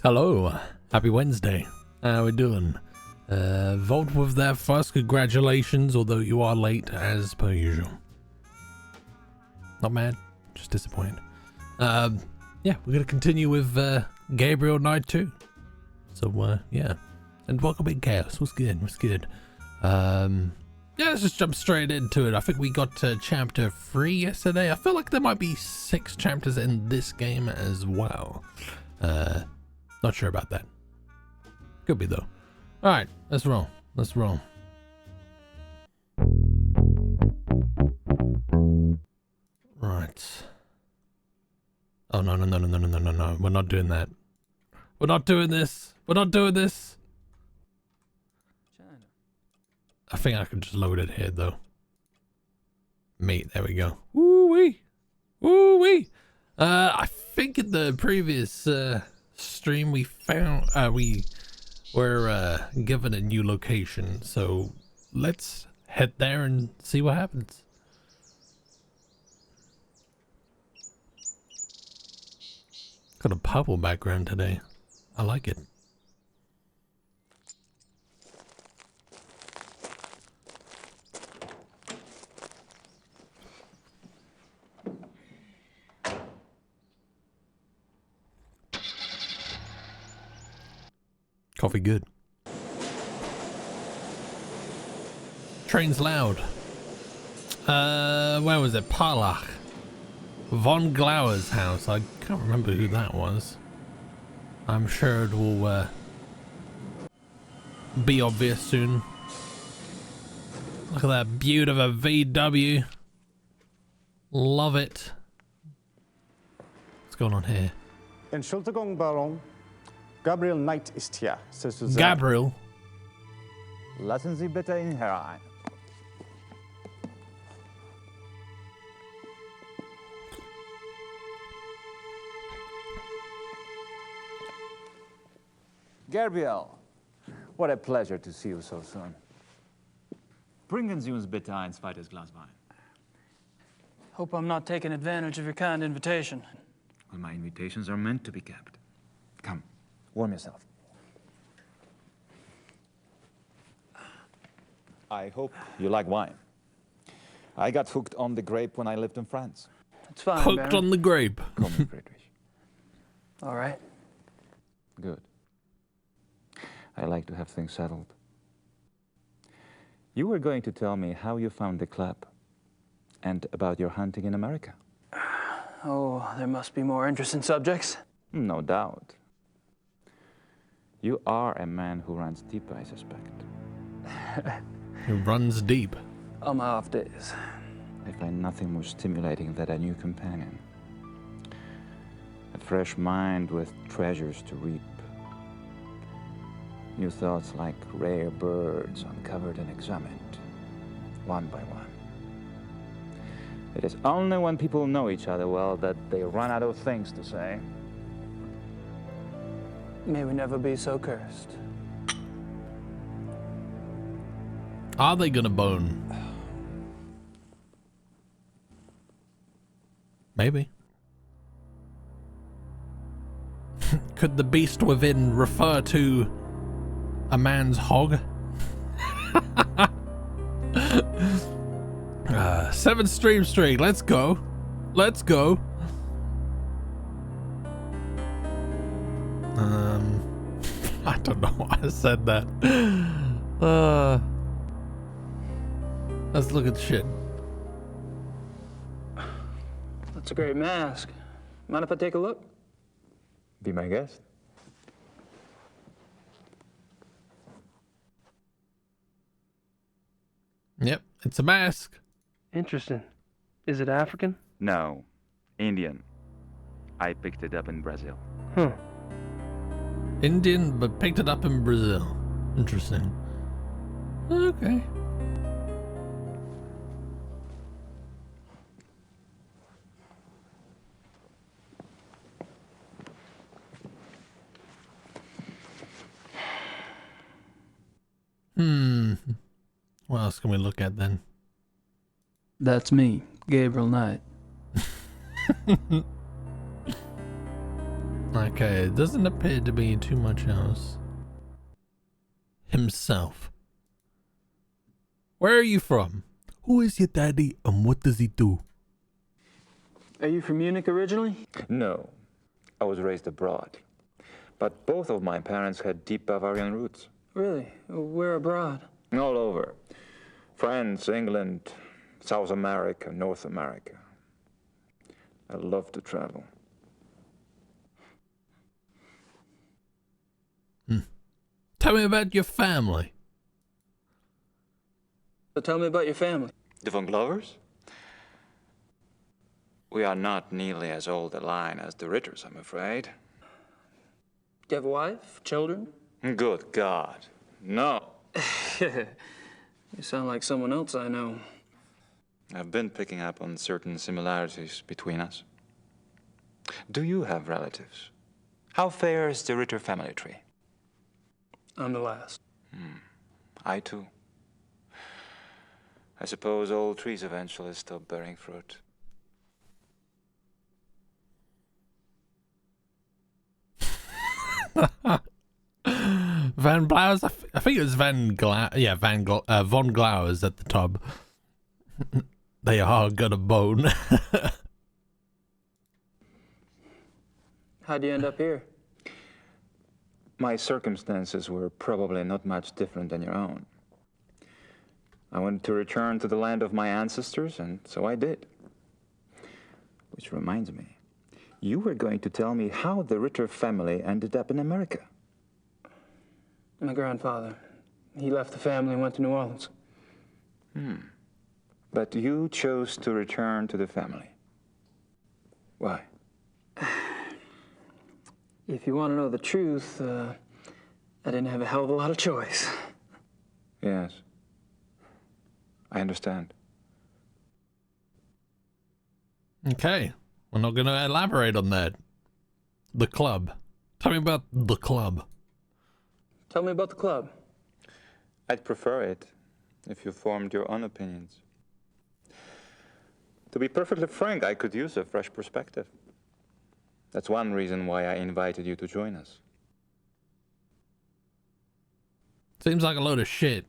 Hello, happy Wednesday. How we doing? Vote with that first. Congratulations, although you are late as per usual. Not mad, just disappointed. Yeah, we're gonna continue with Gabriel Night 2. So yeah, and welcome in Chaos. What's good? What's good? Yeah, let's just jump straight into it. I think we got to chapter 3 yesterday. I feel like there might be 6 chapters in this game as well. Not sure about that. Could be though. All right, let's roll. Let's roll. Right. Oh no. We're not doing that. We're not doing this. We're not doing this. I think I can just load it here though. Mate, there we go. Woo wee. Woo wee. I think in the previous stream we were given a new location, so let's head there and see what happens. Got a purple background today. I like it. Coffee good. Train's loud. Where was it? Parlach. Von Glauer's house. I can't remember who that was. I'm sure it will be obvious soon. Look at that beautiful VW. Love it. What's going on here? Entschuldigung, Baron. Gabriel Knight ist hier. Gabriel. Lassen Sie bitte ihn herein. Gabriel, what a pleasure to see you so soon. Bringen Sie uns bitte ein zweites Glas Wein. Hope I'm not taking advantage of your kind invitation. Well, my invitations are meant to be kept. Come, warm yourself. I hope you like wine. I got hooked on the grape when I lived in France. It's fine, Hooked Baron. on the grape. Call me Friedrich. All right. Good. I like to have things settled. You were going to tell me how you found the club and about your hunting in America. Oh, there must be more interesting subjects. No doubt. You are a man who runs deep, I suspect. He runs deep. On my off days. I find nothing more stimulating than a new companion. A fresh mind with treasures to reap. New thoughts like rare birds uncovered and examined, one by one. It is only when people know each other well that they run out of things to say. May we never be so cursed. Are they gonna bone? Maybe. Could the beast within refer to a man's hog? 7 stream streak. Let's go. Let's go. I don't know why I said that. Let's look at shit. That's a great mask. Mind if I take a look? Be my guest. Yep, it's a mask. Interesting. Is it African? No, Indian. I picked it up in Brazil. Huh. Indian, but picked it up in Brazil. Interesting. Okay. What else can we look at then? That's me, Gabriel Knight. Okay, it doesn't appear to be too much else. Himself. Where are you from? Who is your daddy and what does he do? Are you from Munich originally? No, I was raised abroad. But both of my parents had deep Bavarian roots. Really? Where abroad? All over. France, England, South America, North America. I love to travel. Tell me about your family. So tell me about your family. The Von Glovers? We are not nearly as old a line as the Ritters, I'm afraid. Do you have a wife? Children? Good God, no. You sound like someone else I know. I've been picking up on certain similarities between us. Do you have relatives? How fares the Ritter family tree? I'm the last. I too. I suppose all trees eventually stop bearing fruit. Van Blauers, I think it was Von Glauers at the top. They are got a bone. How'd you end up here? My circumstances were probably not much different than your own. I wanted to return to the land of my ancestors, and so I did. Which reminds me, you were going to tell me how the Ritter family ended up in America. My grandfather. He left the family and went to New Orleans. But you chose to return to the family. Why? If you want to know the truth, I didn't have a hell of a lot of choice. Yes. I understand. Okay, we're not going to elaborate on that. The club. Tell me about the club. Tell me about the club. I'd prefer it if you formed your own opinions. To be perfectly frank, I could use a fresh perspective. That's one reason why I invited you to join us. Seems like a load of shit.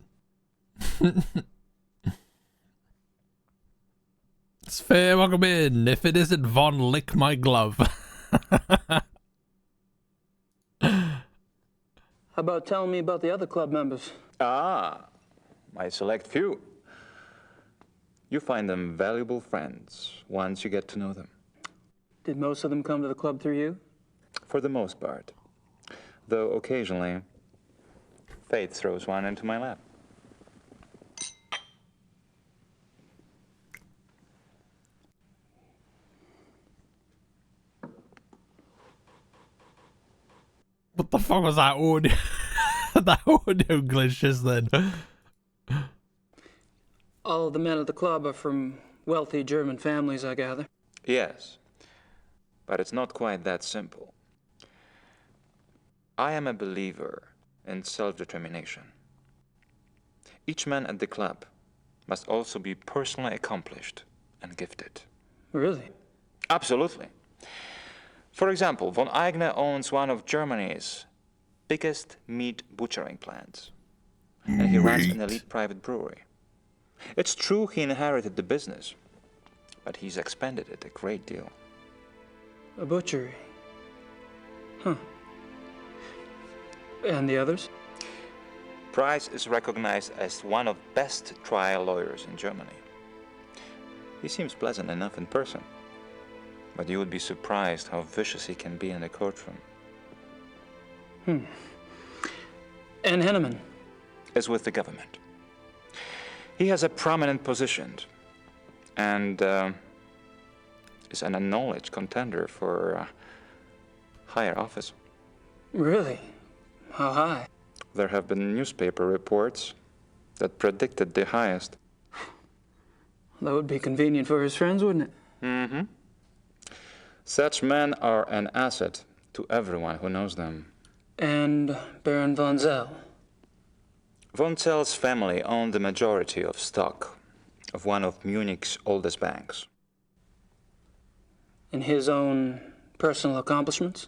It's fair, welcome in. If it isn't Von Lick My Glove. How about telling me about the other club members? Ah, my select few. You find them valuable friends once you get to know them. Did most of them come to the club through you? For the most part. Though occasionally, fate throws one into my lap. What the fuck was that audio? That audio glitch just then. All of the men at the club are from wealthy German families, I gather. Yes, but it's not quite that simple. I am a believer in self-determination. Each man at the club must also be personally accomplished and gifted. Really? Absolutely. For example, von Eigner owns one of Germany's biggest meat butchering plants, and he runs an elite private brewery. It's true he inherited the business, but he's expanded it a great deal. A butchery. Huh. And the others? Price is recognized as one of the best trial lawyers in Germany. He seems pleasant enough in person, but you would be surprised how vicious he can be in the courtroom. And Henneman? Is with the government. He has a prominent position and is an acknowledged contender for higher office. Really? How high? There have been newspaper reports that predicted the highest. That would be convenient for his friends, wouldn't it? Mm-hmm. Such men are an asset to everyone who knows them. And Baron von Zell? Von Zell's family owned the majority of stock of one of Munich's oldest banks. In his own personal accomplishments?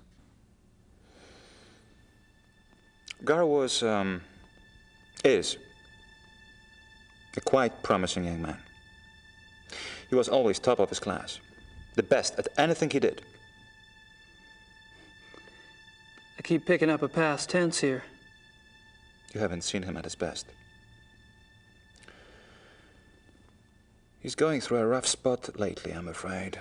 Gar is a quite promising young man. He was always top of his class, the best at anything he did. I keep picking up a past tense here. You haven't seen him at his best. He's going through a rough spot lately, I'm afraid.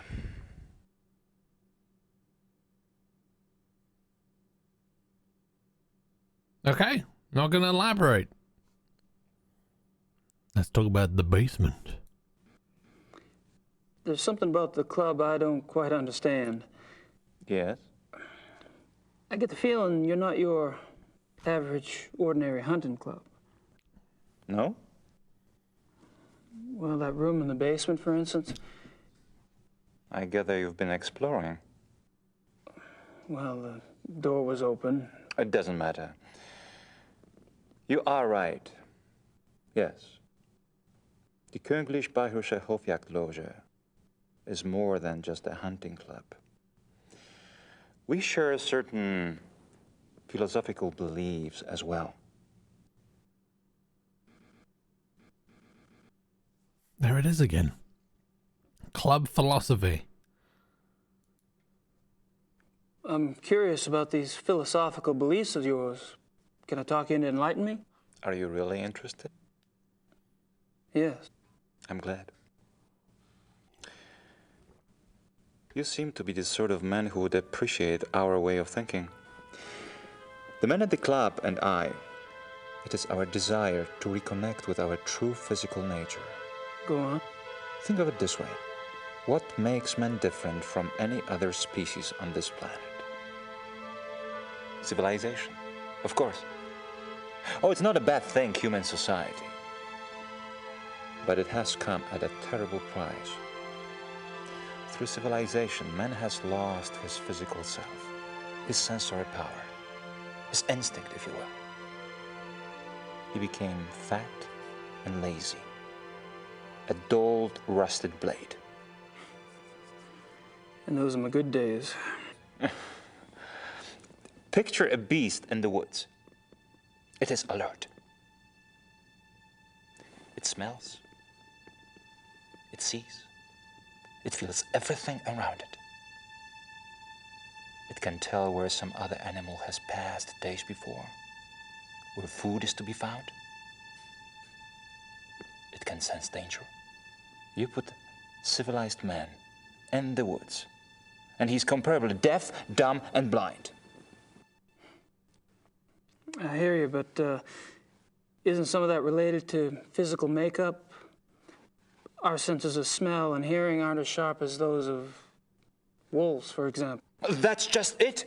Okay, not gonna elaborate. Let's talk about the basement. There's something about the club I don't quite understand. Yes? I get the feeling you're not your average, ordinary hunting club. No? Well, that room in the basement, for instance. I gather you've been exploring. Well, the door was open. It doesn't matter. You are right. Yes. The Königlich Bayerische Hofjagdloge is more than just a hunting club. We share certain philosophical beliefs as well. There it is again. Club philosophy. I'm curious about these philosophical beliefs of yours. Can I talk you into enlighten me? Are you really interested? Yes. I'm glad. You seem to be the sort of man who would appreciate our way of thinking. The men at the club and I, it is our desire to reconnect with our true physical nature. Go on. Think of it this way. What makes man different from any other species on this planet? Civilization, of course. Oh, it's not a bad thing, human society. But it has come at a terrible price. Through civilization, man has lost his physical self, his sensory power, his instinct, if you will. He became fat and lazy, a dulled, rusted blade. And those are my good days. Picture a beast in the woods. It is alert. It smells. It sees. It feels everything around it. It can tell where some other animal has passed days before, where food is to be found. It can sense danger. You put civilized man in the woods, and he's comparably deaf, dumb, and blind. I hear you, but isn't some of that related to physical makeup? Our senses of smell and hearing aren't as sharp as those of wolves, for example. That's just it.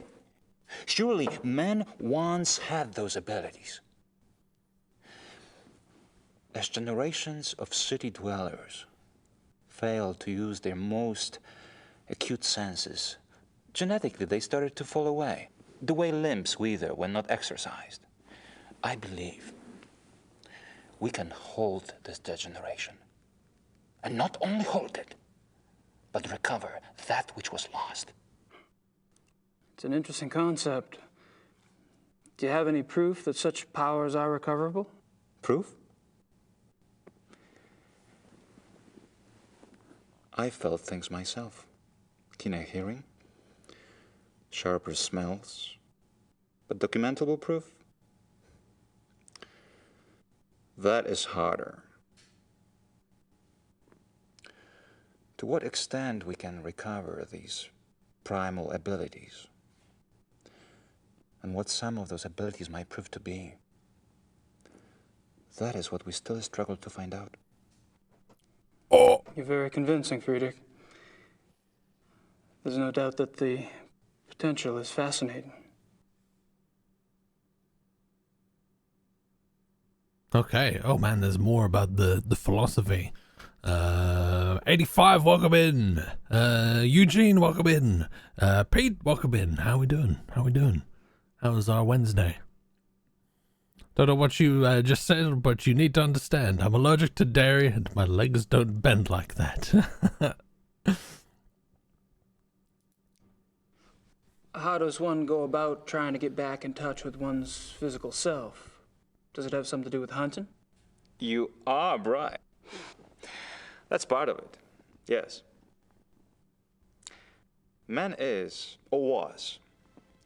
Surely man once had those abilities. As generations of city dwellers failed to use their most acute senses, genetically they started to fall away, the way limbs wither when not exercised. I believe we can hold this degeneration. And not only hold it, but recover that which was lost. It's an interesting concept. Do you have any proof that such powers are recoverable? Proof? I felt things myself. Keener hearing, sharper smells, but documentable proof? That is harder. To what extent we can recover these primal abilities, and what some of those abilities might prove to be, that is what we still struggle to find out. Oh, You're very convincing, Friedrich. There's no doubt that the potential is fascinating. okay. Oh man, there's more about the philosophy. 85, welcome in. Eugene, welcome in. Pete, welcome in. How we doing? How was our Wednesday? Don't know what you just said, but you need to understand. I'm allergic to dairy and my legs don't bend like that. How does one go about trying to get back in touch with one's physical self? Does it have something to do with hunting? You are right. That's part of it, yes. Man is, or was,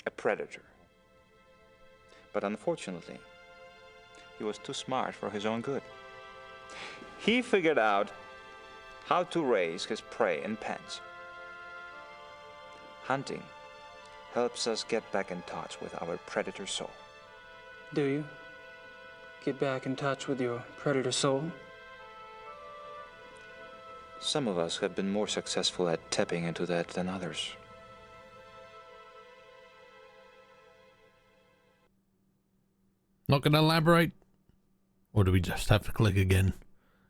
a predator. But unfortunately, he was too smart for his own good. He figured out how to raise his prey in pens. Hunting helps us get back in touch with our predator soul. Do you? Get back in touch with your predator soul? Some of us have been more successful at tapping into that than others. Not gonna elaborate? Or do we just have to click again?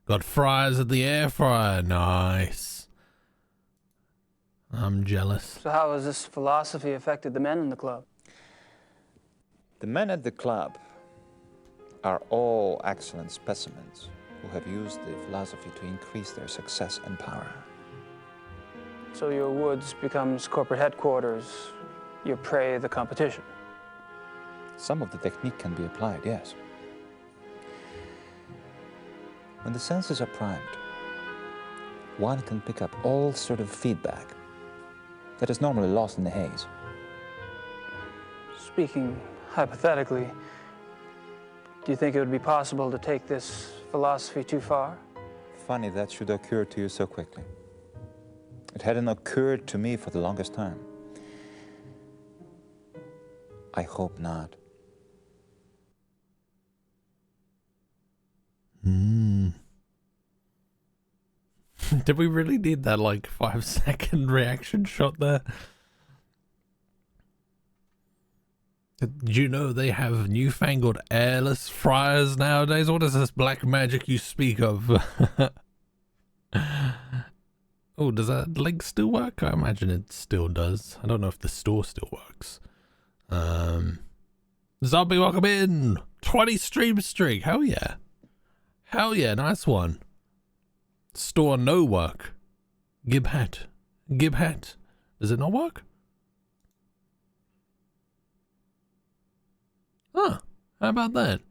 Got fries at the air fryer. Nice. I'm jealous. So how has this philosophy affected the men in the club? The men at the club are all excellent specimens who have used the philosophy to increase their success and power. So your woods becomes corporate headquarters, your prey the competition. Some of the technique can be applied, yes. When the senses are primed, one can pick up all sort of feedback that is normally lost in the haze. Speaking hypothetically, do you think it would be possible to take this philosophy too far? Funny that should occur to you so quickly. It hadn't occurred to me for the longest time. I hope not. Did we really need that like 5-second reaction shot there? Did you know they have newfangled airless fryers nowadays? What is this black magic you speak of? Oh, does that link still work? I imagine it still does. I don't know if the store still works. Zombie, welcome in! 20 stream streak, hell yeah. Hell yeah, nice one. Store no work. Gib hat. Gib hat. Does it not work? Huh, how about that?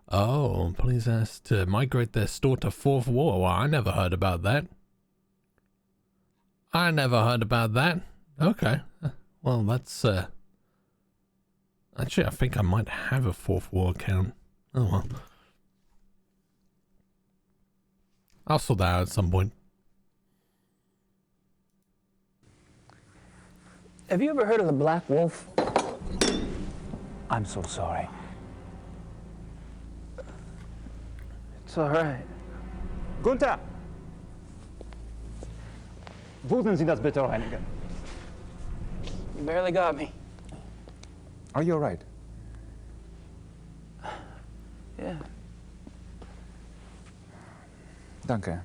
Oh, please ask to migrate their store to 4th wall. Well, I never heard about that. I never heard about that. Okay. Well, that's, actually, I think I might have a 4th wall account. Oh, well. I'll sort that out at some point. Have you ever heard of the Black Wolf? I'm so sorry. It's all right. Gunther! Würden Sie das bitte reinigen? You barely got me. Are you all right? Yeah. Danke.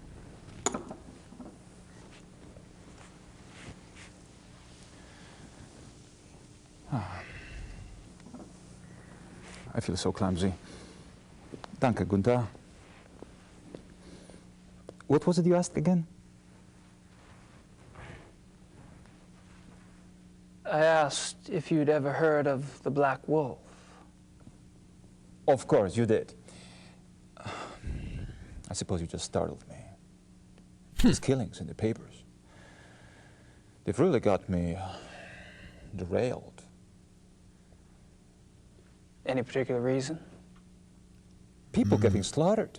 I feel so clumsy. Danke, Gunther. What was it you asked again? I asked if you'd ever heard of the Black Wolf. Of course, you did. I suppose you just startled me. These killings in the papers. They've really got me derailed. Any particular reason? People getting slaughtered.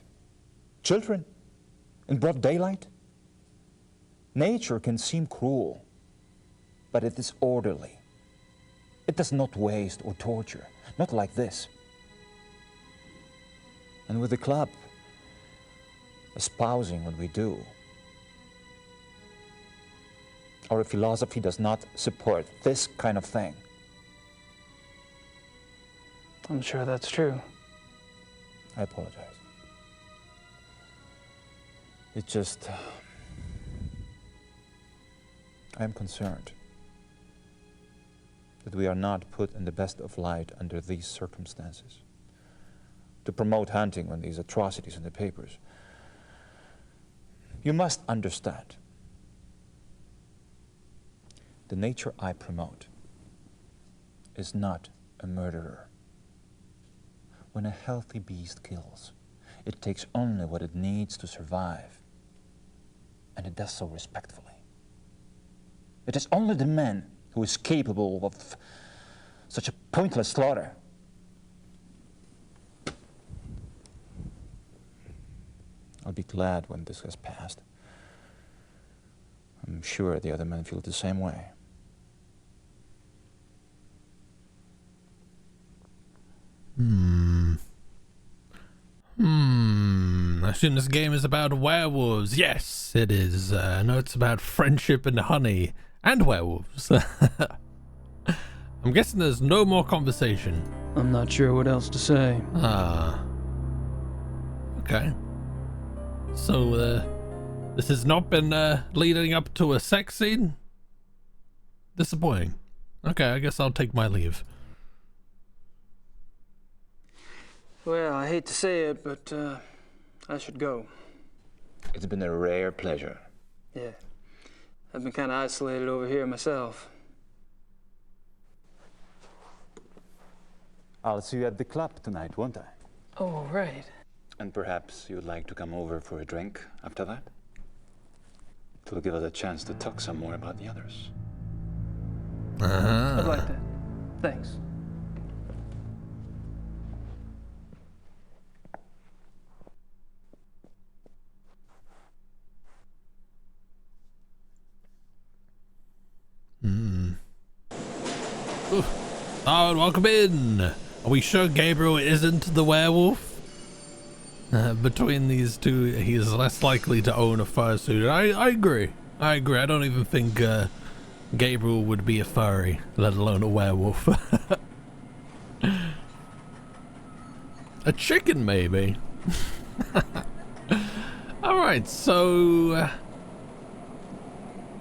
Children in broad daylight. Nature can seem cruel, but it is orderly. It does not waste or torture, not like this. And with the club espousing what we do, our philosophy does not support this kind of thing. I'm sure that's true. I apologize. It's just, I'm concerned that we are not put in the best of light under these circumstances. to promote hunting when these atrocities in the papers. You must understand, the nature I promote is not a murderer. When a healthy beast kills, it takes only what it needs to survive, and it does so respectfully. It is only the man who is capable of such a pointless slaughter. I'll be glad when this has passed. I'm sure the other men feel the same way. I assume this game is about werewolves. Yes, it is. No, it's about friendship and honey and werewolves. I'm guessing there's no more conversation. I'm not sure what else to say. Ah. Okay. So, this has not been leading up to a sex scene? Disappointing. Okay, I guess I'll take my leave. Well, I hate to say it, but I should go. It's been a rare pleasure. Yeah. I've been kind of isolated over here myself. I'll see you at the club tonight, won't I? Oh, right. And perhaps you'd like to come over for a drink after that? It'll give us a chance to talk some more about the others. I'd like that. Thanks. Oh, and welcome in. Are we sure Gabriel isn't the werewolf? Between these two, he is less likely to own a fursuit. I agree. I agree. I don't even think Gabriel would be a furry, let alone a werewolf. A chicken, maybe. Alright, so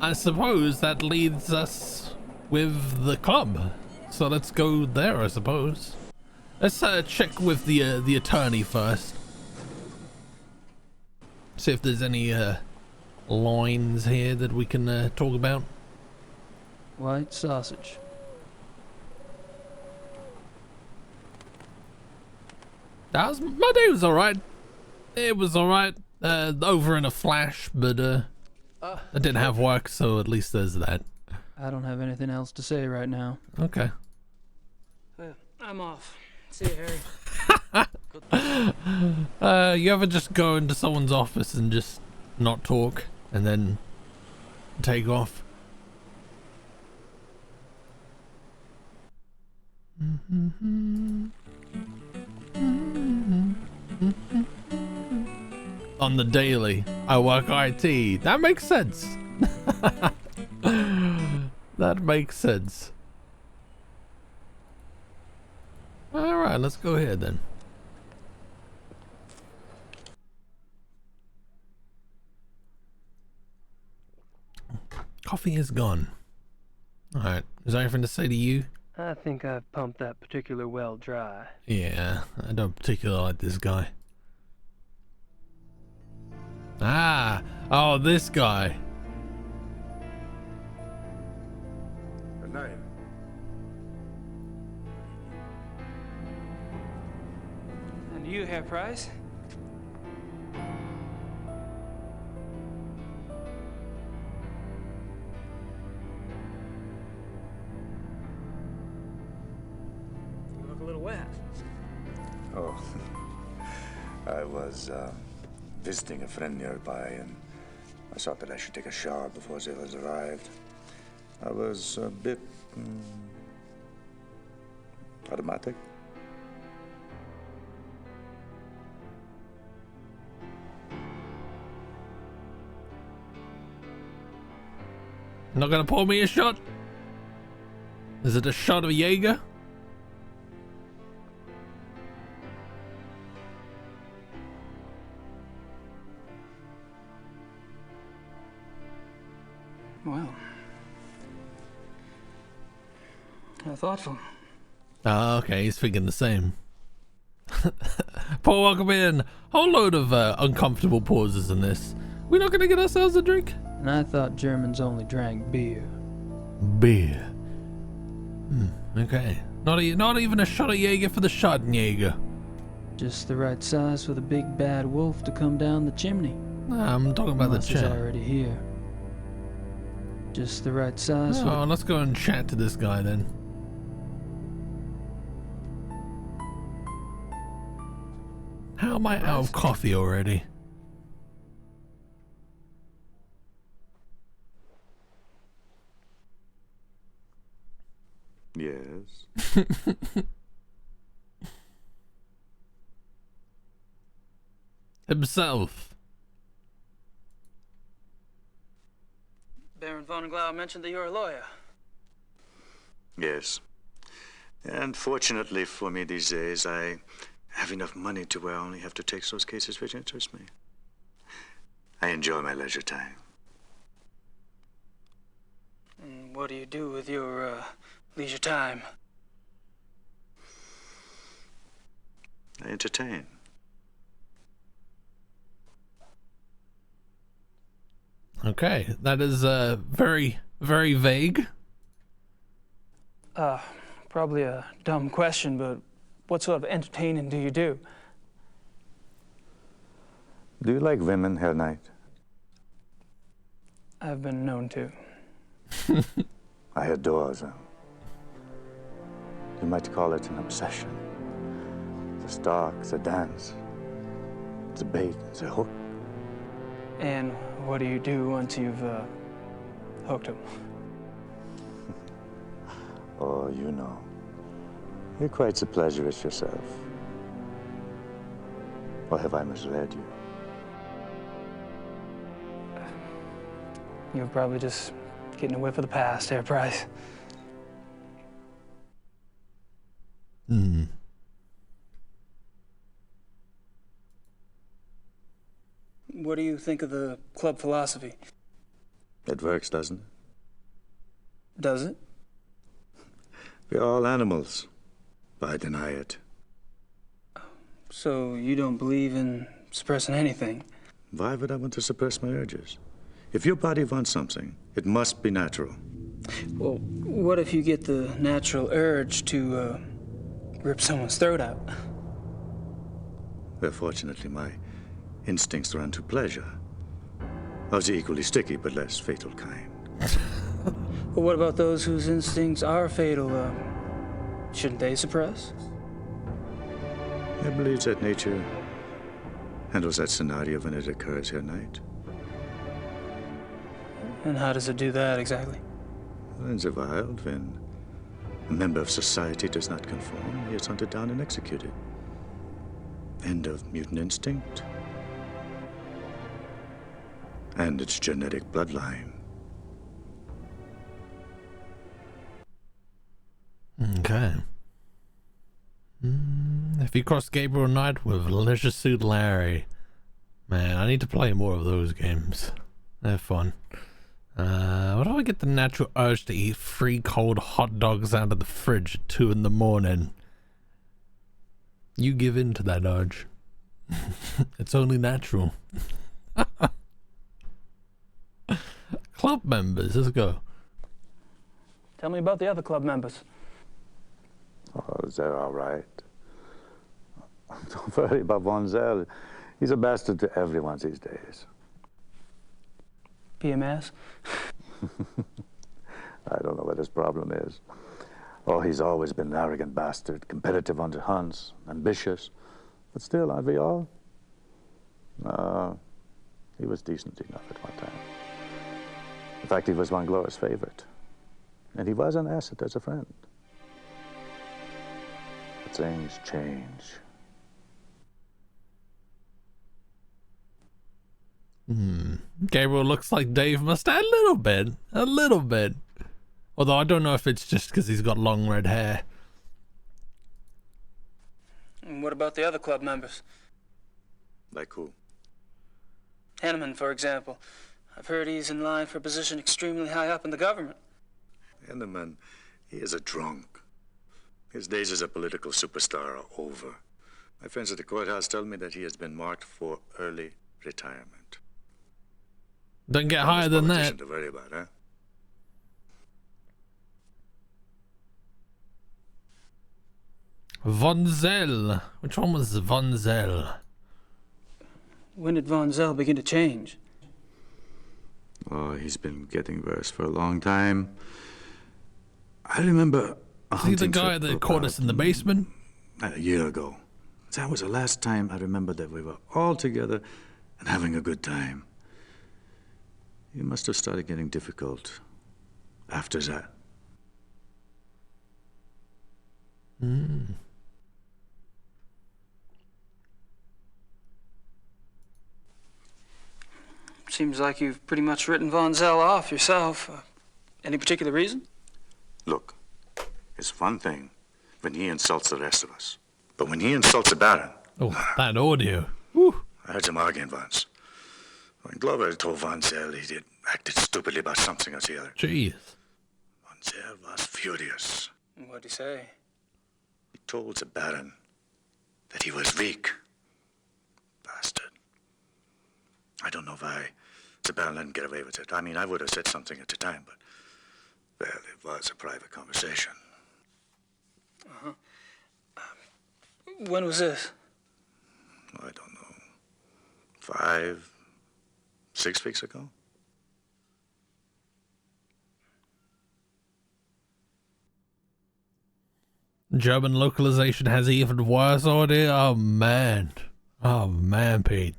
I suppose that leads us with the club. So let's go there, I suppose. Let's check with the attorney first. See if there's any lines here that we can talk about. White sausage. My day was alright. It was alright. Over in a flash, but I didn't have work, so at least there's that. I don't have anything else to say right now. Okay. Well, I'm off. See you, Harry. You ever just go into someone's office and just not talk and then take off? On the daily, I work IT. That makes sense. That makes sense. Alright, let's go here then. Coffee is gone. Alright, is there anything to say to you? I think I've pumped that particular well dry. Yeah, I don't particularly like this guy. Ah, oh, this guy. Good night. And you, Herr Price? You look a little wet. Oh, I was visiting a friend nearby, and I thought that I should take a shower before sailors arrived. I was a bit automatic. Not gonna pour me a shot? Is it a shot of Jaeger? Well, how thoughtful. Oh, okay, he's thinking the same. Paul, welcome in. Whole load of uncomfortable pauses in this. We're not gonna get ourselves a drink? And I thought Germans only drank beer. Beer. Okay. Not even a shot of Jaeger for the Schottenjäger. Just the right size for the big bad wolf to come down the chimney. Nah, I'm talking about Unless the he's chat. already here. Just the right size Oh, let's go and chat to this guy then. How am I out of coffee already? Yes. Himself. Baron von Glau mentioned that you're a lawyer. Yes. And fortunately for me these days, I have enough money to where I only have to take those cases which interest me. I enjoy my leisure time. And what do you do with your leisure time? I entertain. Okay, that is very, very vague. Probably a dumb question, but what sort of entertaining do you do? Do you like women, Herr Knight? I've been known to. I adore them. You might call it an obsession. The stalk, the dance, the bait, the hook. And what do you do once you've hooked him? Oh, you know. You're quite the pleasurist yourself. Or have I misled you? You're probably just getting a whiff of the past, Herr Price. What do you think of the club philosophy? It works, doesn't it? Does it? We're all animals, but I deny it. So you don't believe in suppressing anything? Why would I want to suppress my urges? If your body wants something, it must be natural. Well, what if you get the natural urge to rip someone's throat out? Well, fortunately, my instincts run to pleasure. Of the equally sticky but less fatal kind. But what about those whose instincts are fatal? Shouldn't they suppress? I believe that nature handles that scenario when it occurs here, Knight. And how does it do that exactly? In the wild, when a member of society does not conform, he is hunted down and executed. End of mutant instinct. And its genetic bloodline. Okay. If you cross Gabriel Knight with Leisure Suit Larry, man, I need to play more of those games. They're fun. What do I get the natural urge to eat 3 cold hot dogs out of the fridge at 2 in the morning? You give in to that urge. It's only natural. Club members, let's go. Tell me about the other club members. Oh, they're all right. Don't worry about Von Zell. He's a bastard to everyone these days. PMS? I don't know what his problem is. Oh, he's always been an arrogant bastard, competitive on the hunts, ambitious. But still, aren't we all? He was decent enough at one time. In fact, he was Von Glor's favorite. And he was an asset as a friend. But things change. Gabriel looks like Dave Mustaine a little bit. A little bit. Although I don't know if it's just because he's got long red hair. And what about the other club members? Like who? Henneman, for example. I've heard he's in line for a position extremely high up in the government. Henneman, he is a drunk. His days as a political superstar are over. My friends at the courthouse tell me that he has been marked for early retirement. Don't get higher than that. To worry about, huh? Von Zell. Which one was Von Zell? When did Von Zell begin to change? Oh, he's been getting worse for a long time. I remember a Is he the hunting guy trip that caught us in the about, basement? A year ago. That was the last time I remember that we were all together and having a good time. He must have started getting difficult after that. Seems like you've pretty much written Von Zell off yourself. Any particular reason? Look, it's one thing when he insults the rest of us. But when he insults the Baron... Oh, that audio. Woo. I heard him arguing once. When Glover told Von Zell he did acted stupidly about something or the other. Jeez. Von Zell was furious. What'd he say? He told the Baron that he was weak. Bastard. I don't know why the Baron let him get away with it. I mean, I would have said something at the time, but... well, it was a private conversation. Uh-huh. When was this? I don't know. 5, 6 weeks ago? German localization has even worse audio. Oh man. Oh man, Pete.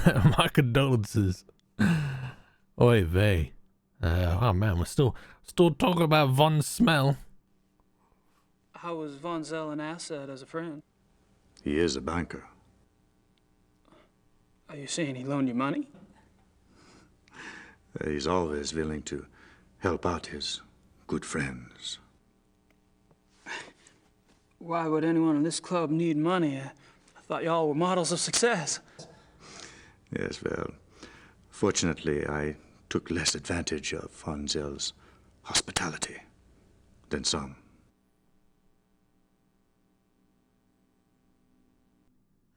My condolences. Oy vey. Oh man, we're still talking about Von Smell. How was Von Zell an asset as a friend? He is a banker. Are you saying he loaned you money? He's always willing to help out his good friends. Why would anyone in this club need money? I thought y'all were models of success. Yes, well, fortunately, I took less advantage of Von Zell's hospitality than some.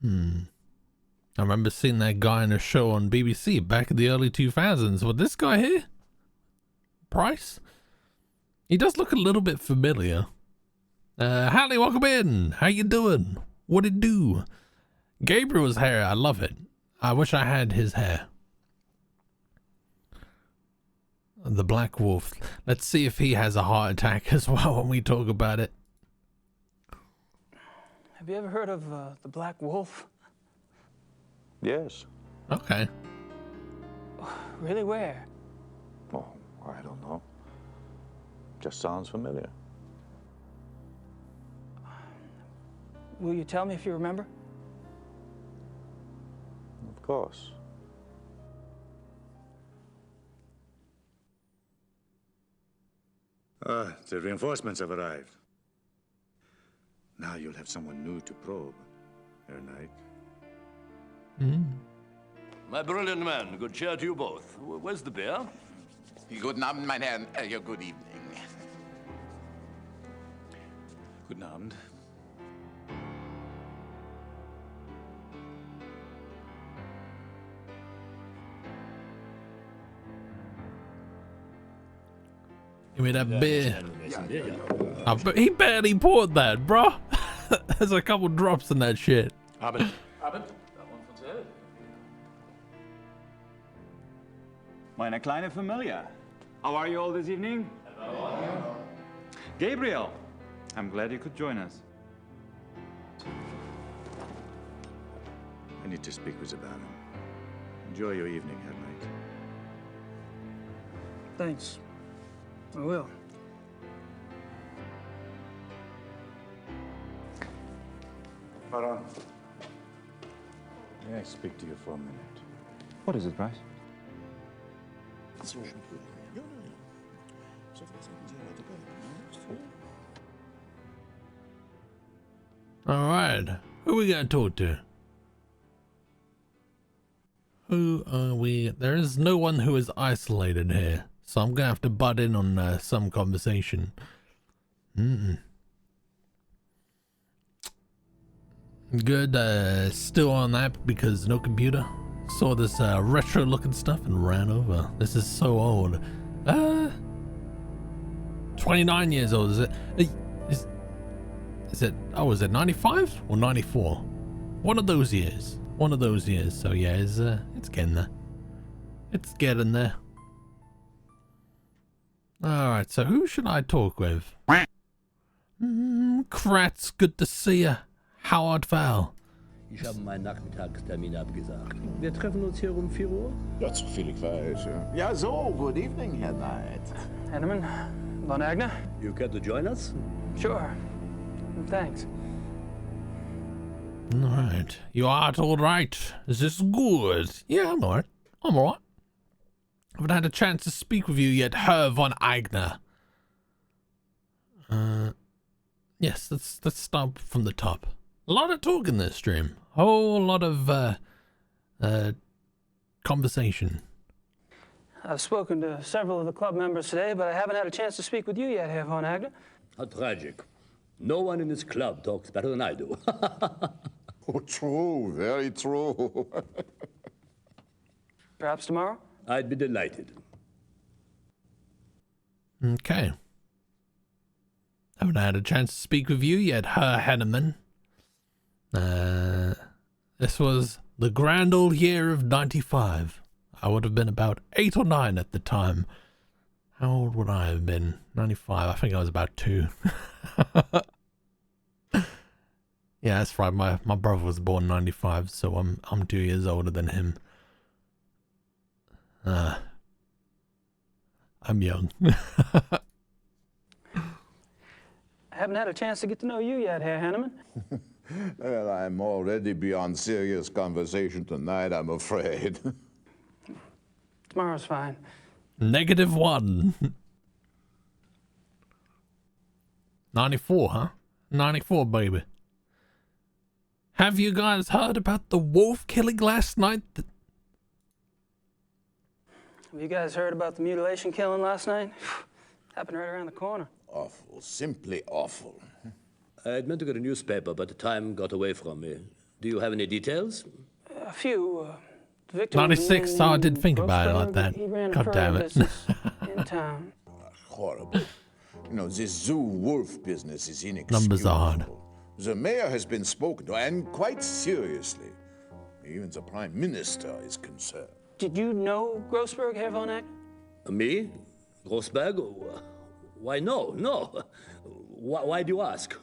I remember seeing that guy in a show on BBC back in the early 2000s. Well, this guy here? Price? He does look a little bit familiar. Hallie, welcome in. How you doing? What it do? Gabriel's hair, I love it. I wish I had his hair. The Black Wolf. Let's see if he has a heart attack as well when we talk about it. Have you ever heard of the Black Wolf? Yes. Okay. Really, where? Oh, I don't know. Just sounds familiar. Will you tell me if you remember? Of course. The reinforcements have arrived. Now you'll have someone new to probe, Herr Knight. My brilliant man, good cheer to you both. Where's the beer? Guten Abend, mein Herr. Ja, good evening. Guten Abend. Give me that beer. He barely poured that, bro. There's a couple drops in that shit. Abend. Abend. That one von Zell. Meine kleine Familie. How are you all this evening? Hello. Gabriel, I'm glad you could join us. I need to speak with the Baron. Enjoy your evening, Herr Knight. Thanks. I will. Baron. May I speak to you for a minute? What is it, Bryce? All right. Who we gonna talk to? Who are we? There is no one who is isolated here, so I'm gonna have to butt in on some conversation. Good. Still on that because no computer. Saw this retro looking stuff and ran over. This is so old. 29 years old, is it? Is it, oh, is it 95 or 94? One of those years. One of those years. So yeah, it's getting there. It's getting there. Alright, so who should I talk with? Kratz, good to see ya. Howard Val. Ich habe meinen Nachmittagstermin abgesagt. Wir treffen uns hier um 4 Uhr? Ja, soviel ich weiß, ja. Ja, so, good evening, Herr Knight. Henneman, Von Agner? You care to join us? Sure. Thanks. Alright. You are all right. Is this good? Yeah, I'm alright. I'm alright. I haven't had a chance to speak with you yet, Herr Von Agner. Yes, let's start from the top. A lot of talk in this stream. Whole lot of conversation. I've spoken to several of the club members today, but I haven't had a chance to speak with you yet, Herr Von Agner. How tragic. No one in this club talks better than I do. Oh, true, very true. Perhaps tomorrow? I'd be delighted. Okay. Haven't had a chance to speak with you yet, Herr Henneman. This was the grand old year of 95. I would have been about 8 or 9 at the time. How old would I have been? 95. I think I was about 2. Yeah, that's right. My brother was born in 95, so I'm 2 years older than him. I'm young. I haven't had a chance to get to know you yet, Herr Henneman. Well, I'm already beyond serious conversation tonight, I'm afraid. Tomorrow's fine. -1. 94, huh? 94, baby. Have you guys heard about the wolf killing last night? Have you guys heard about the mutilation killing last night? Happened right around the corner. Awful, simply awful. I'd meant to get a newspaper, but the time got away from me. Do you have any details? A few. The victim 96, I did think about it like that. He ran a God damn further it. business in town. Horrible. You know, this zoo wolf business is inexcusable. Numbers are hard. The mayor has been spoken to, and quite seriously. Even the prime minister is concerned. Did you know Grossberg, Herr Von Agner? Me? Grossberg? Why, no. Why do you ask?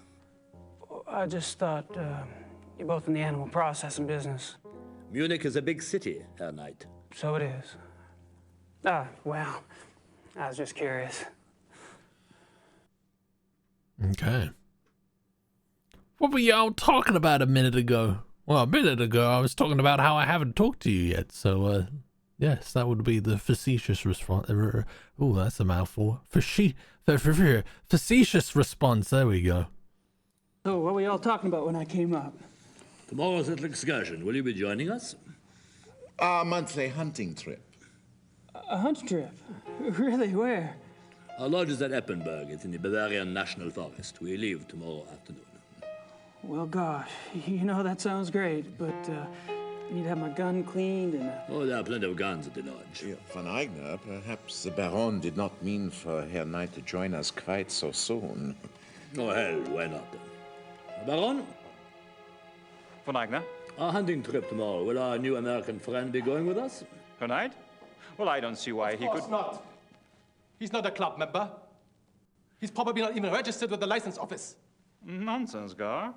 I just thought you're both in the animal processing business. Munich is a big city, Herr Knight. So it is. Ah, well, I was just curious. Okay. What were y'all talking about a minute ago? Well, a minute ago I was talking about how I haven't talked to you yet, so yes, that would be the facetious response. Oh, that's a mouthful. Facetious response, there we go. So what were y'all talking about when I came up? Tomorrow's little excursion. Will you be joining us? Our monthly hunting trip. A hunt trip? Really, where? Our lodge is at Eppenberg. It's in the Bavarian National Forest. We leave tomorrow afternoon. Well, gosh, you know, that sounds great, but I need to have my gun cleaned and... Oh, there are plenty of guns at the lodge. Yeah, Von Agner, perhaps the Baron did not mean for Herr Knight to join us quite so soon. Oh, hell, why not? Baron? Von Agner? Our hunting trip tomorrow. Will our new American friend be going with us? Tonight? Well, I don't see why he could... Of course not. He's not a club member. He's probably not even registered with the license office. Nonsense, Gar.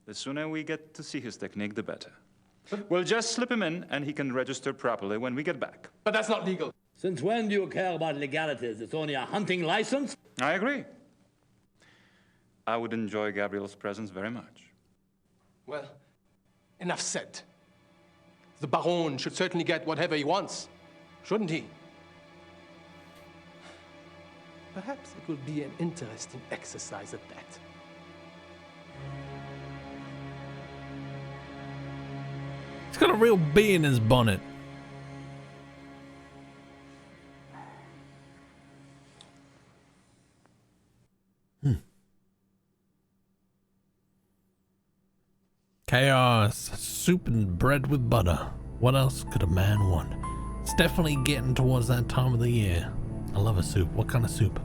The sooner we get to see his technique, the better. We'll just slip him in, and he can register properly when we get back. But that's not legal. Since when do you care about legalities? It's only a hunting license? I agree. I would enjoy Gabriel's presence very much. Well, enough said. The Baron should certainly get whatever he wants, shouldn't he? Perhaps it will be an interesting exercise at that. He's got a real bee in his bonnet. Chaos, soup and bread with butter. What else could a man want? It's definitely getting towards that time of the year. I love a soup. What kind of soup?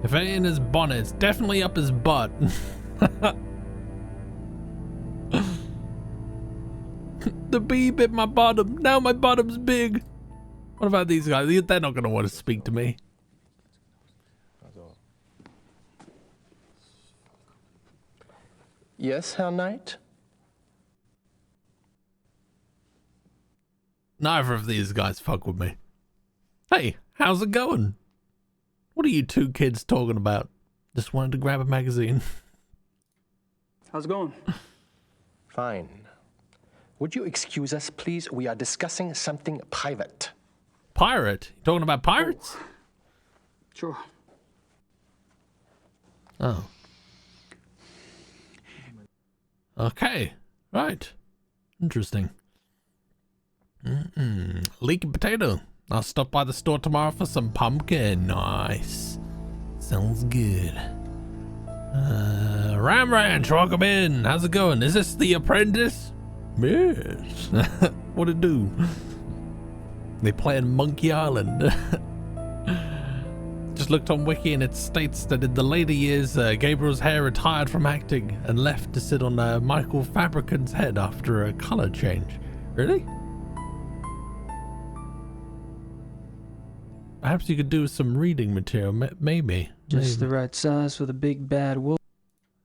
If it ain't in his bonnet, it's definitely up his butt. The bee bit my bottom. Now my bottom's big. What about these guys? They're not going to want to speak to me. Yes, Herr Knight? Neither of these guys fuck with me. Hey, how's it going? What are you two kids talking about? Just wanted to grab a magazine. How's it going? Fine. Would you excuse us, please? We are discussing something private. Pirate? You talking about pirates? Sure. Oh. Okay. Right. Interesting. Leaky potato. I'll stop by the store tomorrow for some pumpkin. Nice. Sounds good. Ram Ranch, welcome in. How's it going? Is this The Apprentice? Yes. What it do? They playing Monkey Island. Just looked on Wiki and it states that in the later years, Gabriel's hair retired from acting and left to sit on Michael Fabricant's head after a color change. Really? Perhaps you could do some reading material, maybe. Just the right size for the big bad wolf.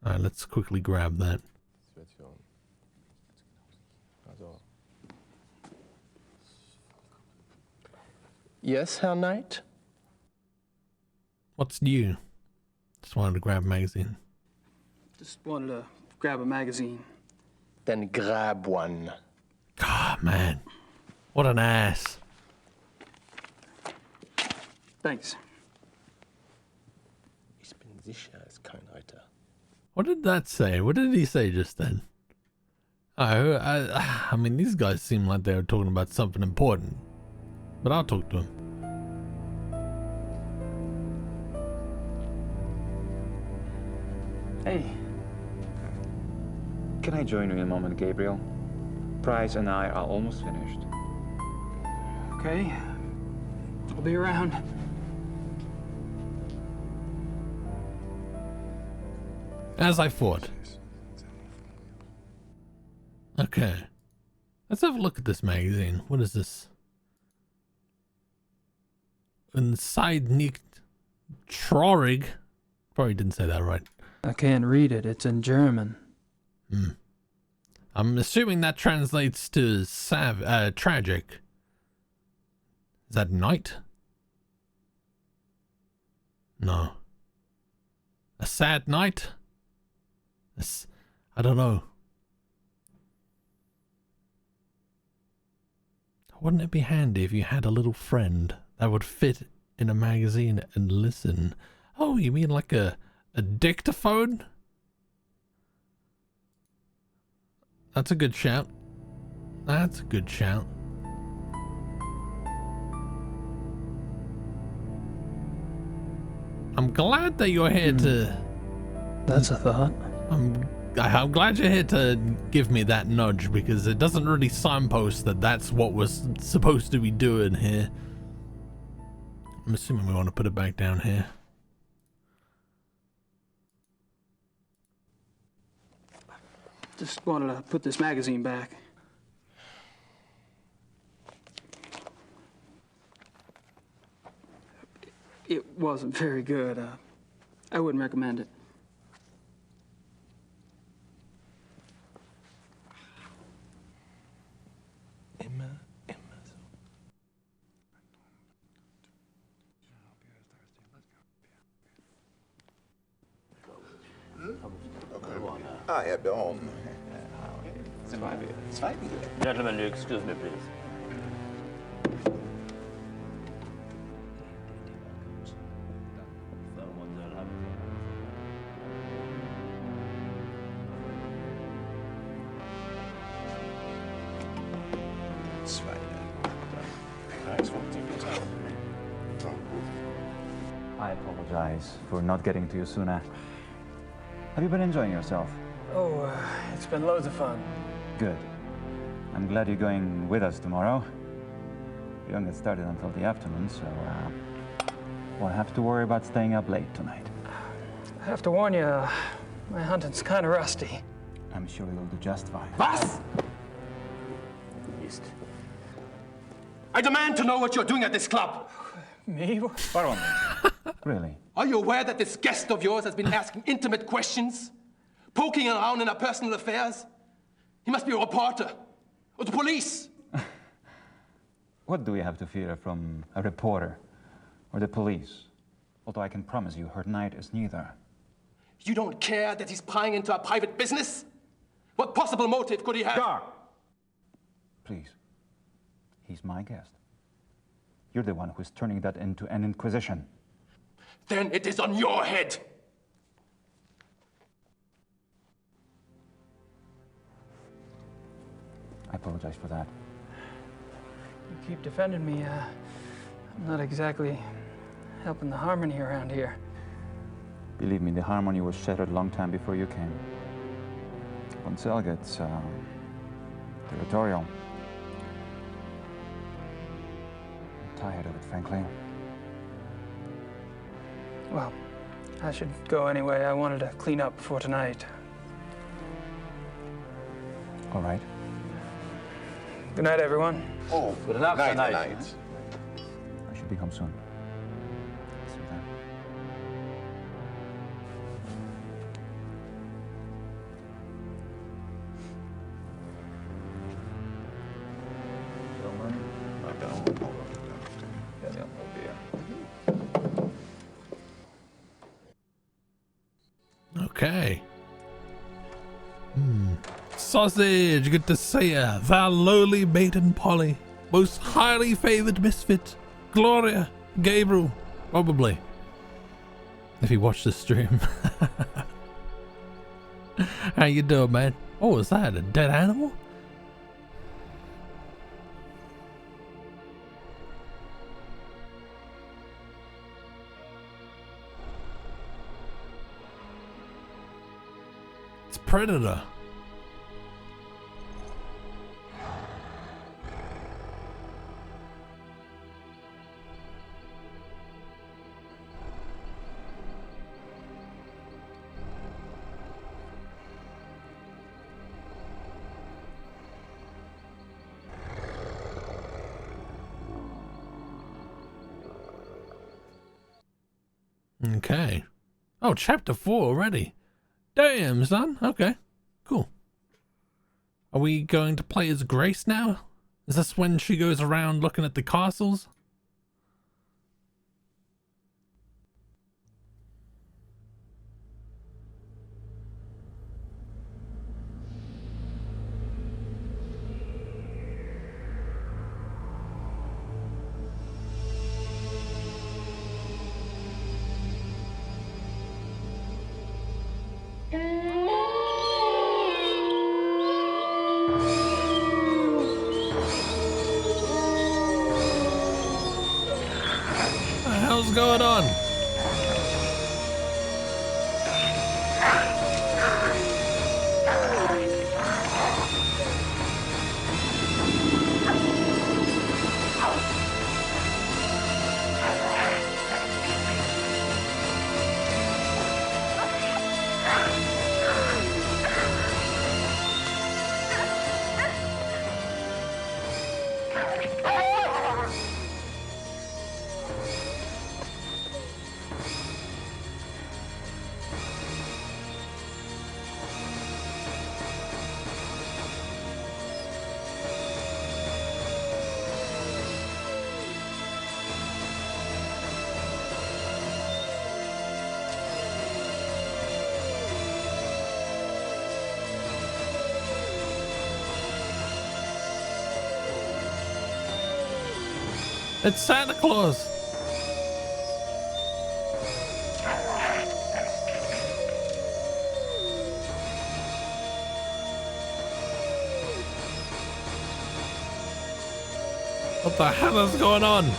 Alright, let's quickly grab that. Yes, Herr Knight? What's new? Just wanted to grab a magazine. Just wanted to grab a magazine. Then grab one. God, man. What an ass. Thanks. Ich bin sicher, er ist kein Reiter. What did that say? What did he say just then? I mean, these guys seem like they were talking about something important. But I'll talk to him. Hey. Can I join you in a moment, Gabriel? Price and I are almost finished. Okay. I'll be around. As I thought. Okay. Let's have a look at this magazine. What is this? Inside nicht traurig. Probably didn't say that right. I can't read it. It's in German. I'm assuming that translates to tragic. Is that night? No. A sad night? I don't know. Wouldn't it be handy if you had a little friend that would fit in a magazine and listen? Oh, you mean like a dictaphone? That's a good shout. That's a good shout. I'm glad that you're here to... That's a thought. I'm glad you're here to give me that nudge, because it doesn't really signpost that that's what we're supposed to be doing here. I'm assuming we want to put it back down here. Just wanted to put this magazine back. It wasn't very good. I wouldn't recommend it. I have on. Gentlemen, excuse me, please. I apologize for not getting to you sooner. Have you been enjoying yourself? Oh, it's been loads of fun. Good. I'm glad you're going with us tomorrow. We don't get started until the afternoon, so won't have to worry about staying up late tonight. I have to warn you, my hunting's kind of rusty. I'm sure you'll do just fine. Was? I demand to know what you're doing at this club. Me? Baron, really? Are you aware that this guest of yours has been asking intimate questions? Poking around in our personal affairs? He must be a reporter. Or the police. What do we have to fear from a reporter or the police? Although I can promise you her night is neither. You don't care that he's prying into our private business? What possible motive could he have? Gar! Please. He's my guest. You're the one who's turning that into an inquisition. Then it is on your head. I apologize for that. You keep defending me. I'm not exactly helping the harmony around here. Believe me, the harmony was shattered a long time before you came. Poncel gets territorial. I'm tired of it, frankly. Well, I should go anyway. I wanted to clean up before tonight. All right. Good night, everyone. Oh, Good enough night, tonight. night. I should be home soon. See you then. Okay. Sausage, good to see ya. Thou lowly maiden Polly, most highly favored misfit, Gloria, Gabriel, probably. If you watch the stream. How you doing, man? Oh, is that a dead animal? It's Predator. Okay. Oh, chapter 4 already. Damn, son. Okay. Cool. Are we going to play as Grace now? Is this when she goes around looking at the castles? What the hell's going on? It's Santa Claus. What the hell is going on?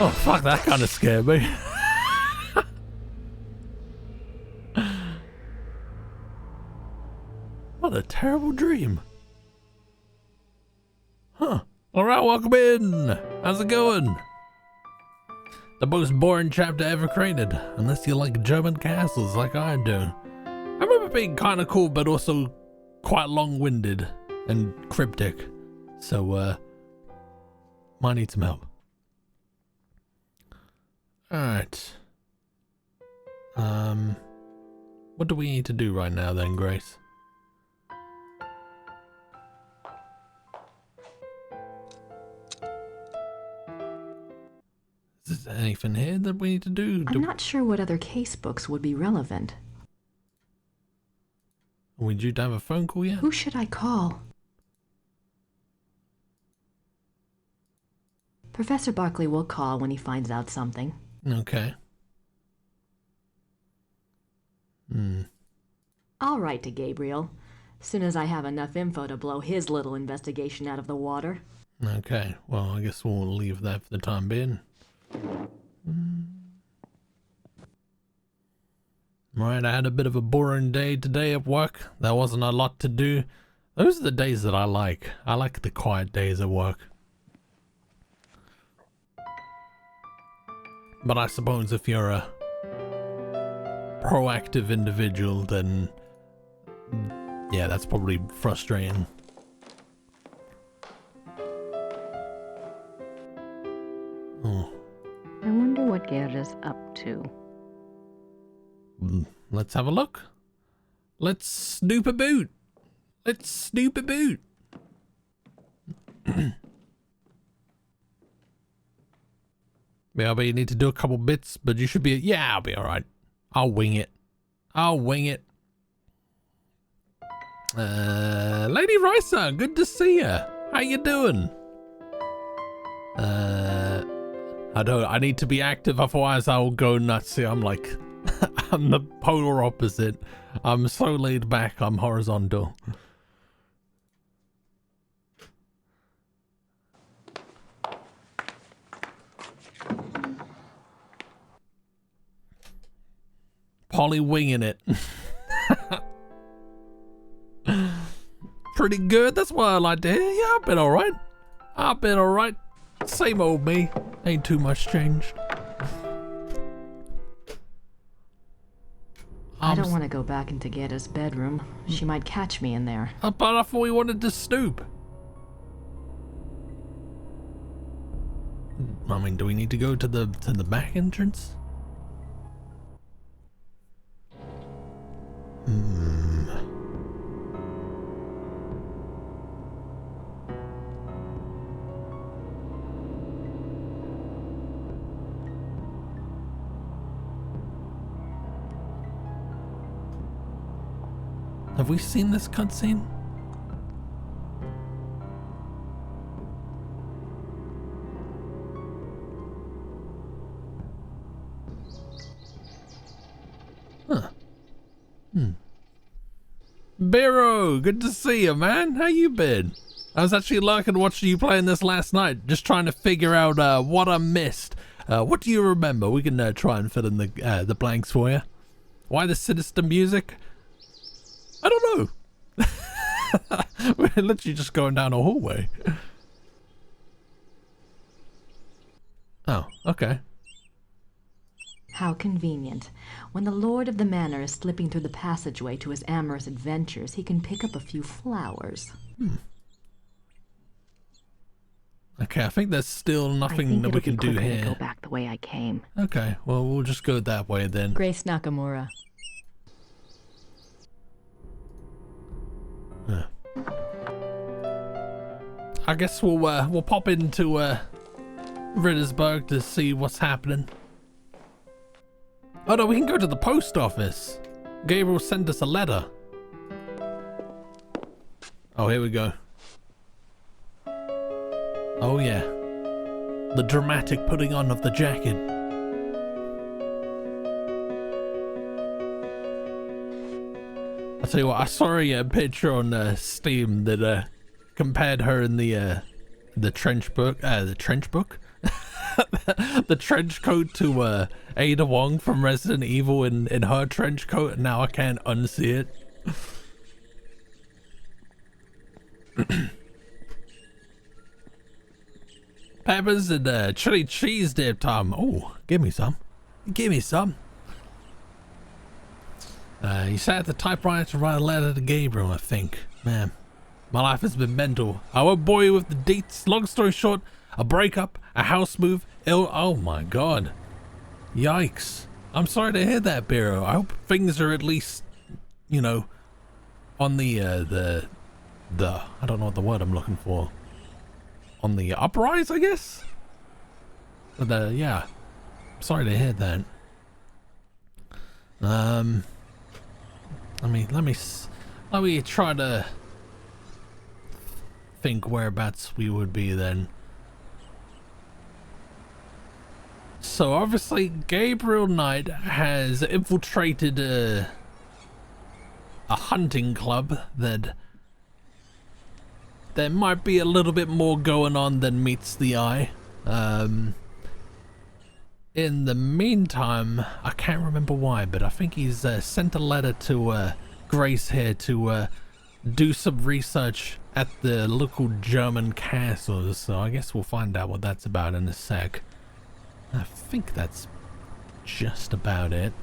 Oh, fuck, that kind of scared me. What a terrible dream. Huh. Alright, welcome in. How's it going? The most boring chapter ever created, unless you like German castles like I do. I remember being kind of cool, but also quite long-winded and cryptic. So, might need some help. Alright. What do we need to do right now then, Grace? Is there anything here that we need to do? I'm not sure what other case books would be relevant. Are we due to have a phone call yet? Who should I call? Professor Barkley will call when he finds out something. Okay. I'll write to Gabriel, soon as I have enough info to blow his little investigation out of the water. Okay, well, I guess we'll leave that for the time being. Right, I had a bit of a boring day today at work. There wasn't a lot to do. Those are the days that I like. I like the quiet days at work. But I suppose if you're a proactive individual, then yeah, that's probably frustrating. Oh. I wonder what Gerda's up to. Let's have a look. Let's snoop a boot. Let's snoop a boot. BRB, you need to do a couple bits, but you should be. Yeah, I'll be alright. I'll wing it. I'll wing it. Lady Ricer, good to see you. How you doing? I need to be active, otherwise I'll go nuts. See, I'm like, I'm the polar opposite. I'm so laid back, I'm horizontal. Polly winging it. Pretty good, that's what I like to hear. Yeah, I've been alright. I've been alright. Same old me. Ain't too much changed. I don't want to go back into Gerda's bedroom. She might catch me in there. But I thought we wanted to snoop. I mean, do we need to go to the back entrance? Have we seen this cutscene? Huh. Barrow, good to see you, man. How you been? I was actually liking watching you playing this last night, just trying to figure out what I missed. What do you remember? We can try and fill in the blanks for you. Why the sinister music? I don't know. We're literally just going down a hallway. Oh, okay. How convenient. When the lord of the manor is slipping through the passageway to his amorous adventures, he can pick up a few flowers. Okay, I think there's still nothing that we can do here. To go back the way I came. Okay, well, we'll just go that way then. Grace Nakamura. I guess we'll pop into Rittersburg to see what's happening. Oh no, we can go to the post office. Gabriel sent us a letter. Oh, here we go. Oh yeah, the dramatic putting on of the jacket. I tell you what, I saw a picture on Steam that compared her in the trench book. The trench book. the trench coat to Ada Wong from Resident Evil in her trench coat, and now I can't unsee it. Peppers and chili cheese dip, Tom. Oh, give me some. Give me some. You sat at the typewriter to write a letter to Gabriel, I think. Man, my life has been mental. I won't bore you with the deets. Long story short, a breakup, a house move, oh my god. Yikes. I'm sorry to hear that, Biro. I hope things are at least, you know, on the I don't know what the word I'm looking for. On the uprise, I guess? But, yeah. Sorry to hear that. Let me try to think whereabouts we would be then. So obviously Gabriel Knight has infiltrated a hunting club that there might be a little bit more going on than meets the eye. In the meantime, I can't remember why, but I think he's sent a letter to Grace here to do some research at the local German castles, so I guess we'll find out what that's about in a sec. I think that's just about it.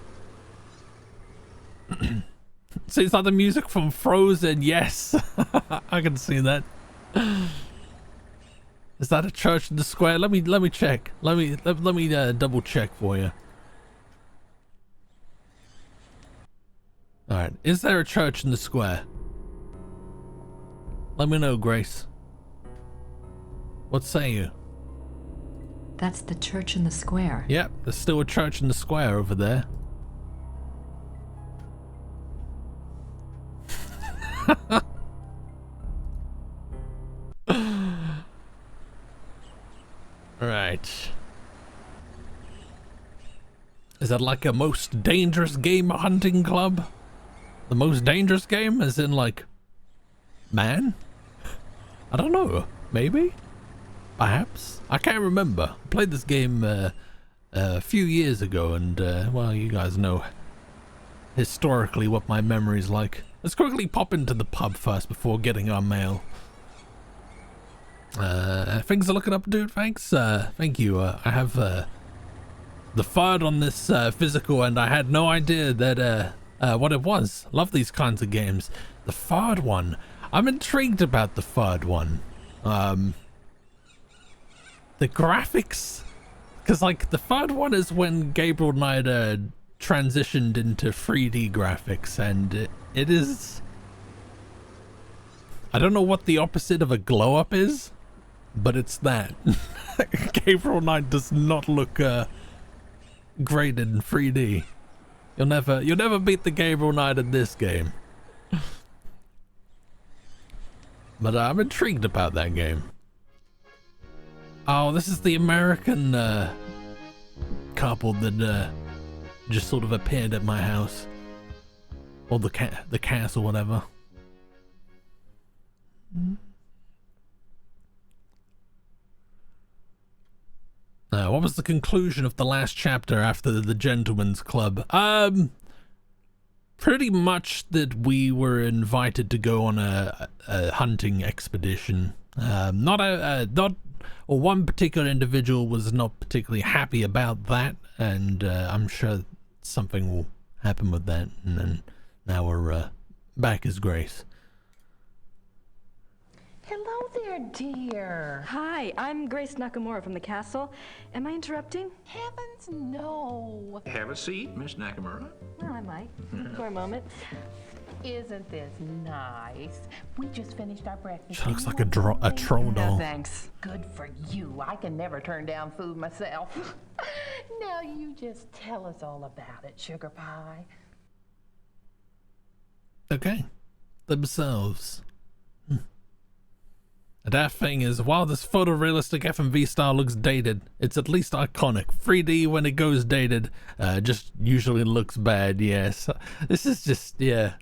Seems like the music from Frozen, yes! I can see that. Is that a church in the square? Let me check. Let me double check for you. All right, is there a church in the square? Let me know, Grace. What say you? That's the church in the square. Yep, there's still a church in the square over there. Right. Is that like a most dangerous game hunting club? The most dangerous game as in like man? I don't know. Maybe? Perhaps? I can't remember. I played this game a few years ago and well, you guys know historically what my memory's like. Let's quickly pop into the pub first before getting our mail. Things are looking up, dude. Thanks. Thank you. I have the third on this physical, and I had no idea that what it was. Love these kinds of games. The third one. I'm intrigued about the third one. The graphics, because like the third one is when Gabriel Knight transitioned into 3D graphics, and it is. I don't know what the opposite of a glow up is. But it's that. Gabriel Knight does not look great in 3D. You'll never beat the Gabriel Knight in this game. But I'm intrigued about that game. Oh, this is the American couple that just sort of appeared at my house, or the castle, whatever. What was the conclusion of the last chapter after the Gentleman's Club? Pretty much that we were invited to go on a hunting expedition. One particular individual was not particularly happy about that, and I'm sure something will happen with that, and then now we're back as Grace. Hello there, dear. Hi, I'm Grace Nakamura from the castle. Am I interrupting? Heavens, no. Have a seat, Miss Nakamura. Well, I might, for a moment. Isn't this nice? We just finished our breakfast. She looks like a troll doll. No, thanks. Good for you. I can never turn down food myself. Now you just tell us all about it, Sugar Pie. Okay. Themselves. That thing is, while this photorealistic FMV style looks dated, it's at least iconic. 3D, when it goes dated, just usually looks bad, yes. This is just, yeah.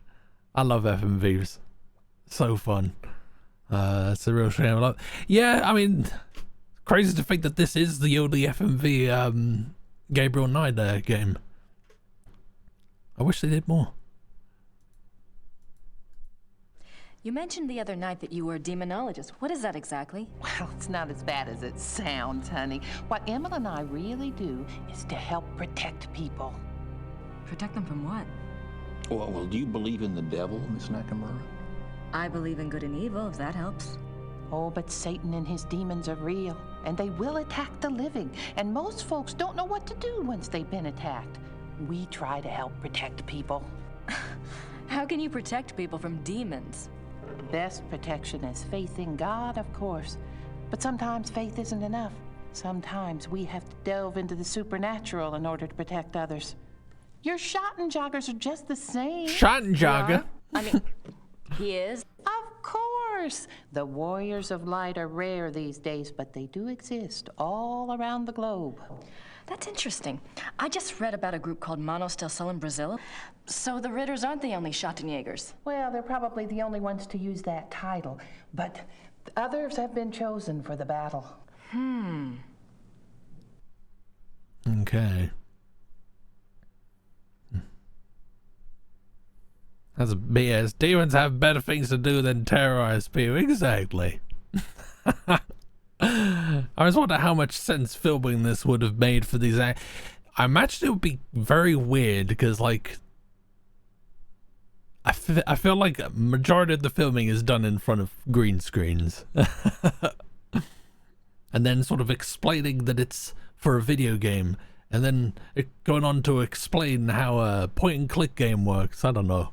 I love FMVs. So fun. It's a real shame. Yeah, I mean, Crazy to think that this is the only FMV Gabriel Knight game. I wish they did more. You mentioned the other night that you were a demonologist. What is that exactly? Well, it's not as bad as it sounds, honey. What Emil and I really do is to help protect people. Protect them from what? Well, do you believe in the devil, Miss Nakamura? I believe in good and evil, if that helps. Oh, but Satan and his demons are real, and they will attack the living. And most folks don't know what to do once they've been attacked. We try to help protect people. How can you protect people from demons? Best protection is faith in God, of course. But sometimes faith isn't enough. Sometimes we have to delve into the supernatural in order to protect others. Your Schottenjoggers are just the same. Schottenjogger? I mean, he is? Of course. The warriors of light are rare these days, but they do exist all around the globe. That's interesting. I just read about a group called Manos del Sol in Brazil. So the Ritters aren't the only Schottenjägers. Well, they're probably the only ones to use that title, but others have been chosen for the battle. Okay. That's BS. Demons have better things to do than terrorize people. Exactly. I was wondering how much sense filming this would have made for these. I imagine it would be very weird because, like, I feel like a majority of the filming is done in front of green screens. And then sort of explaining that it's for a video game. And then going on to explain how a point-and-click game works. I don't know.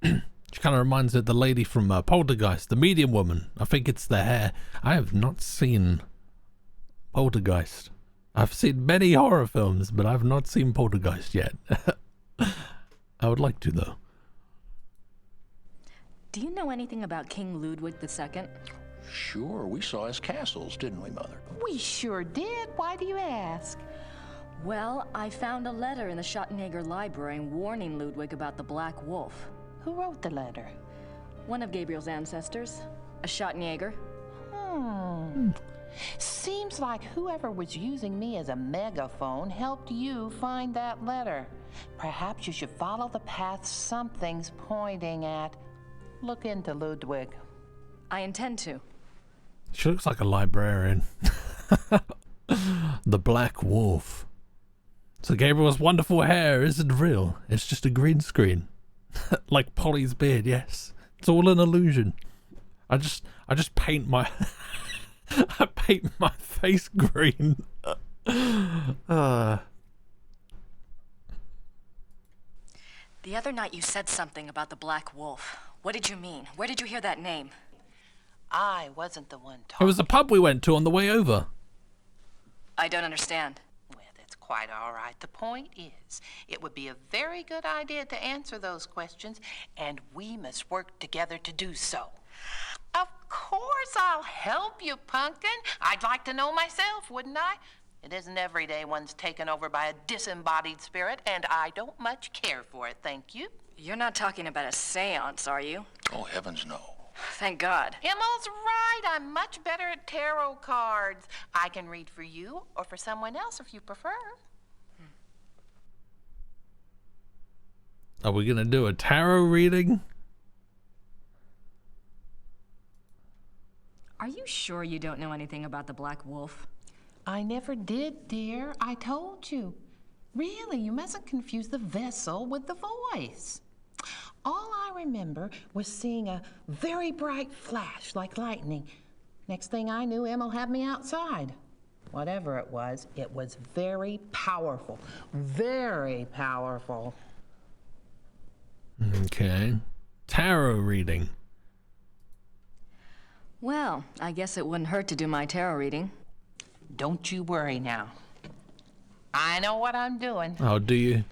She kind of reminds me of the lady from Poltergeist, the medium woman. I think it's the hair. I have not seen Poltergeist. I've seen many horror films, but I've not seen Poltergeist yet. I would like to, though. Do you know anything about King Ludwig II? Sure, we saw his castles, didn't we, Mother? We sure did. Why do you ask? Well, I found a letter in the Schottenjäger library warning Ludwig about the Black Wolf. Who wrote the letter? One of Gabriel's ancestors, a Schottenjäger. Seems like whoever was using me as a megaphone helped you find that letter. Perhaps you should follow the path something's pointing at. Look into Ludwig. I intend to. She looks like a librarian. The Black Wolf. So Gabriel's wonderful hair isn't real. It's just a green screen. Like Polly's beard, yes. It's all an illusion. I just paint my I paint my face green. The other night you said something about the Black Wolf. What did you mean? Where did you hear that name? I wasn't the one talking. It was a pub we went to on the way over. I don't understand. Quite all right. The point is, it would be a very good idea to answer those questions, and we must work together to do so. Of course I'll help you, Pumpkin. I'd like to know myself, wouldn't I? It isn't every day one's taken over by a disembodied spirit, and I don't much care for it, thank you. You're not talking about a seance, are you? Oh, heavens no. Thank God. Emil's right. I'm much better at tarot cards. I can read for you or for someone else if you prefer. Are we gonna do a tarot reading? Are you sure you don't know anything about the Black Wolf? I never did, dear. I told you. Really, you mustn't confuse the vessel with the voice. All I remember was seeing a very bright flash like lightning. Next thing I knew, Emil had me outside. Whatever it was very powerful. Very powerful. Okay. Tarot reading. Well, I guess it wouldn't hurt to do my tarot reading. Don't you worry now. I know what I'm doing. Oh, do you?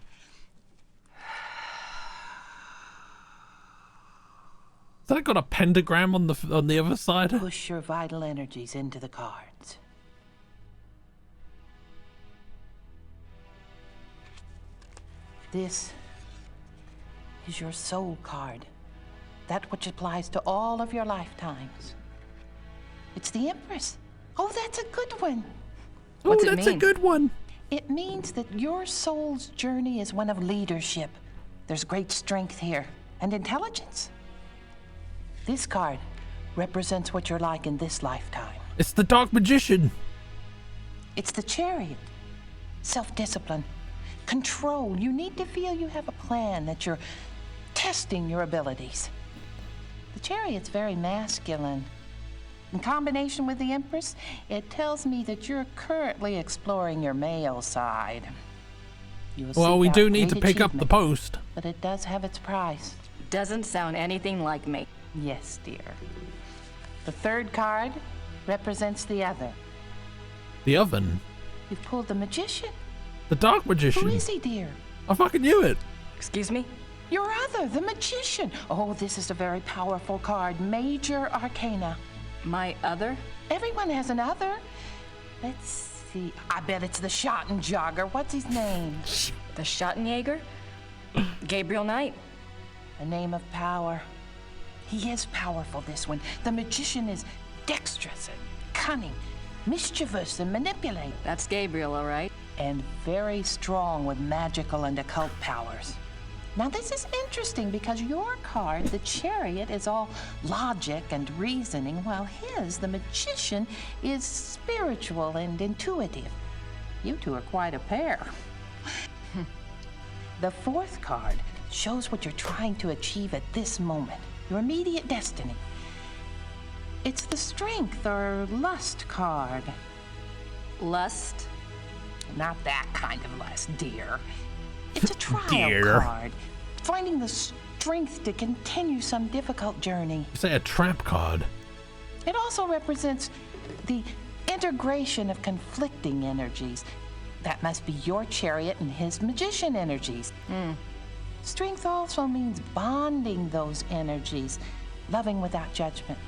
Has that got a pentagram on the other side? Push your vital energies into the cards. This is your soul card. That which applies to all of your lifetimes. It's the Empress. Oh, that's a good one. What's it that's a mean? good one. It means that your soul's journey is one of leadership. There's great strength here and intelligence. This card represents what you're like in this lifetime. It's the Dark Magician. It's the Chariot. Self-discipline, control. You need to feel you have a plan, that you're testing your abilities. The Chariot's very masculine. In combination with the Empress, it tells me that you're currently exploring your male side. Well, we do need to pick up the post. But it does have its price. Doesn't sound anything like me. Yes, dear. The third card represents the other. The oven. You've pulled the Magician. The Dark Magician. Who is he, dear? I fucking knew it. Excuse me? Your other, the Magician. Oh, this is a very powerful card. Major Arcana. My other? Everyone has an other. Let's see. I bet it's the Schottenjäger. What's his name? The Schottenjäger? Gabriel Knight. A name of power. He is powerful, this one. The Magician is dexterous and cunning, mischievous and manipulative. That's Gabriel, all right. And very strong with magical and occult powers. Now, this is interesting because your card, the Chariot, is all logic and reasoning, while his, the Magician, is spiritual and intuitive. You two are quite a pair. The fourth card shows what you're trying to achieve at this moment, your immediate destiny. It's the Strength or Lust card. Lust? Not that kind of lust, dear. It's a trial card, finding the strength to continue some difficult journey. You say a trap card. It also represents the integration of conflicting energies. That must be your Chariot and his Magician energies. Strength also means bonding those energies, loving without judgment,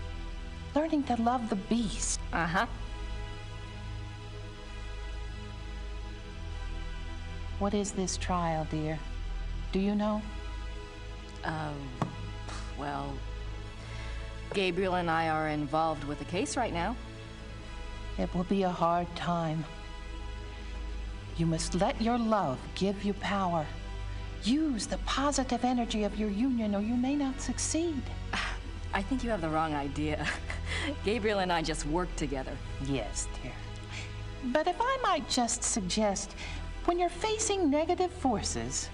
learning to love the beast. Uh-huh. What is this trial, dear? Do you know? Well, Gabriel and I are involved with a case right now. It will be a hard time. You must let your love give you power. Use the positive energy of your union or you may not succeed. I think you have the wrong idea. Gabriel and I just work together. Yes, dear. But if I might just suggest, when you're facing negative forces,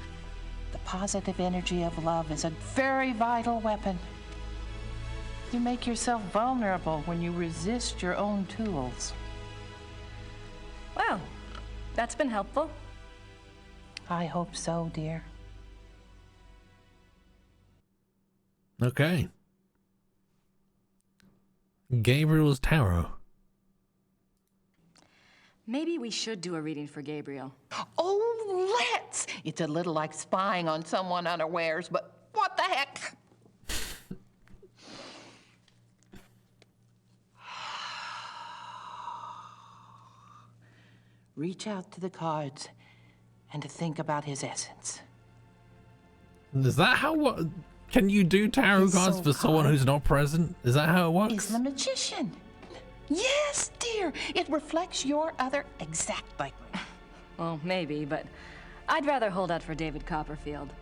the positive energy of love is a very vital weapon. You make yourself vulnerable when you resist your own tools. Well, that's been helpful. I hope so, dear. Okay. Gabriel's Tarot. Maybe we should do a reading for Gabriel. Oh, let's! It's a little like spying on someone unawares, but what the heck? Reach out to the cards and to think about his essence. Is that how what? Can you do tarot cards for someone who's not present? Is that how it works? Is the Magician. Yes, dear. It reflects your other exactly. Well, maybe, but I'd rather hold out for David Copperfield.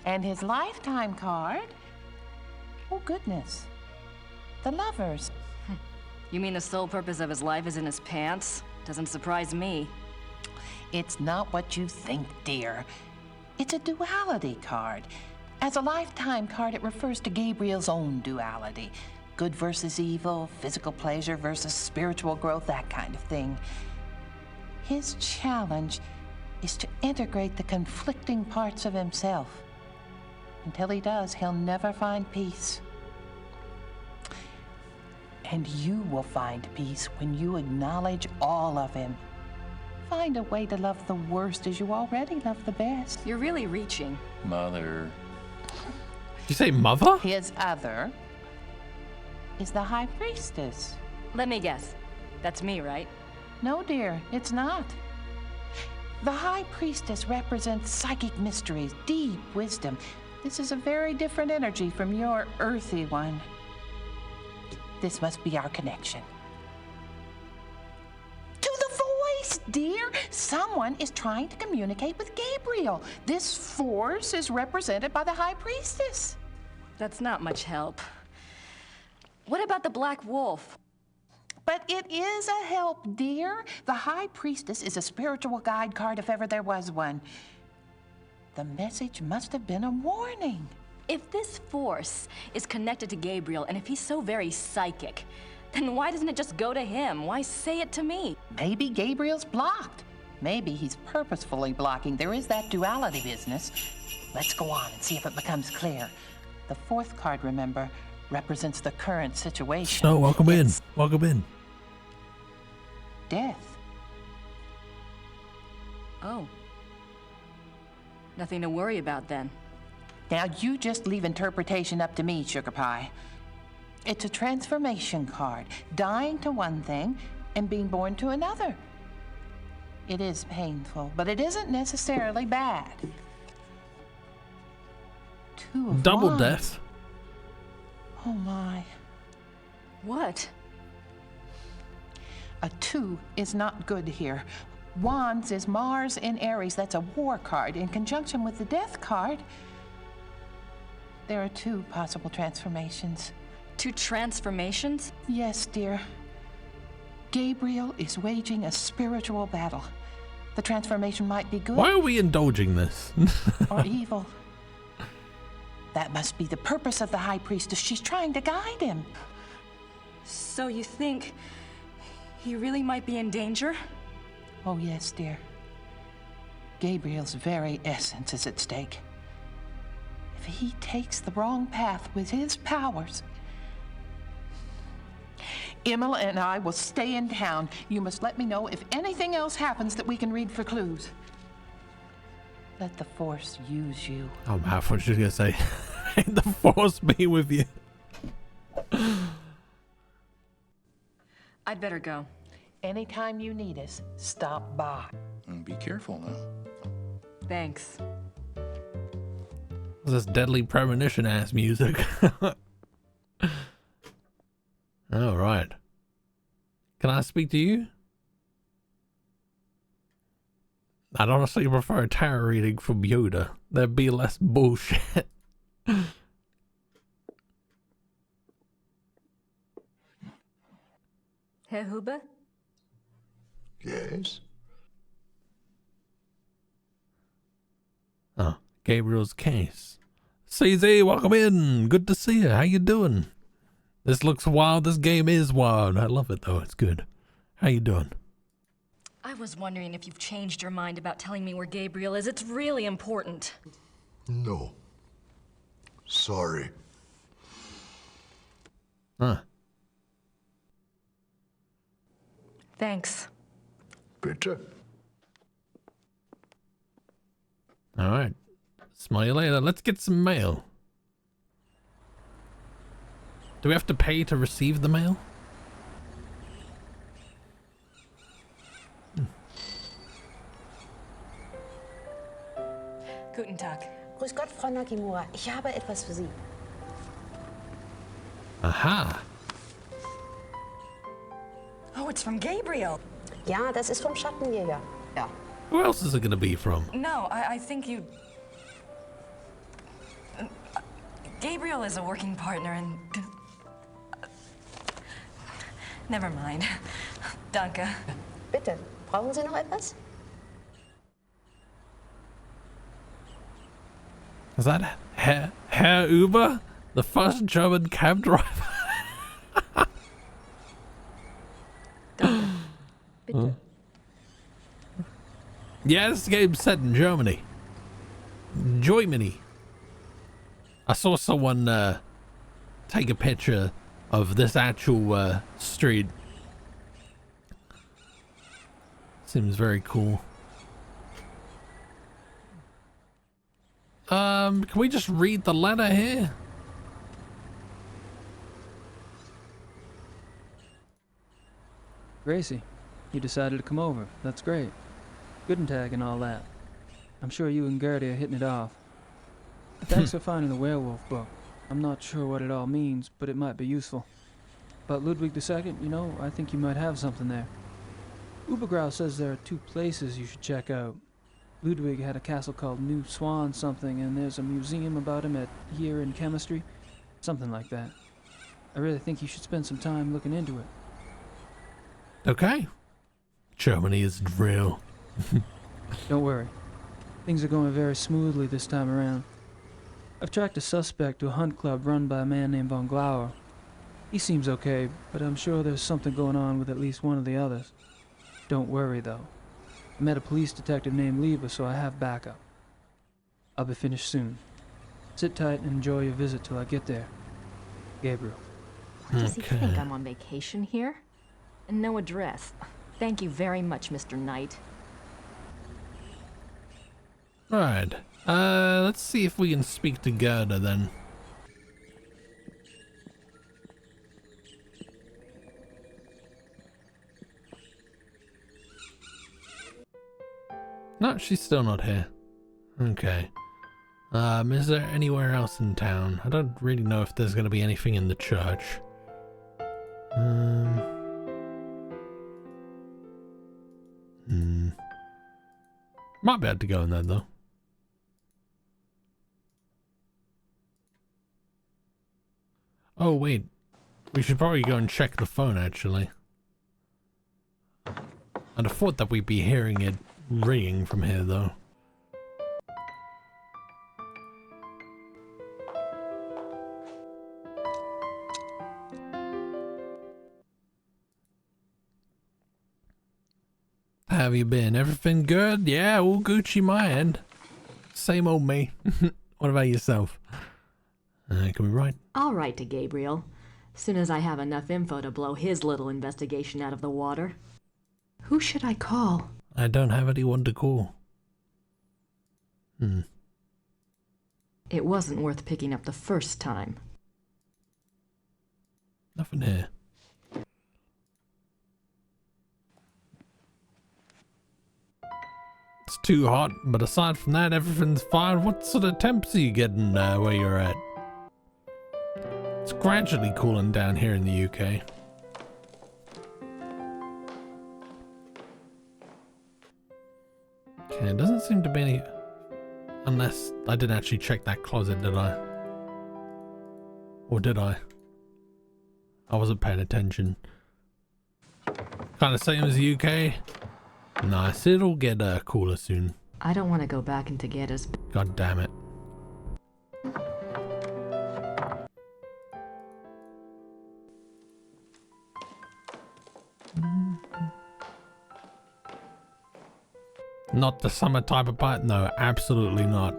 And his lifetime card? Oh, goodness. The Lovers. You mean the sole purpose of his life is in his pants? Doesn't surprise me. It's not what you think, dear. It's a duality card. As a lifetime card, it refers to Gabriel's own duality. Good versus evil, physical pleasure versus spiritual growth, that kind of thing. His challenge is to integrate the conflicting parts of himself. Until he does, he'll never find peace. And you will find peace when you acknowledge all of him. Find a way to love the worst as you already love the best. You're really reaching. Mother. Did you say mother? His other is the High Priestess. Let me guess. That's me, right? No, dear, it's not. The High Priestess represents psychic mysteries, deep wisdom. This is a very different energy from your earthy one. This must be our connection. dear. Someone is trying to communicate with Gabriel. This force is represented by the High Priestess. That's not much help. What about the Black Wolf? But it is a help, dear. The High Priestess is a spiritual guide card if ever there was one. The message must have been a warning. If this force is connected to Gabriel, and if he's so very psychic, then why doesn't it just go to him? Why say it to me? Maybe Gabriel's blocked. Maybe he's purposefully blocking. There is that duality business. Let's go on and see if it becomes clear. The fourth card, remember, represents the current situation. Snow, welcome in. Welcome in. Death. Oh. Nothing to worry about then. Now you just leave interpretation up to me, Sugar Pie. It's a transformation card, dying to one thing and being born to another. It is painful, but it isn't necessarily bad. Two of Double wands. death. Oh my. What? A 2 is not good here. Wands is Mars in Aries. That's a war card. In conjunction with the death card, there are 2 possible transformations. 2 transformations? Yes, dear. Gabriel is waging a spiritual battle. The transformation might be good. Why are we indulging this? Or evil. That must be the purpose of the High Priestess. She's trying to guide him. So you think he really might be in danger? Oh, yes, dear. Gabriel's very essence is at stake. If he takes the wrong path with his powers, Imola and I will stay in town. You must let me know if anything else happens that we can read for clues. Let the Force use you. Oh, man, I thought you were going to say, the Force be with you. I'd better go. Anytime you need us, stop by. And be careful now. Thanks. This deadly premonition ass music. All right. Can I speak to you? I'd honestly prefer a tarot reading from Yoda. There'd be less bullshit. Herr Huber? Yes? Oh, Gabriel's case. CZ, welcome in. Good to see you. How you doing? This looks wild. This game is wild. I love it, though. It's good. How you doing? I was wondering if you've changed your mind about telling me where Gabriel is. It's really important. No. Sorry. Huh. Thanks. Bitte. All right. Smell you later. Let's get some mail. Do we have to pay to receive the mail? Guten Tag. Grüß Gott, Frau Nakimura. Ich habe etwas für Sie. Aha. Oh, it's from Gabriel. Ja, das ist vom Schattenjäger. Ja. Who else is it going to be from? No, I think you... Gabriel is a working partner and... Never mind. Danke. Bitte, brauchen Sie noch etwas? Is that Herr Uber? The first German cab driver? Bitte. Yeah, this game's set in Germany. Germany. I saw someone take a picture of this actual street. Seems very cool. Can we just read the letter here? Gracie, you decided to come over. That's great. Guten Tag and all that. I'm sure you and Gertie are hitting it off. Thanks for finding the werewolf book. I'm not sure what it all means, but it might be useful. About Ludwig II, you know, I think you might have something there. Ubergrau says there are 2 places you should check out. Ludwig had a castle called New Swan something, and there's a museum about him here in chemistry. Something like that. I really think you should spend some time looking into it. Okay. Germany is real. Don't worry. Things are going very smoothly this time around. I've tracked a suspect to a hunt club run by a man named Von Glauer. He seems okay, but I'm sure there's something going on with at least one of the others. Don't worry, though. I met a police detective named Lieber, so I have backup. I'll be finished soon. Sit tight and enjoy your visit till I get there. Gabriel. What does he think? I'm on vacation here? And no address. Thank you very much, Mr. Knight. Alright. Let's see if we can speak to Gerda then. No, she's still not here. Okay. Is there anywhere else in town? I don't really know if there's going to be anything in the church. Might be able to go in there though. Oh wait, we should probably go and check the phone actually. I'd have thought that we'd be hearing it ringing from here though. How have you been? Everything good? Yeah, all Gucci my end. Same old me. What about yourself? Can we write? I'll write to Gabriel. Soon as I have enough info to blow his little investigation out of the water. Who should I call? I don't have anyone to call. It wasn't worth picking up the first time. Nothing here. It's too hot, but aside from that, everything's fine. What sort of temps are you getting where you're at? It's gradually cooling down here in the UK. Okay, it doesn't seem to be any... Unless I didn't actually check that closet, did I? Or did I? I wasn't paying attention. Kind of same as the UK. Nice, it'll get cooler soon. I don't want to go back into Gerda's... God damn it. Not the summer type of pipe? No, absolutely not.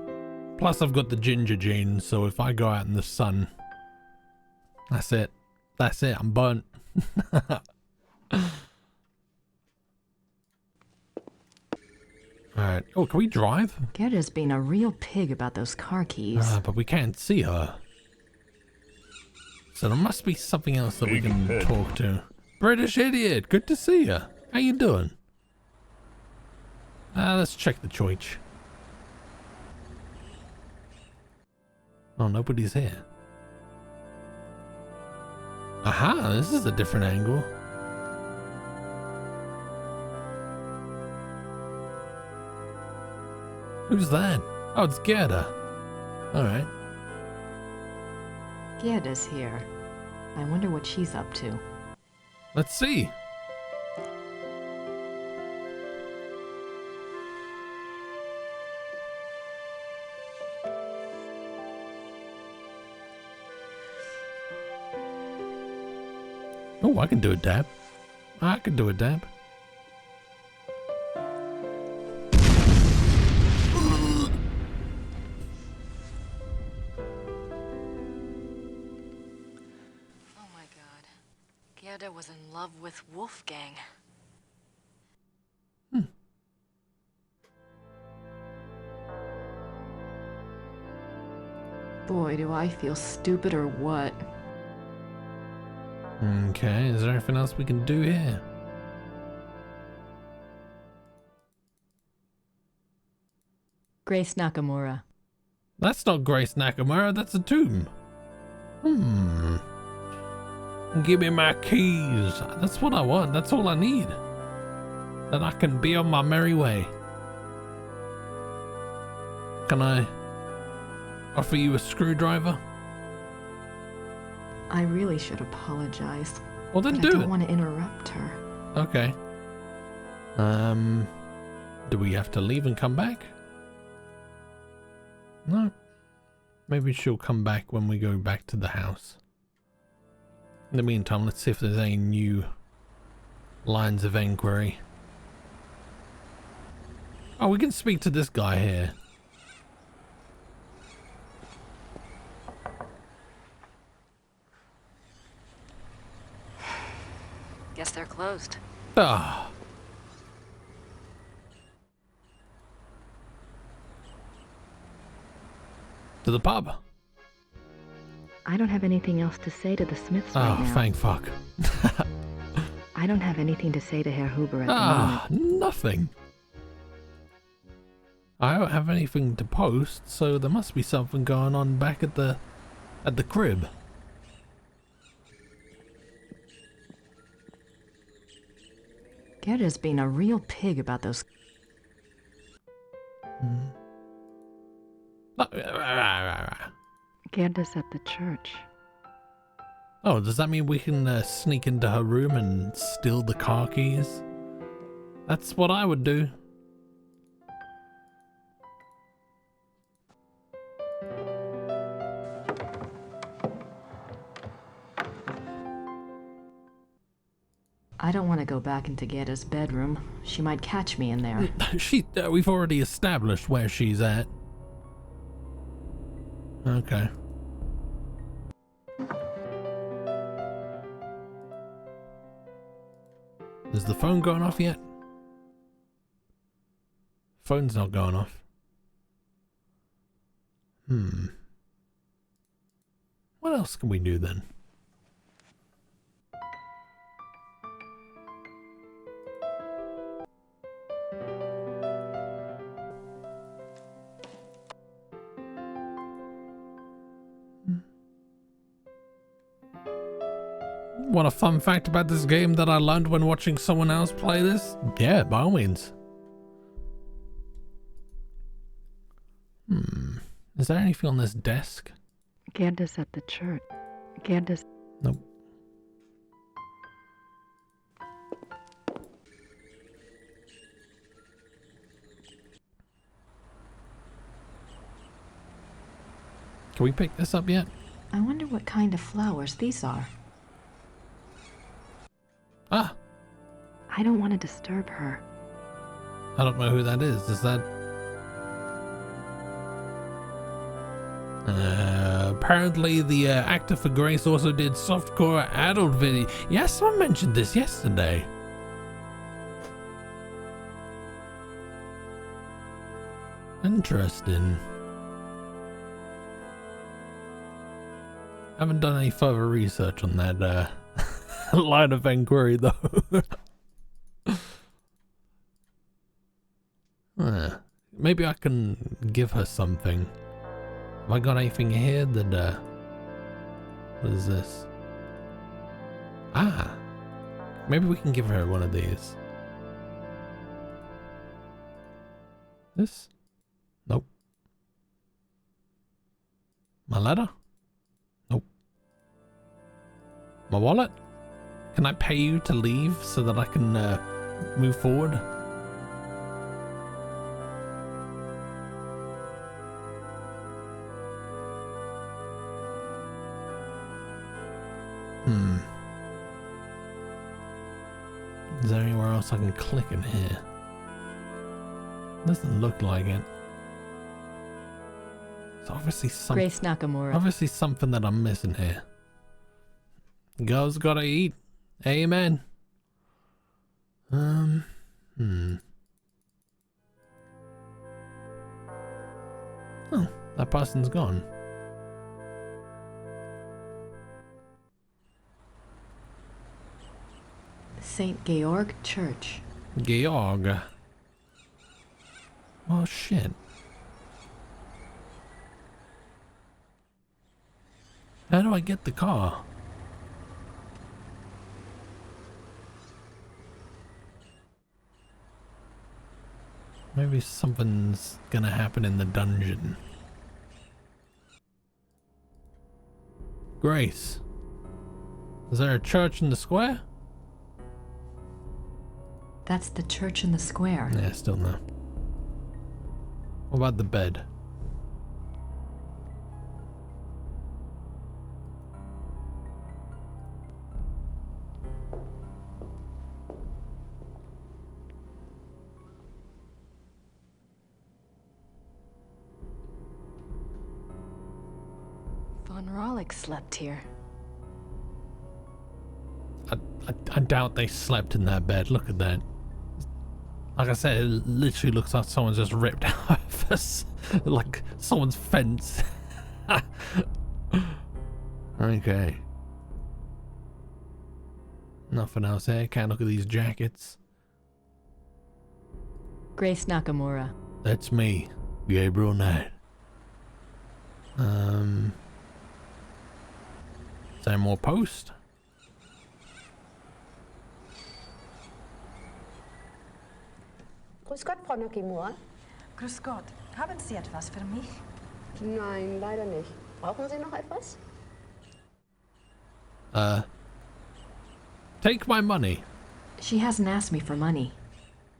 Plus I've got the ginger genes, so if I go out in the sun, that's it. That's it, I'm burnt. Alright. Oh, can we drive? Gerda's being a real pig about those car keys. But we can't see her. So there must be something else that we can talk to. British idiot, good to see you. How you doing? Let's check the church. Oh, nobody's here. Aha, this is a different angle. Who's that? Oh, it's Gerda. Alright. Gerda's here. I wonder what she's up to. Let's see. Oh, I can do a dab. I can do a dab. Gerda was in love with Wolfgang. Boy, do I feel stupid or what. Okay, is there anything else we can do here? Grace Nakamura. That's not Grace Nakamura, that's a tomb. Give me my keys. That's what I want, that's all I need. then I can be on my merry way. Can I offer you a screwdriver? I really should apologize. Well, then but do I don't it. want to interrupt her. Okay. Do we have to leave and come back? No. Maybe she'll come back when we go back to the house. In the meantime, let's see if there's any new lines of inquiry. Oh, we can speak to this guy here. Guess they're closed. Ah. To the pub. I don't have anything else to say to the Smiths right now. Oh, thank fuck. I don't have anything to say to Herr Huber at the moment. Nothing. I don't have anything to post, so there must be something going on back at the crib. Gerda's being a real pig about those. Gerda's at the church. Oh, does that mean we can sneak into her room and steal the car keys? That's what I would do. I don't want to go back into Gerda's bedroom. She might catch me in there. We've already established where she's at. Okay. Is the phone going off yet? Phone's not going off. What else can we do then? Want a fun fact about this game that I learned when watching someone else play this? Yeah, by all means. Is there anything on this desk? Gerda's at the church. Gerda's... Nope. Can we pick this up yet? I wonder what kind of flowers these are. Ah! I don't want to disturb her. I don't know who that is. Is that... apparently the actor for Grace also did softcore adult video. Yes, someone mentioned this yesterday. Interesting. Haven't done any further research on that line of inquiry though. Maybe I can give her something. Have I got anything here that what is this? Ah, maybe we can give her one of these. This? Nope. My letter? Nope. My wallet? Can I pay you to leave so that I can move forward? Is there anywhere else I can click in here? Doesn't look like it. It's obviously something. Grace Nakamura. Obviously something that I'm missing here. Girls gotta eat. Amen. Oh, that person's gone. St. Georg Church. Georg. Oh shit. How do I get the car? Maybe something's gonna happen in the dungeon. Grace. Is there a church in the square? That's the church in the square. Yeah, still no. What about the bed? Von Rollick slept here. I doubt they slept in that bed. Look at that. Like I said, it literally looks like someone's just ripped out of us, like someone's fence. Okay. Nothing else here. Can't look at these jackets. Grace Nakamura. That's me, Gabriel Knight. Is there more post? Grüß Gott, Frau Nakamura. Grüß Gott. Haben Sie etwas für mich? Nein, leider nicht. Brauchen Sie noch etwas? Take my money. She hasn't asked me for money.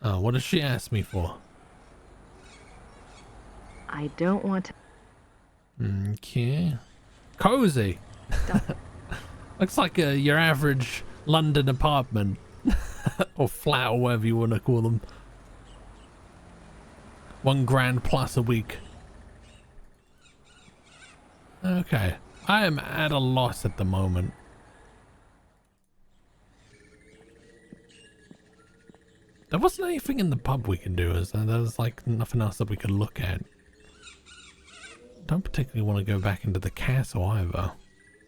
Oh, what does she ask me for? I don't want to... Okay. Cozy. Looks like your average London apartment. Or flat, or whatever you want to call them. $1 grand plus a week. Okay. I am at a loss at the moment. There wasn't anything in the pub we could do, is there? There was like nothing else that we could look at. Don't particularly want to go back into the castle either.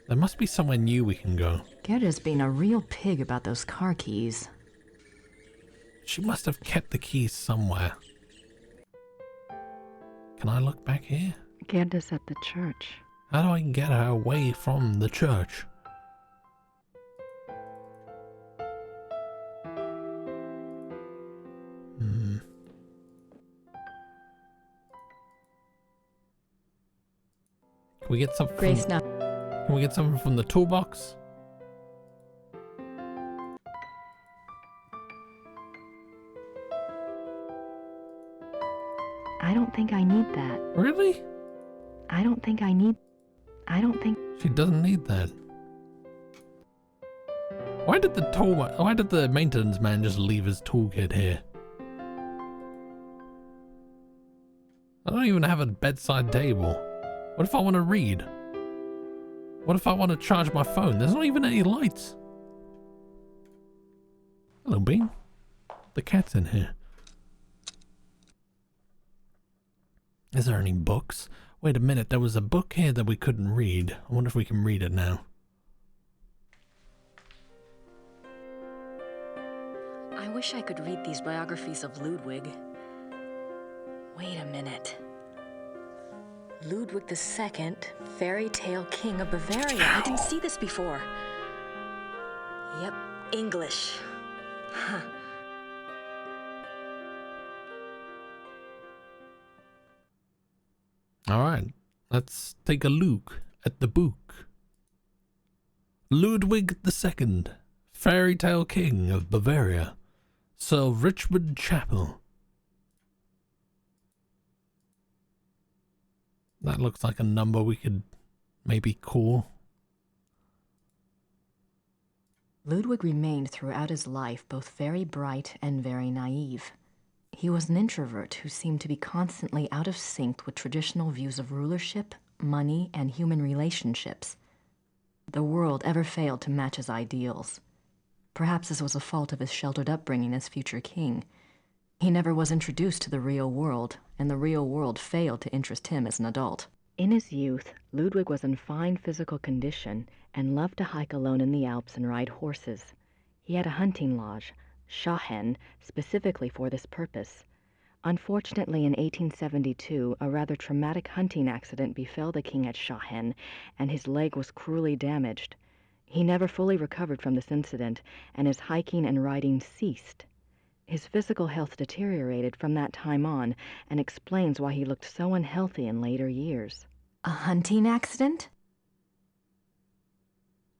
There must be somewhere new we can go. Gerda's being a real pig about those car keys. She must have kept the keys somewhere. Can I look back here? Gerda's at the church. How do I get her away from the church? Can we get something? Grace now. Can we get something from the toolbox? I don't think I need that. Really? I don't think She doesn't need that. Why did the maintenance man just leave his toolkit here? I don't even have a bedside table. What if I want to read? What if I want to charge my phone? There's not even any lights. Hello, Bean. The cat's in here. Is there any books? Wait a minute, there was a book here that we couldn't read. I wonder if we can read it now. I wish I could read these biographies of Ludwig. Wait a minute. Ludwig II, fairy tale king of Bavaria. I didn't see this before. Yep, English. Huh. Alright, let's take a look at the book. Ludwig II, fairy tale king of Bavaria. Sir Richmond Chapel. That looks like a number we could maybe call. Ludwig remained throughout his life both very bright and very naive. He was an introvert who seemed to be constantly out of sync with traditional views of rulership, money, and human relationships. The world ever failed to match his ideals. Perhaps this was a fault of his sheltered upbringing as future king. He never was introduced to the real world, and the real world failed to interest him as an adult. In his youth, Ludwig was in fine physical condition and loved to hike alone in the Alps and ride horses. He had a hunting lodge, Schahen, specifically for this purpose. Unfortunately, in 1872, a rather traumatic hunting accident befell the king at Schahen, and his leg was cruelly damaged. He never fully recovered from this incident, and his hiking and riding ceased. His physical health deteriorated from that time on and explains why he looked so unhealthy in later years. A hunting accident?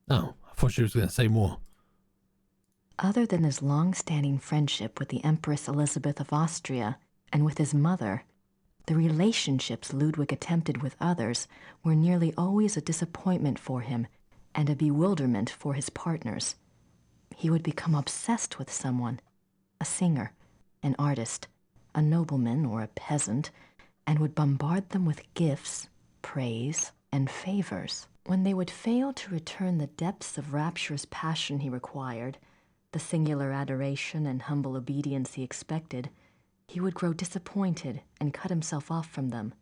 Oh, I thought she was going to say more. Other than his long-standing friendship with the Empress Elizabeth of Austria and with his mother, the relationships Ludwig attempted with others were nearly always a disappointment for him and a bewilderment for his partners. He would become obsessed with someone, a singer, an artist, a nobleman or a peasant, and would bombard them with gifts, praise, and favors. When they would fail to return the depths of rapturous passion he required, the singular adoration and humble obedience he expected, he would grow disappointed and cut himself off from them.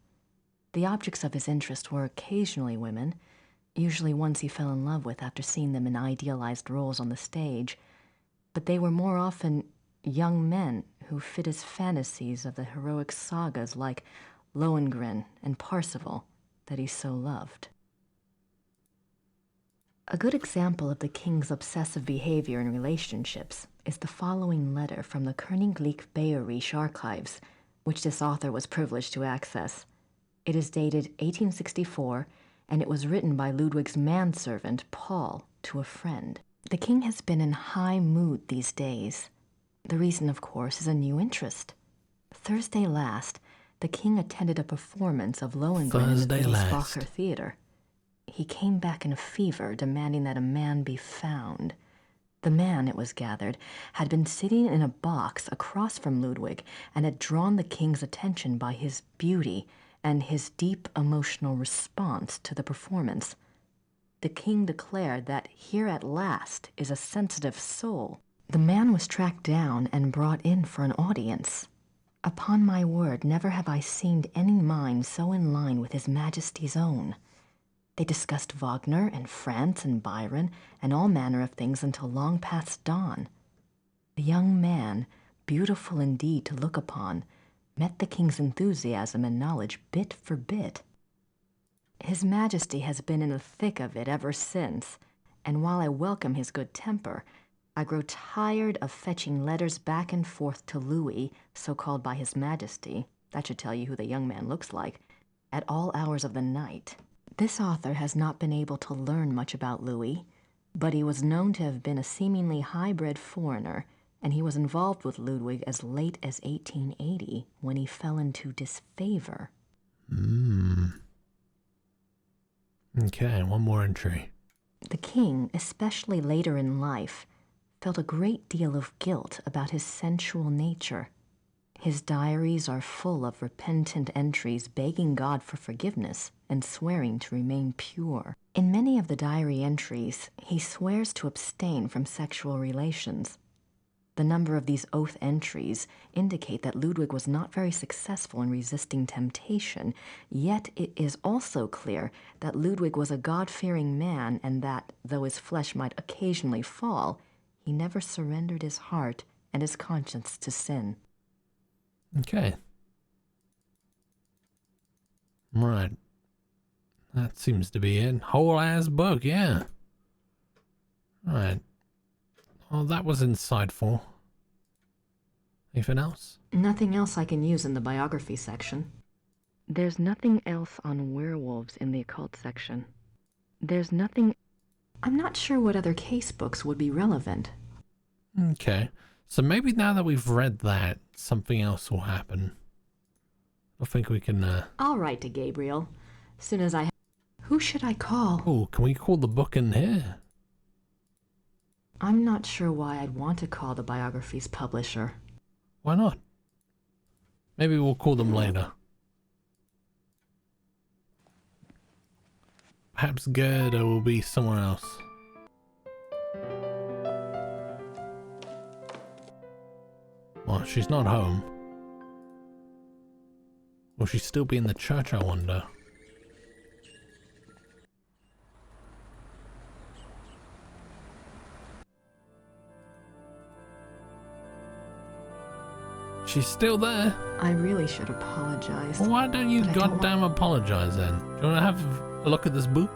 The objects of his interest were occasionally women, usually ones he fell in love with after seeing them in idealized roles on the stage, but they were more often young men who fit his fantasies of the heroic sagas like Lohengrin and Parsifal that he so loved. A good example of the king's obsessive behavior in relationships is the following letter from the Königlich Bayerische archives, which this author was privileged to access. It is dated 1864, and it was written by Ludwig's manservant, Paul, to a friend. The king has been in high mood these days. The reason, of course, is a new interest. Thursday last, the king attended a performance of Lohengrin in the Wiesbacher Theater. He came back in a fever, demanding that a man be found. The man, it was gathered, had been sitting in a box across from Ludwig and had drawn the king's attention by his beauty and his deep emotional response to the performance. The king declared that here at last is a sensitive soul. The man was tracked down and brought in for an audience. Upon my word, never have I seen any mind so in line with His Majesty's own. They discussed Wagner and France and Byron and all manner of things until long past dawn. The young man, beautiful indeed to look upon, met the king's enthusiasm and knowledge bit for bit. His Majesty has been in the thick of it ever since, and while I welcome his good temper, I grow tired of fetching letters back and forth to Louis, so called by His Majesty, that should tell you who the young man looks like, at all hours of the night. This author has not been able to learn much about Louis, but he was known to have been a seemingly high-bred foreigner, and he was involved with Ludwig as late as 1880, when he fell into disfavor. Okay, one more entry. The king, especially later in life, felt a great deal of guilt about his sensual nature. His diaries are full of repentant entries begging God for forgiveness and swearing to remain pure. In many of the diary entries, he swears to abstain from sexual relations. The number of these oath entries indicate that Ludwig was not very successful in resisting temptation, yet it is also clear that Ludwig was a God-fearing man and that, though his flesh might occasionally fall, he never surrendered his heart and his conscience to sin. Okay. Right. That seems to be it. Whole ass book, yeah. Right. Well, that was insightful. Anything else? Nothing else I can use in the biography section. There's nothing else on werewolves in the occult section. There's nothing... I'm not sure what other case books would be relevant. Okay. So maybe now that we've read that, something else will happen. I think we can, I'll write to Gabriel. Soon as I... Who should I call? Oh, can we call the book in here? I'm not sure why I'd want to call the biography's publisher. Why not? Maybe we'll call them later. Perhaps Gerda will be someone else. Well, she's not home. Will she still be in the church, I wonder? She's still there. I really should apologize. Well, why don't you goddamn apologize then? Do you want to have a look at this book?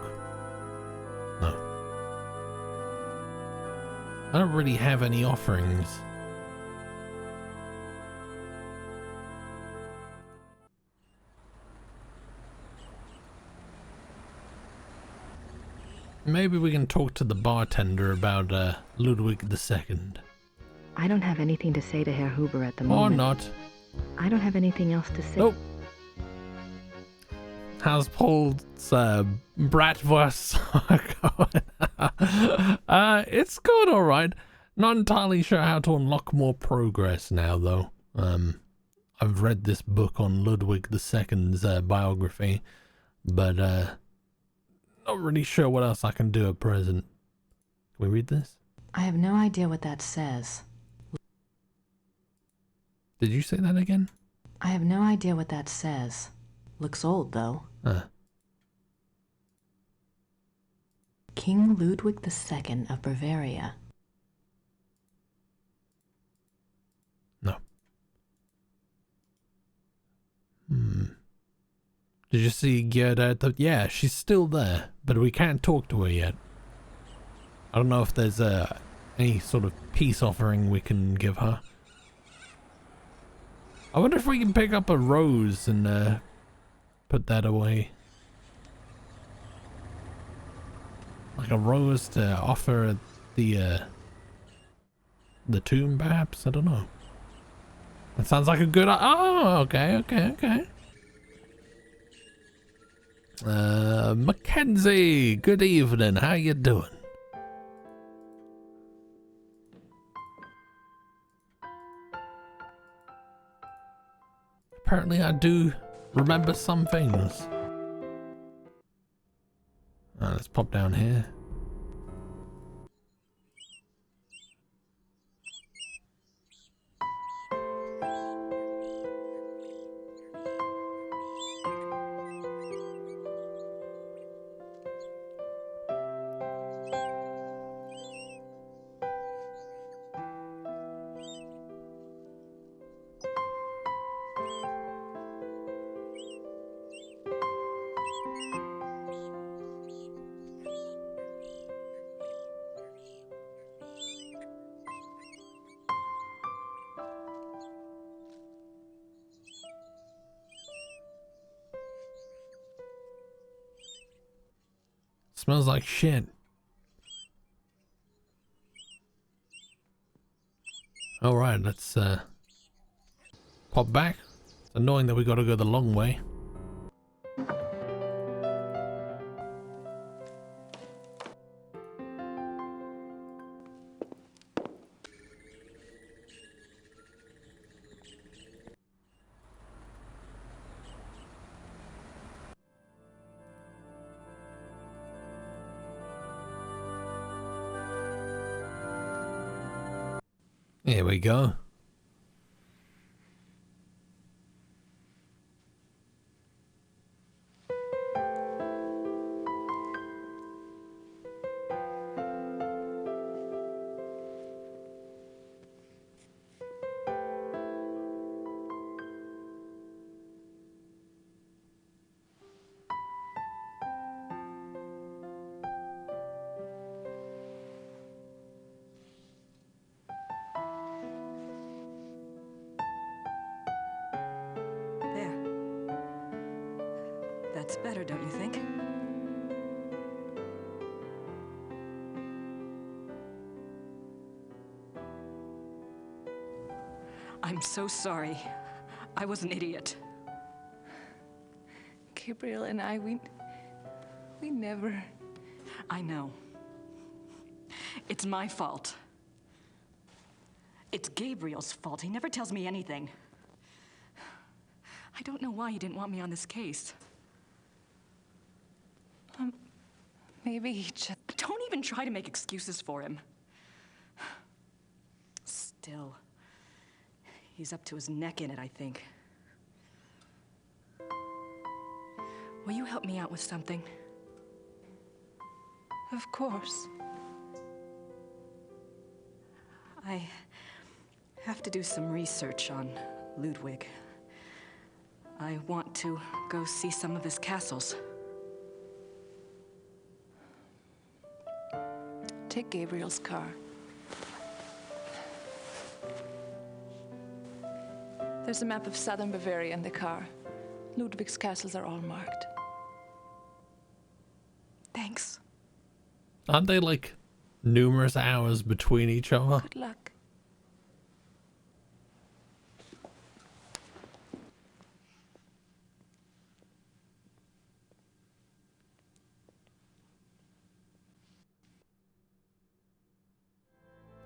No. I don't really have any offerings. Maybe we can talk to the bartender about Ludwig II. I don't have anything to say to Herr Huber at the Or moment. not. I don't have anything else to say. Nope. How's Paul's bratwurst going? It's going alright. Not entirely sure how to unlock more progress now, though. I've read this book on Ludwig II's biography, but not really sure what else I can do at present. Can we read this? I have no idea what that says. Did you say that again? I have no idea what that says. Looks old, though. King Ludwig II of Bavaria. No. Did you see Gerda? Yeah, she's still there, but we can't talk to her yet. I don't know if there's any sort of peace offering we can give her. I wonder if we can pick up a rose and put that away. Like a rose to offer at the tomb, perhaps? I don't know. That sounds like a good... Oh, okay. Mackenzie, good evening. How you doing? Apparently I do remember some things. Let's pop down here. Smells like shit. Alright, let's pop back. It's annoying that we gotta go the long way. Here we go. That's better, don't you think? I'm so sorry. I was an idiot. Gabriel and I, we never... I know. It's my fault. It's Gabriel's fault. He never tells me anything. I don't know why he didn't want me on this case. Maybe he just... Don't even try to make excuses for him. Still, he's up to his neck in it, I think. Will you help me out with something? Of course. I have to do some research on Ludwig. I want to go see some of his castles. Take Gabriel's car. There's a map of southern Bavaria in the car. Ludwig's castles are all marked. Thanks. Aren't they like numerous hours between each other? Good luck.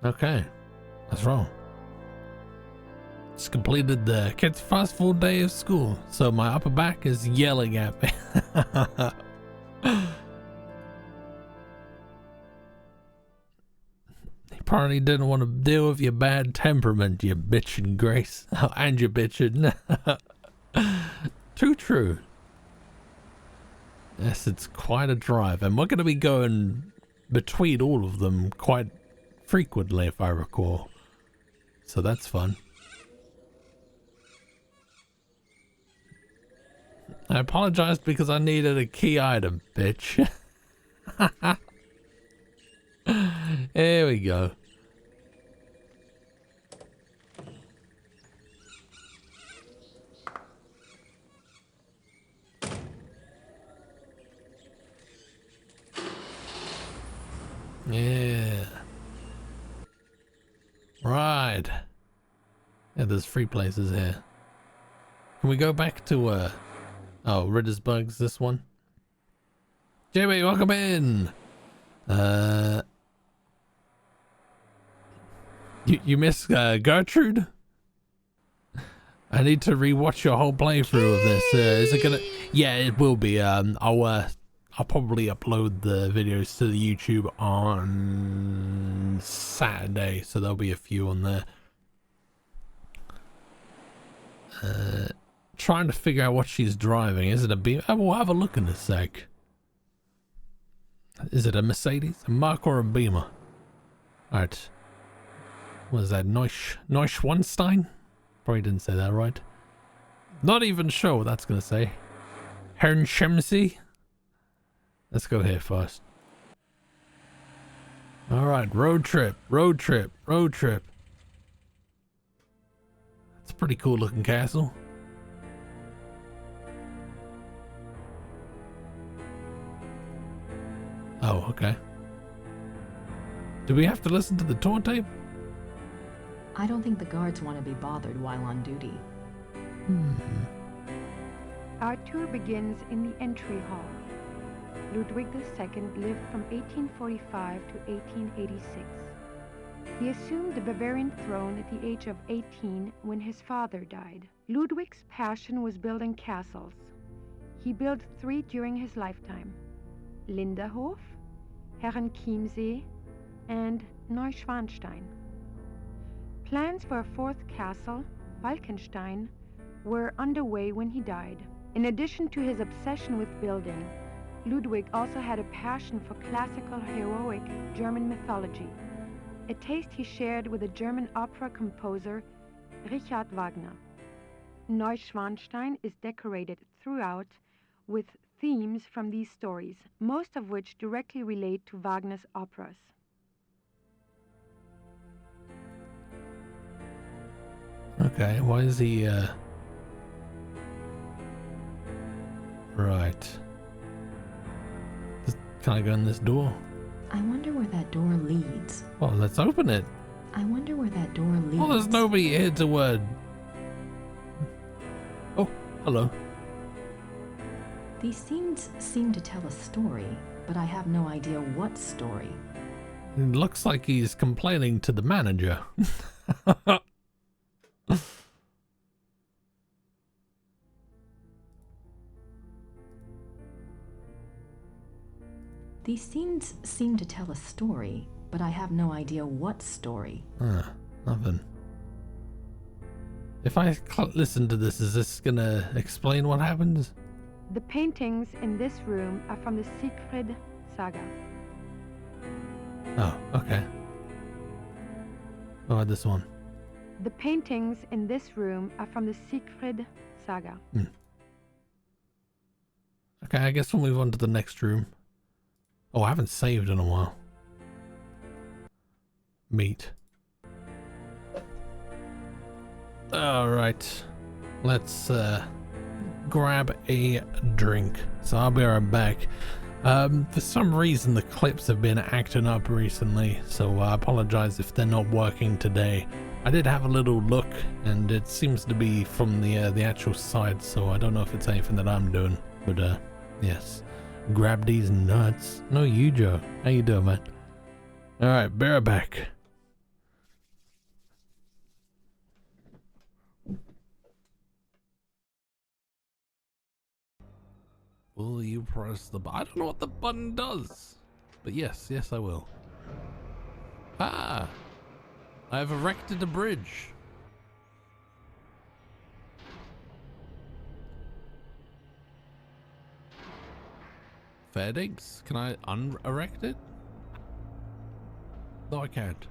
Okay, that's wrong. Just completed the kid's first full day of school, so my upper back is yelling at me. He probably didn't want to deal with your bad temperament, you bitchin' Grace. Oh, and you bitchin'. Too true. Yes, it's quite a drive, and we're going to be going between all of them quite frequently, if I recall. So that's fun. I apologized because I needed a key item, bitch. There we go. Yeah. Right. Yeah, there's free places here. Can we go back to, oh, Ritter's Bugs, this one? Jimmy, welcome in! You miss, Gertrude? I need to rewatch your whole playthrough of this. Is it gonna... Yeah, it will be. I'll probably upload the videos to the YouTube on Saturday, so there'll be a few on there. Trying to figure out what she's driving. Is it a Beamer? We'll have a look in a sec. Is it a Mercedes, a Merc, or a Beamer? Alright. What is that? Neuschwanstein? Probably didn't say that right. Not even sure what that's gonna say. Herrenschemsee? Let's go here first. Alright, road trip, road trip, road trip. It's a pretty cool looking castle. Oh, okay. Do we have to listen to the tour tape? I don't think the guards want to be bothered while on duty. Our tour begins in the entry hall. Ludwig II lived from 1845 to 1886. He assumed the Bavarian throne at the age of 18 when his father died. Ludwig's passion was building castles. He built 3 during his lifetime: Linderhof, Herrenchiemsee, and Neuschwanstein. Plans for a 4th castle, Falkenstein, were underway when he died. In addition to his obsession with building, Ludwig also had a passion for classical heroic German mythology, a taste he shared with the German opera composer Richard Wagner. Neuschwanstein is decorated throughout with themes from these stories, most of which directly relate to Wagner's operas. Okay, why is he, Right. Can I go in this door? I wonder where that door leads. Well, let's open it. I wonder where that door leads. Well, there's nobody here to, Oh, hello. These scenes seem to tell a story, but I have no idea what story. It looks like he's complaining to the manager. These scenes seem to tell a story, but I have no idea what story. Nothing. If I listen to this, is this gonna explain what happens? The paintings in this room are from the Siegfried saga. Oh, okay. Oh, this one. The paintings in this room are from the Siegfried saga. Okay, I guess we'll move on to the next room. Oh, I haven't saved in a while. Meat. Alright. Let's grab a drink. So I'll be right back. For some reason the clips have been acting up recently, so I apologize if they're not working today. I did have a little look, and it seems to be from the actual site, so I don't know if it's anything that I'm doing, but yes. Grab these nuts. No, you, Joe. How you doing, man? Alright, bear it back. Will you press the button? I don't know what the button does. But yes, I will. Ah! I have erected a bridge. Fair dinks. Can I un-erect it? No, I can't.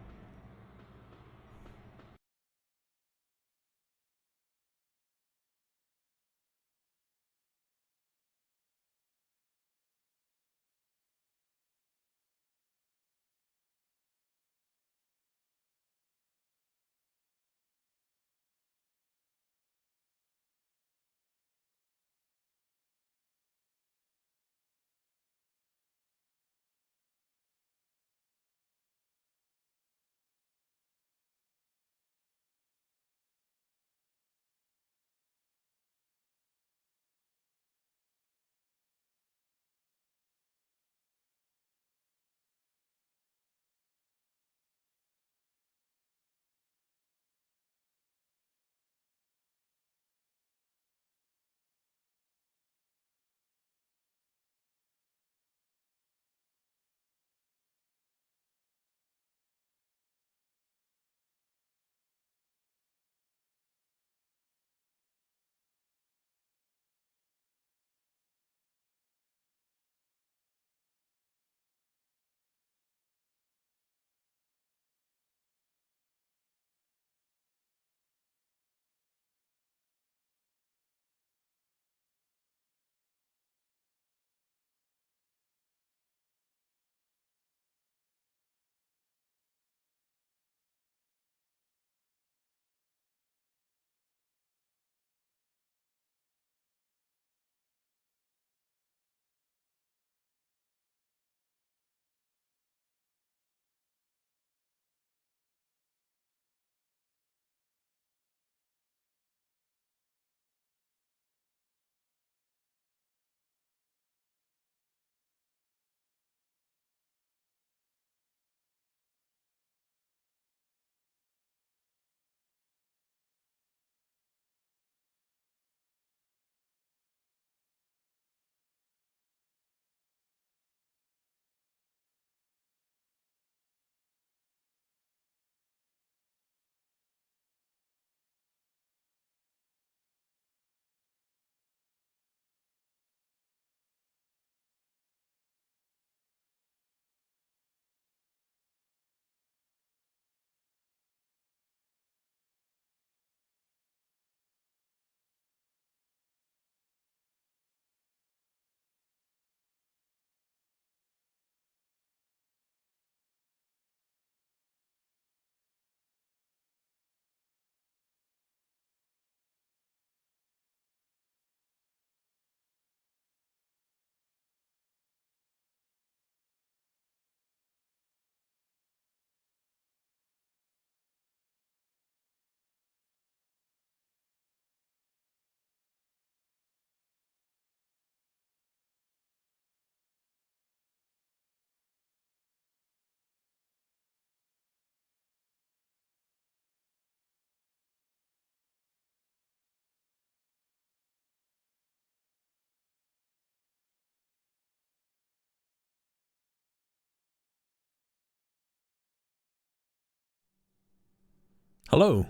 Hello.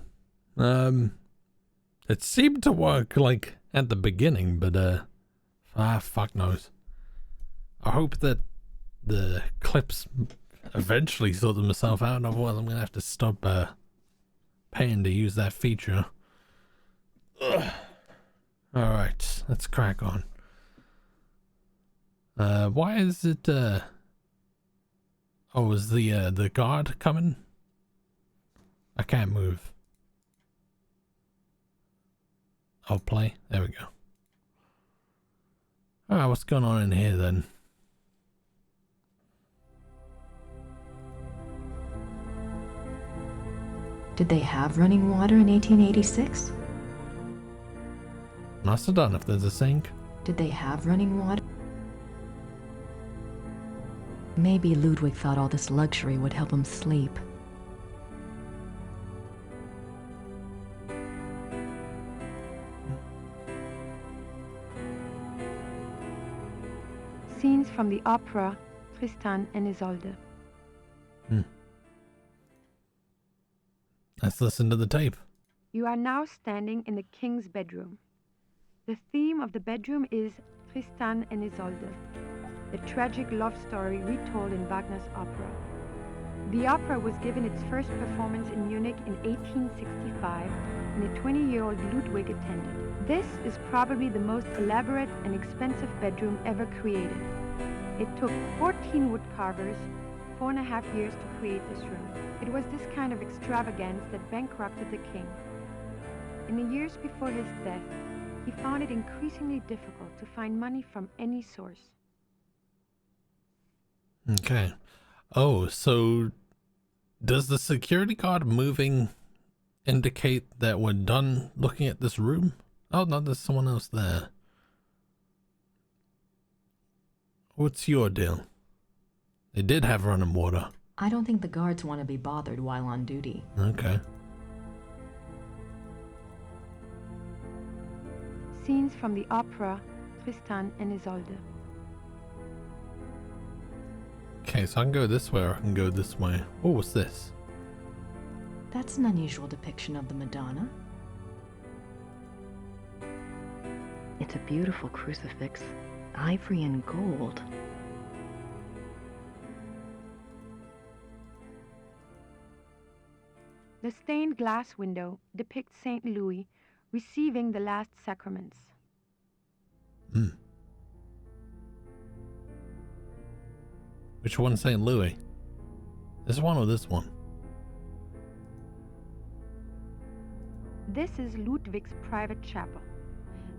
It seemed to work like at the beginning, but fuck knows. I hope that the clips eventually sort themselves out, otherwise I'm gonna have to stop paying to use that feature. Alright, let's crack on. Why is it oh, is the guard coming? I can't move. I'll play. There we go. Alright, what's going on in here then? Did they have running water in 1886? Must have done if there's a sink. Did they have running water? Maybe Ludwig thought all this luxury would help him sleep. Scenes from the opera Tristan and Isolde. Let's listen to the tape. You are now standing in the king's bedroom. The theme of the bedroom is Tristan and Isolde, the tragic love story retold in Wagner's opera. The opera was given its first performance in Munich in 1865, and a 20-year-old Ludwig attended. This is probably the most elaborate and expensive bedroom ever created. It took 14 wood carvers 4.5 years to create this room. It was this kind of extravagance that bankrupted the king. In the years before his death, he found it increasingly difficult to find money from any source. Okay. Oh, so does the security guard moving indicate that we're done looking at this room? Oh, no, there's someone else there. What's your deal? They did have running water. I don't think the guards want to be bothered while on duty. Okay. Scenes from the opera Tristan and Isolde. Okay, so I can go this way or I can go this way. Oh, what's this? That's an unusual depiction of the Madonna. It's a beautiful crucifix, ivory and gold. The stained glass window depicts St. Louis receiving the last sacraments. Which one's St. Louis? This one or this one? This is Ludwig's private chapel.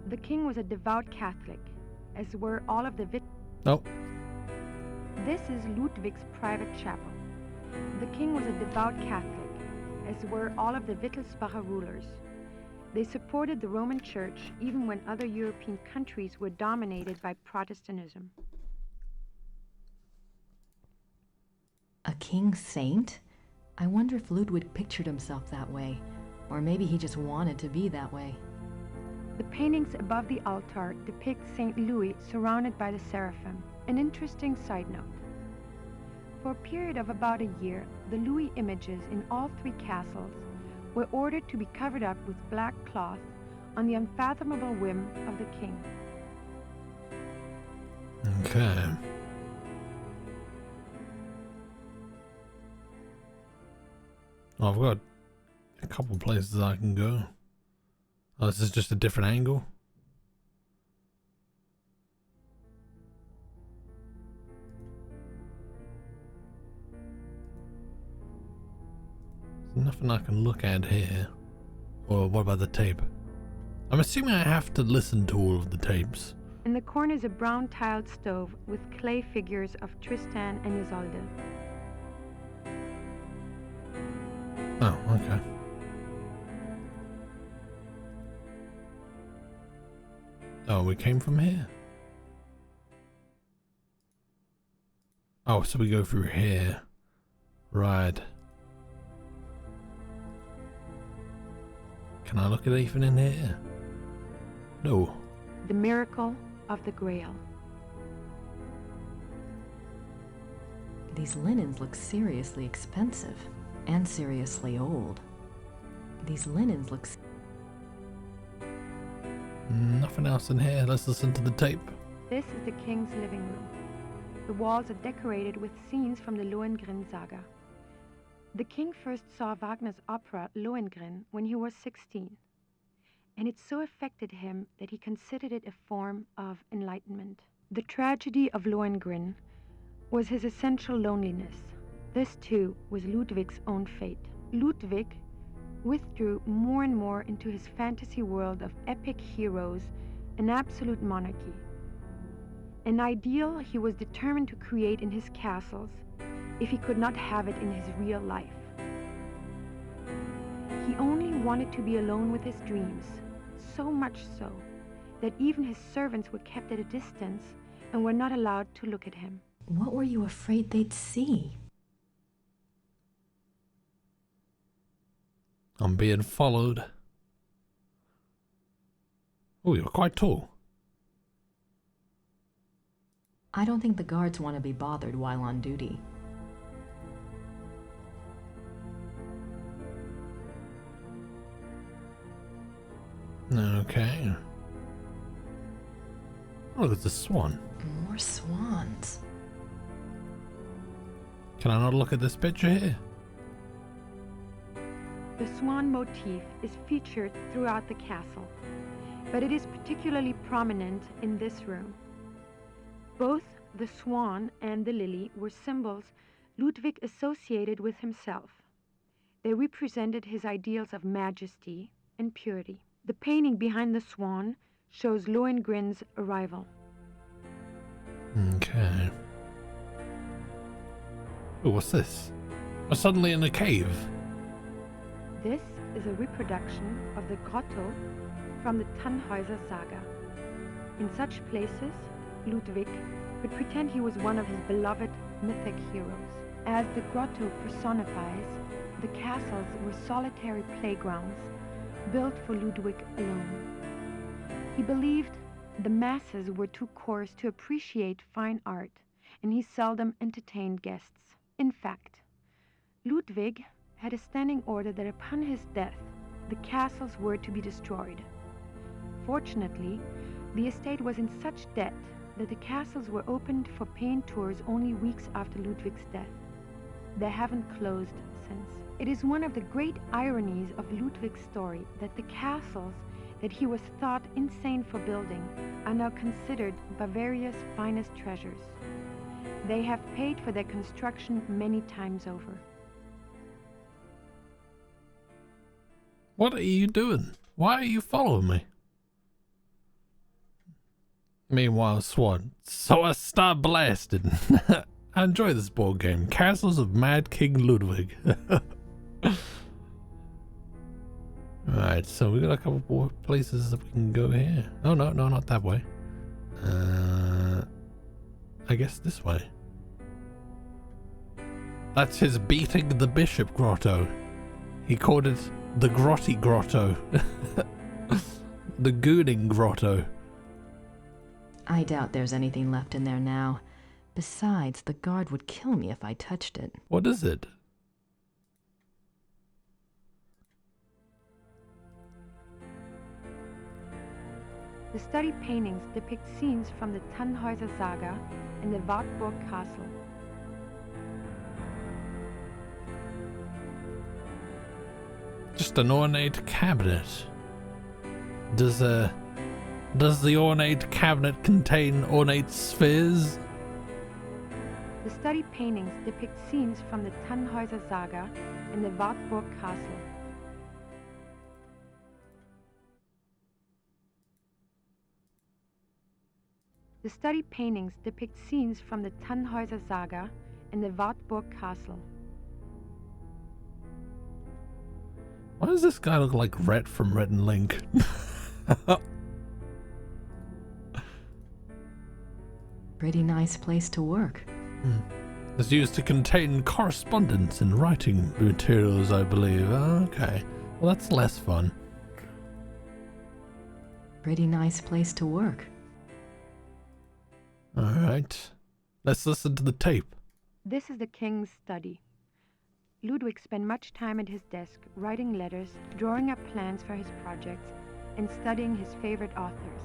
The king was a devout Catholic, as were all of the Oh. This is Ludwig's private chapel. The king was a devout Catholic, as were all of the Wittelsbacher rulers. They supported the Roman Church even when other European countries were dominated by Protestantism. A king saint? I wonder if Ludwig pictured himself that way, or maybe he just wanted to be that way. The paintings above the altar depict St. Louis surrounded by the seraphim. An interesting side note. For a period of about a year, the Louis images in all 3 castles were ordered to be covered up with black cloth on the unfathomable whim of the king. Okay. I've got a couple places I can go. Oh, this is just a different angle. There's nothing I can look at here. Or what about the tape? I'm assuming I have to listen to all of the tapes. In the corner is a brown tiled stove with clay figures of Tristan and Isolde. Oh, okay. Oh, we came from here. Oh, so we go through here. Right. Can I look at anything in here? No. The miracle of the Grail. These linens look seriously expensive and seriously old. These linens look... Nothing else in here. Let's listen to the tape. This is the king's living room. The walls are decorated with scenes from the Lohengrin saga. The king first saw Wagner's opera Lohengrin when he was 16, and it so affected him that he considered it a form of enlightenment. The tragedy of Lohengrin was his essential loneliness. This too was Ludwig's own fate. Ludwig withdrew more and more into his fantasy world of epic heroes and absolute monarchy. An ideal he was determined to create in his castles if he could not have it in his real life. He only wanted to be alone with his dreams, so much so that even his servants were kept at a distance and were not allowed to look at him. What were you afraid they'd see? I'm being followed. Oh, you're quite tall. I don't think the guards want to be bothered while on duty. Okay. Oh, look, it's a swan. More swans. Can I not look at this picture here? The swan motif is featured throughout the castle, but it is particularly prominent in this room. Both the swan and the lily were symbols Ludwig associated with himself. They represented his ideals of majesty and purity. The painting behind the swan shows Lohengrin's arrival. Okay. Oh, what's this? We're suddenly in a cave. This is a reproduction of the grotto from the Tannhäuser saga. In such places, Ludwig could pretend he was one of his beloved mythic heroes. As the grotto personifies, the castles were solitary playgrounds built for Ludwig alone. He believed the masses were too coarse to appreciate fine art, and he seldom entertained guests. In fact, Ludwig had a standing order that upon his death, the castles were to be destroyed. Fortunately, the estate was in such debt that the castles were opened for paying tours only weeks after Ludwig's death. They haven't closed since. It is one of the great ironies of Ludwig's story that the castles that he was thought insane for building are now considered Bavaria's finest treasures. They have paid for their construction many times over. What are you doing? Why are you following me? Meanwhile, Swan, so I start blasting. I enjoy this board game. Castles of Mad King Ludwig. Alright, so we got a couple more places that we can go here. Oh, no, not that way. I guess this way. That's his beating the bishop grotto. He called it the Grotty Grotto. The Gooning Grotto. I doubt there's anything left in there now. Besides, the guard would kill me if I touched it. What is it? The study paintings depict scenes from the Tannhäuser saga and the Wartburg castle. Just an ornate cabinet. Does the ornate cabinet contain ornate spheres? The study paintings depict scenes from the Tannhäuser saga and the Wartburg castle. The study paintings depict scenes from the Tannhäuser saga and the Wartburg castle. Why does this guy look like Rhett from Rhett and Link? Pretty nice place to work. It's used to contain correspondence and writing materials, I believe. Okay. Well, that's less fun. Pretty nice place to work. Alright. Let's listen to the tape. This is the king's study. Ludwig spent much time at his desk, writing letters, drawing up plans for his projects, and studying his favorite authors.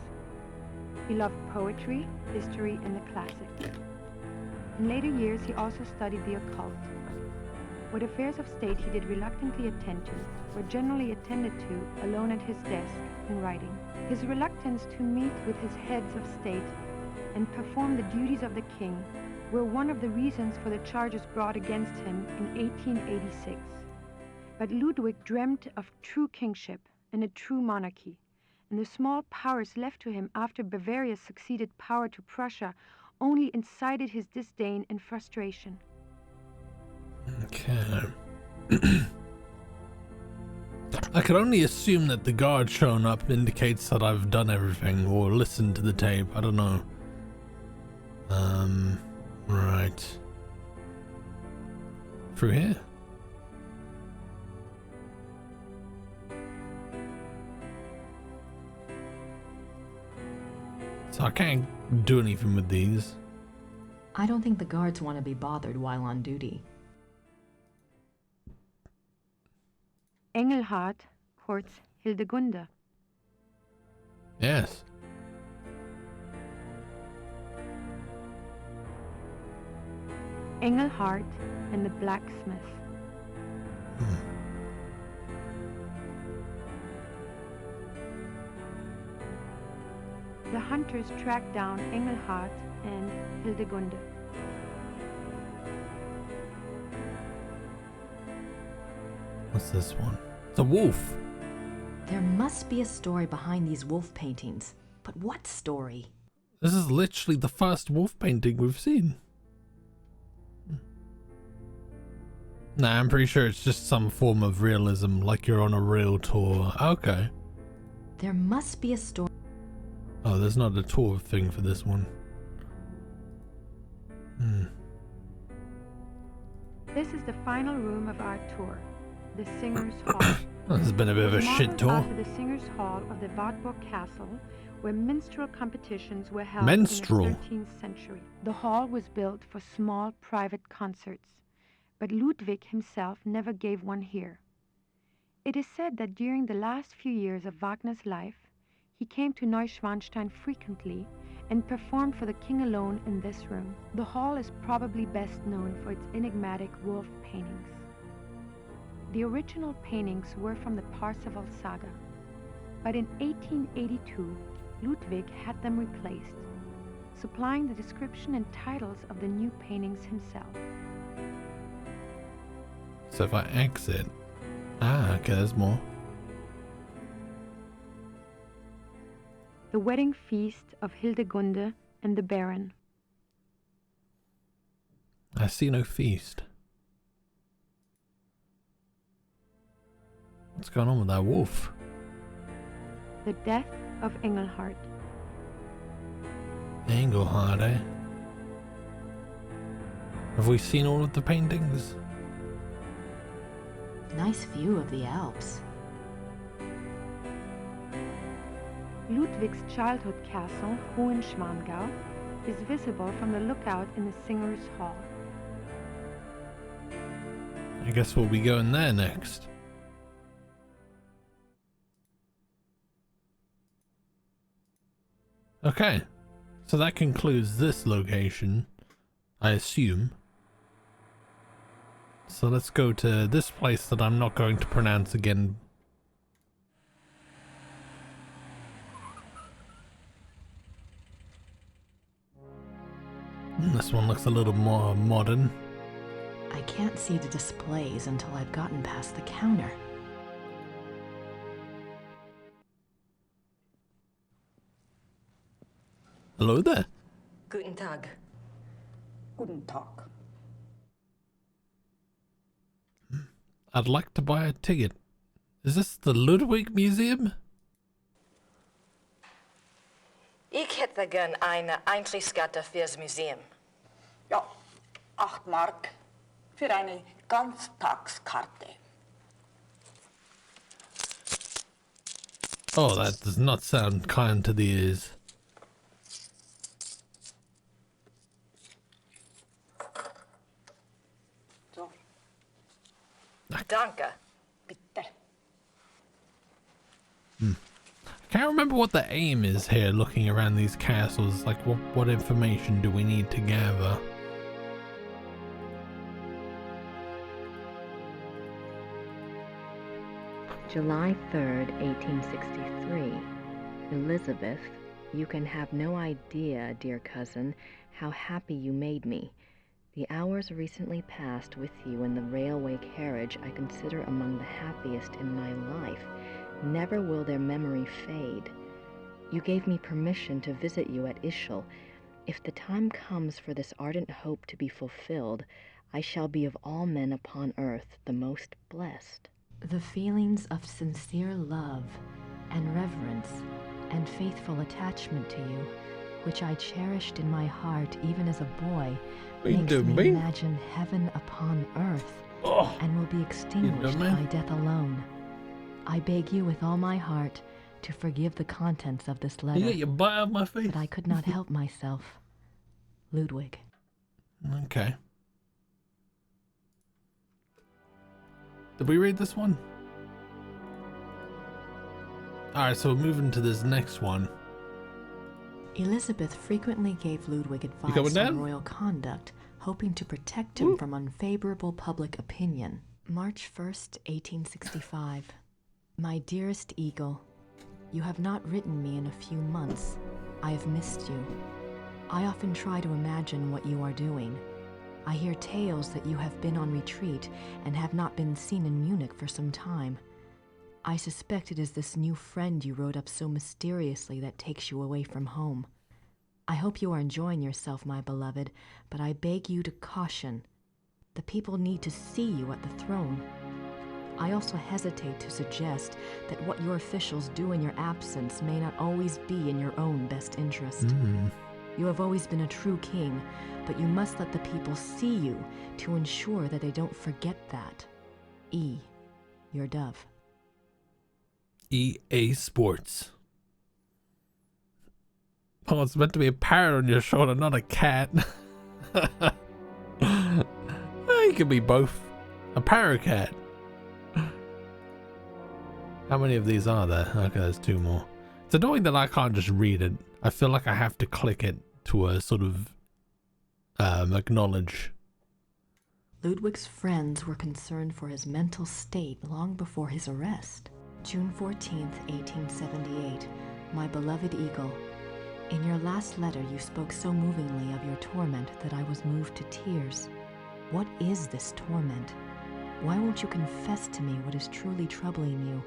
He loved poetry, history, and the classics. In later years, he also studied the occult. What affairs of state he did reluctantly attend to were generally attended to alone at his desk and writing. His reluctance to meet with his heads of state and perform the duties of the king were one of the reasons for the charges brought against him in 1886. But Ludwig dreamt of true kingship and a true monarchy, and the small powers left to him after Bavaria succeeded power to Prussia only incited his disdain and frustration. Okay. I can only assume that the guard showing up indicates that I've done everything or listened to the tape. I don't know. Right. Through here? So I can't do anything with these. I don't think the guards want to be bothered while on duty. Engelhard courts Hildegunde. Yes. Engelhard and the blacksmith. The hunters track down Engelhard and Hildegunde. What's this one? The wolf. There must be a story behind these wolf paintings. But what story? This is literally the first wolf painting we've seen. Nah, I'm pretty sure it's just some form of realism, like you're on a real tour. Okay. There must be a story. Oh, there's not a tour thing for this one. This is the final room of our tour, the Singers' Hall. This has been a bit of a shit tour. After the Singers' Hall of the Wartburg Castle, where minstrel competitions were held Minstrel. in the 13th century. The hall was built for small private concerts, but Ludwig himself never gave one here. It is said that during the last few years of Wagner's life, he came to Neuschwanstein frequently and performed for the king alone in this room. The hall is probably best known for its enigmatic wolf paintings. The original paintings were from the Parsifal saga, but in 1882, Ludwig had them replaced, supplying the description and titles of the new paintings himself. So if I exit... Ah, okay, there's more. The Wedding Feast of Hildegunde and the Baron. I see no feast. What's going on with that wolf? The Death of Engelhard. Engelhard, eh? Have we seen all of the paintings? Nice view of the Alps. Ludwig's childhood castle, Hohenschwangau, is visible from the lookout in the Singers' Hall. I guess we'll be going there next. Okay, so that concludes this location, I assume. So let's go to this place that I'm not going to pronounce again. This one looks a little more modern. I can't see the displays until I've gotten past the counter. Hello there. Guten Tag. Guten Tag. I'd like to buy a ticket. Is this the Ludwig Museum? Ich hätte gern eine Eintrittskarte fürs Museum. Ja, 8 Mark für eine Ganztagskarte. Oh, that does not sound kind to the ears. So. Danke. Bitte. I can't remember what the aim is here looking around these castles. Like, what information do we need to gather? July 3rd, 1863. Elizabeth, you can have no idea, dear cousin, how happy you made me. The hours recently passed with you in the railway carriage I consider among the happiest in my life. Never will their memory fade. You gave me permission to visit you at Ischl. If the time comes for this ardent hope to be fulfilled, I shall be of all men upon earth the most blessed. The feelings of sincere love and reverence and faithful attachment to you, which I cherished in my heart even as a boy, makes me imagine heaven upon earth and will be extinguished by death alone. I beg you with all my heart to forgive the contents of this letter. You get your butt out of my face. But I could not help myself. Ludwig. Okay. Did we read this one? Alright, so we're moving to this next one. Elizabeth frequently gave Ludwig advice on royal conduct, hoping to protect him from unfavorable public opinion. March 1st, 1865. My dearest Eagle, you have not written me in a few months. I have missed you. I often try to imagine what you are doing. I hear tales that you have been on retreat and have not been seen in Munich for some time. I suspect it is this new friend you wrote up so mysteriously that takes you away from home. I hope you are enjoying yourself, my beloved, but I beg you to caution. The people need to see you at the throne. I also hesitate to suggest that what your officials do in your absence may not always be in your own best interest. You have always been a true king, but you must let the people see you to ensure that they don't forget that. E. Your dove. EA Sports. Oh, it's meant to be a parrot on your shoulder, not a cat. You could be both. A paracat. How many of these are there? Okay, there's 2 more. It's annoying that I can't just read it. I feel like I have to click it to sort of acknowledge. Ludwig's friends were concerned for his mental state long before his arrest. June 14th, 1878. My beloved Eagle, in your last letter you spoke so movingly of your torment that I was moved to tears. What is this torment? Why won't you confess to me what is truly troubling you?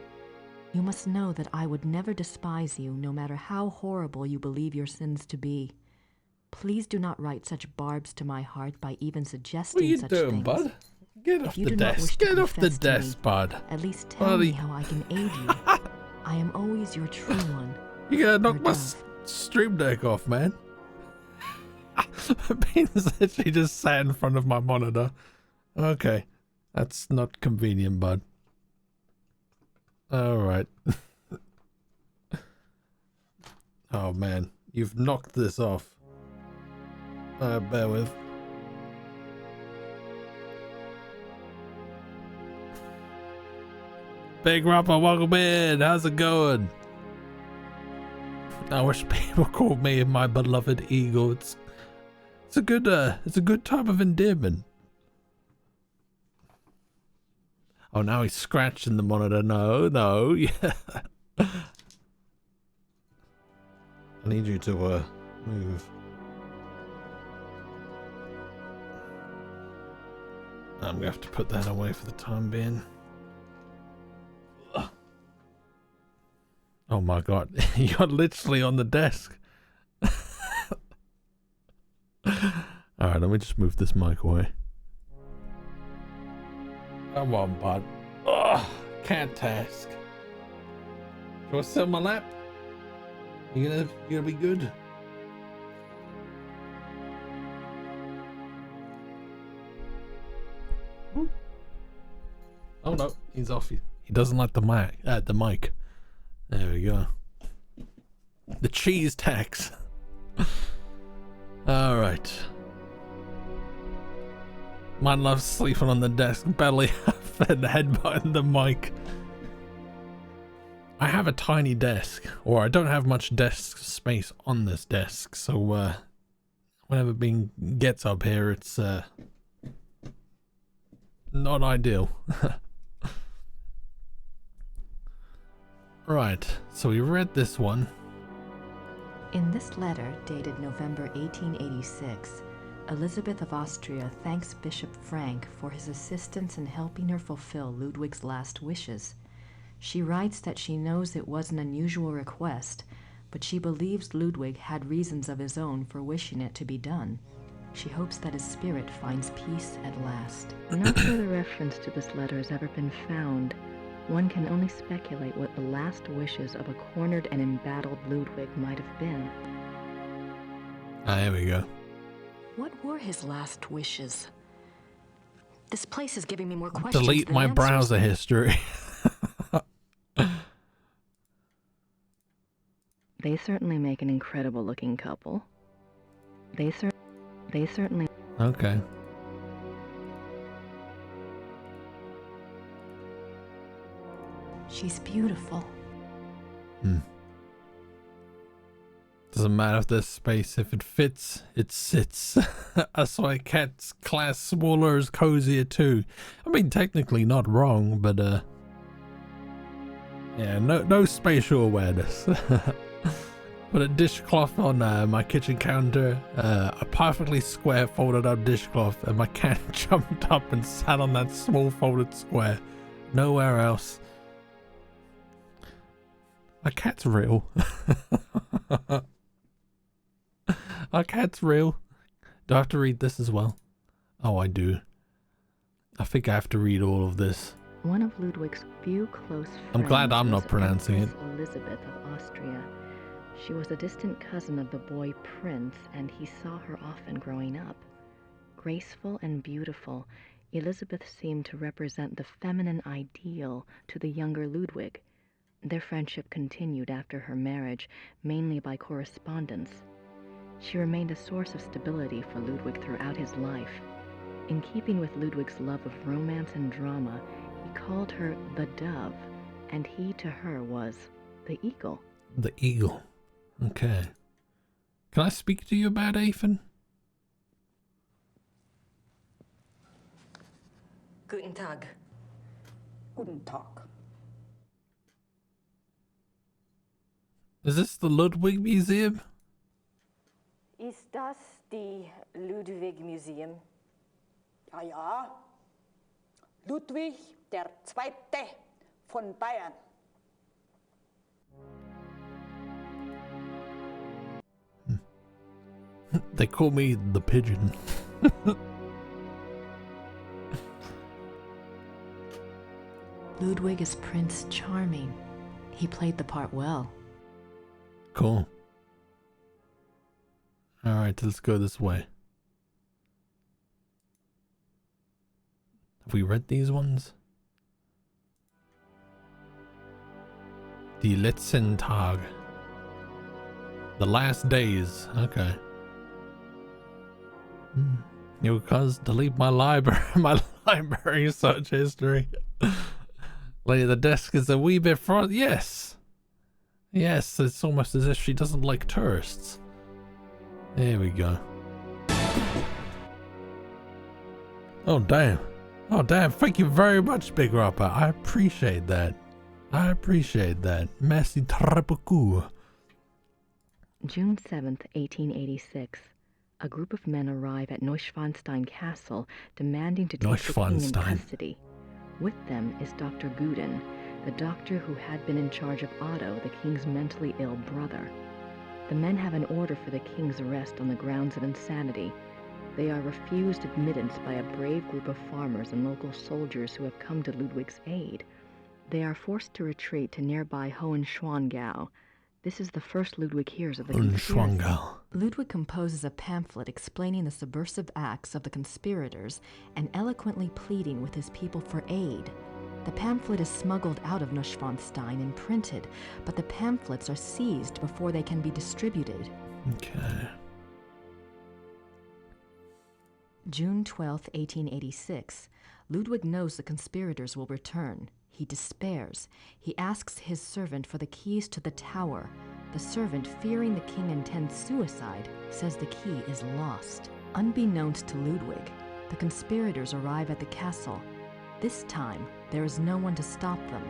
You must know that I would never despise you, no matter how horrible you believe your sins to be. Please do not write such barbs to my heart by even suggesting such things. What are you doing, bud? Get off the desk. Get off the desk, bud. At least tell me how I can aid you. I am always your true one. You gotta knock my stream deck off, man. Beans literally just sat in front of my monitor. Okay. That's not convenient, bud. Alright. Oh, man. You've knocked this off. Bear with. Big Rapper, welcome in. How's it going? I wish people called me my beloved Eagle. It's a good type of endearment. Oh, now he's scratching the monitor. No, yeah. I need you to move. I'm gonna have to put that away for the time being. Oh my god, you're literally on the desk. Alright, let me just move this mic away. Come on, bud. Ugh, can't task. Do I sit on my lap? You gonna be good? Oh no, he's off. He doesn't like the mic. There we go. The cheese tax. Alright. Man loves sleeping on the desk, belly up and headbutting the mic. I have a tiny desk, or I don't have much desk space on this desk, so whenever Bing gets up here, it's not ideal. Right, so we read this one. In this letter, dated November 1886, Elizabeth of Austria thanks Bishop Frank for his assistance in helping her fulfill Ludwig's last wishes. She writes that she knows it was an unusual request, but she believes Ludwig had reasons of his own for wishing it to be done. She hopes that his spirit finds peace at last. No further reference to this letter has ever been found, One can only speculate what the last wishes of a cornered and embattled Ludwig might have been. Ah, here we go. What were his last wishes? This place is giving me more questions Delete than my answers. browser history. They certainly make an incredible looking couple. They certainly... Okay. She's beautiful. Doesn't matter if there's space. If it fits, it sits. That's why cat's class smaller is cozier too. I mean, technically not wrong, but yeah, no spatial awareness. Put a dishcloth on my kitchen counter, a perfectly square folded up dishcloth, and my cat jumped up and sat on that small folded square. Nowhere else. My cat's real. Our cat's real. Do I have to read this as well? Oh, I do. I think I have to read all of this. One of Ludwig's few close friends. I'm glad I'm was not pronouncing it. Empress Elizabeth of Austria. She was a distant cousin of the boy Prince, and he saw her often growing up. Graceful and beautiful, Elizabeth seemed to represent the feminine ideal to the younger Ludwig. Their friendship continued after her marriage, mainly by correspondence. She remained a source of stability for Ludwig throughout his life. In keeping with Ludwig's love of romance and drama, he called her the Dove, and he to her was the Eagle. The Eagle. Okay. Can I speak to you about Ethan? Guten Tag. Guten Tag. Is this the Ludwig Museum? Ist das die Ludwig Museum? Ja, ja. Ludwig der Zweite von Bayern. They call me the Pigeon. Ludwig is Prince Charming. He played the part well. Cool. Alright, let's go this way. Have we read these ones? Die letzten Tag. The last days. Okay. You cuz delete my library, my library search history. Lady at the desk is a wee bit front. Yes. Yes, it's almost as if she doesn't like tourists. There we go. Oh, damn. Oh, damn. Thank you very much, Big Rapper. I appreciate that. I appreciate that. Merci très beaucoup. June 7th, 1886. A group of men arrive at Neuschwanstein Castle, demanding to take the king in custody. With them is Dr. Guden, the doctor who had been in charge of Otto, the king's mentally ill brother. The men have an order for the king's arrest on the grounds of insanity. They are refused admittance by a brave group of farmers and local soldiers who have come to Ludwig's aid. They are forced to retreat to nearby Hohenschwangau. This is the first Ludwig hears of the conspiracy. Ludwig composes a pamphlet explaining the subversive acts of the conspirators and eloquently pleading with his people for aid. The pamphlet is smuggled out of Neuschwanstein and printed, but the pamphlets are seized before they can be distributed. Okay. June 12, 1886. Ludwig knows the conspirators will return. He despairs. He asks his servant for the keys to the tower. The servant, fearing the king intends suicide, says the key is lost. Unbeknownst to Ludwig, the conspirators arrive at the castle. This time, there is no one to stop them.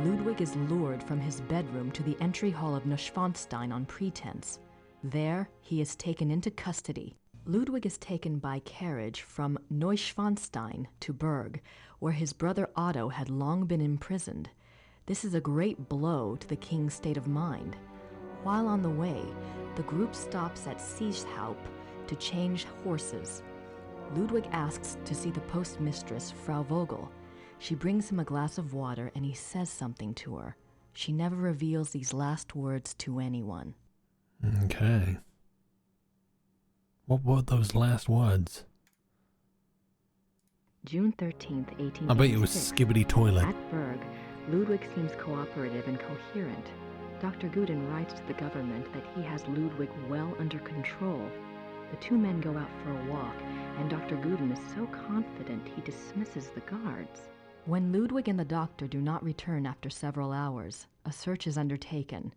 Ludwig is lured from his bedroom to the entry hall of Neuschwanstein on pretense. There, he is taken into custody. Ludwig is taken by carriage from Neuschwanstein to Berg, where his brother Otto had long been imprisoned. This is a great blow to the king's state of mind. While on the way, the group stops at Sieshaupt to change horses. Ludwig asks to see the postmistress, Frau Vogel. She brings him a glass of water and he says something to her. She never reveals these last words to anyone. Okay. What were those last words? June 13th, 1886. I bet it was Skibbity Toilet. At Berg, Ludwig seems cooperative and coherent. Dr. Guden writes to the government that he has Ludwig well under control. The two men go out for a walk, and Dr. Guden is so confident he dismisses the guards. When Ludwig and the doctor do not return after several hours, a search is undertaken.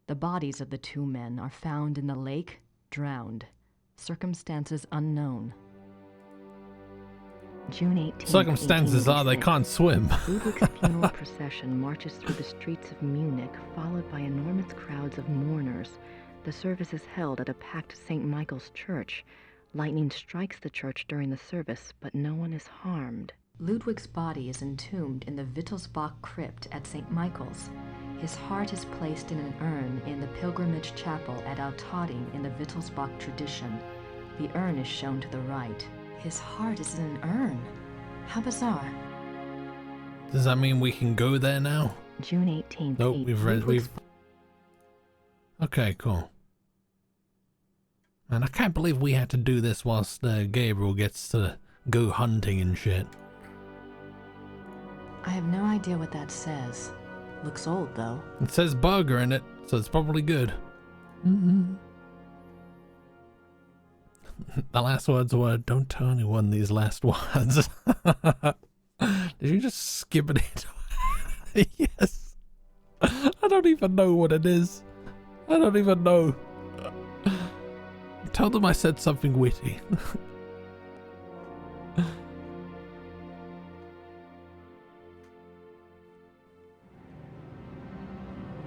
The bodies of the two men are found in the lake, drowned. Circumstances unknown. June 18th, Circumstances are they can't swim. Ludwig's funeral procession marches through the streets of Munich, followed by enormous crowds of mourners. The service is held at a packed St. Michael's church. Lightning strikes the church during the service, but no one is harmed. Ludwig's body is entombed in the Wittelsbach crypt at St. Michael's. His heart is placed in an urn in the pilgrimage chapel at Altading in the Wittelsbach tradition. The urn is shown to the right. His heart is in an urn. How bizarre. Does that mean we can go there now? June 18th. Nope, we've... Okay, cool. Man, I can't believe we had to do this whilst Gabriel gets to go hunting and shit. I have no idea what that says. Looks old, though. It says burger in it, so it's probably good. Mm-hmm. The last words were, don't tell anyone these last words. Did you just skip it? Yes. I don't even know what it is. I don't even know. Tell them I said something witty.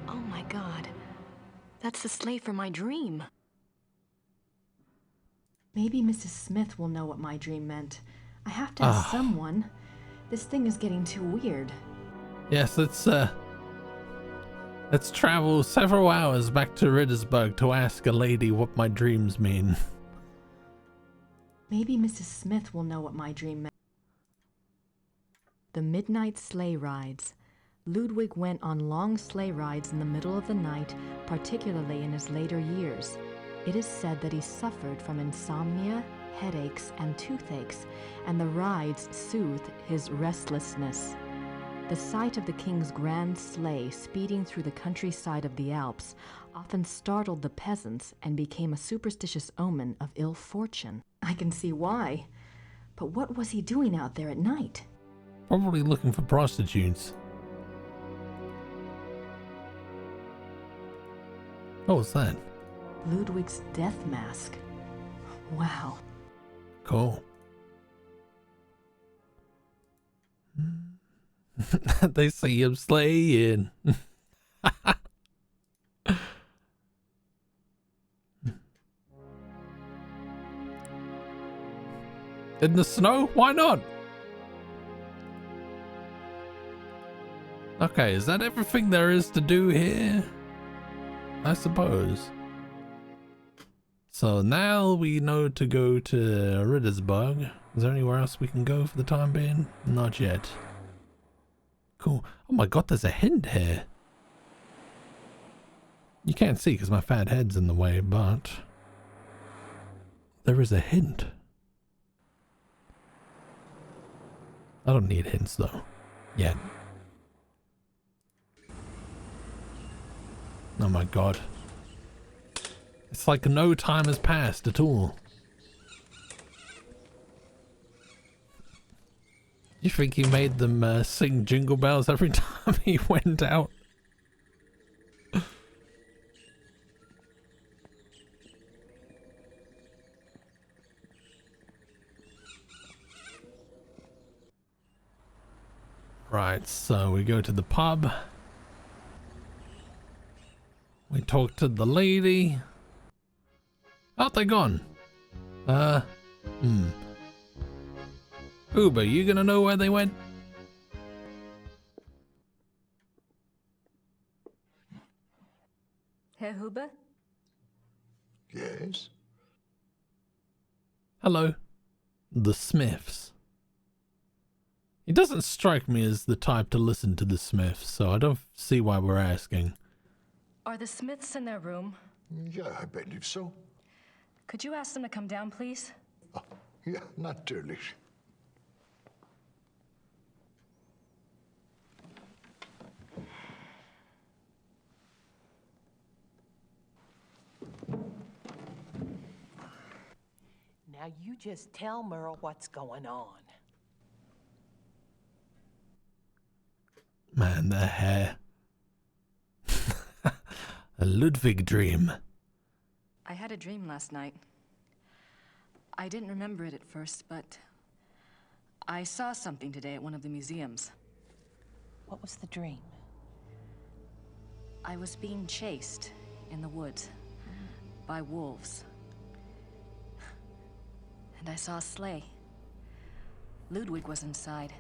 Oh my God. That's the slate for my dream. Maybe Mrs. Smith will know what my dream meant. I have to ask someone. This thing is getting too weird. Yes, let's travel several hours back to Rittersburg to ask a lady what my dreams mean. Maybe Mrs. Smith will know what my dream meant. The midnight sleigh rides. Ludwig went on long sleigh rides in the middle of the night, particularly in his later years. It is said that he suffered from insomnia, headaches, and toothaches, and the rides soothed his restlessness. The sight of the king's grand sleigh speeding through the countryside of the Alps often startled the peasants and became a superstitious omen of ill fortune. I can see why. But what was he doing out there at night? Probably looking for prostitutes. What was that? Ludwig's death mask. Wow. Cool. They see him slaying. In the snow? Why not? Okay, is that everything there is to do here? I suppose. So now we know to go to Rittersburg. Is there anywhere else we can go for the time being? Not yet. Cool. Oh my god, there's a hint here. You can't see because my fat head's in the way, but there is a hint. I don't need hints though. Yet. Oh my god. It's like no time has passed at all. You think he made them sing Jingle Bells every time he went out? Right, so we go to the pub. We talk to the lady. Oh, they're gone. Uber, you gonna know where they went? Herr Huber? Yes? Hello. The Smiths. He doesn't strike me as the type to listen to the Smiths, so I don't see why we're asking. Are the Smiths in their room? Ja, I believe so. Could you ask them to come down, please? Ja, natürlich. Now you just tell Merle what's going on. Man, the hair. A Ludwig dream. I had a dream last night. I didn't remember it at first, but I saw something today at one of the museums. What was the dream? I was being chased in the woods by wolves. And I saw a sleigh. Ludwig was inside.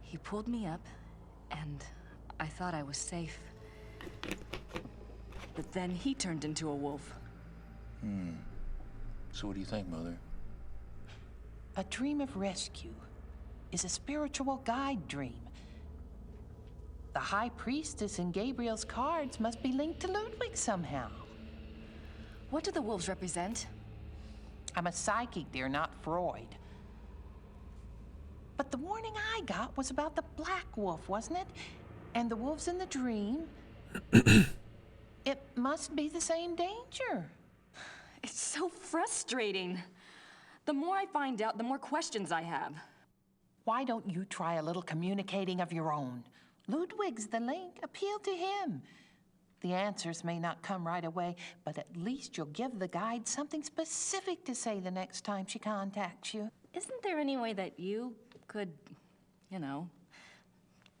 He pulled me up, and I thought I was safe. But then he turned into a wolf. So what do you think, Mother? A dream of rescue is a spiritual guide dream. The High Priestess in Gabriel's cards must be linked to Ludwig somehow. What do the wolves represent? I'm a psychic, dear, not Freud. But the warning I got was about the black wolf, wasn't it? And the wolves in the dream. It must be the same danger. It's so frustrating. The more I find out, the more questions I have. Why don't you try a little communicating of your own? Ludwig's the link. Appeal to him. The answers may not come right away, but at least you'll give the guide something specific to say the next time she contacts you. Isn't there any way that you could, you know,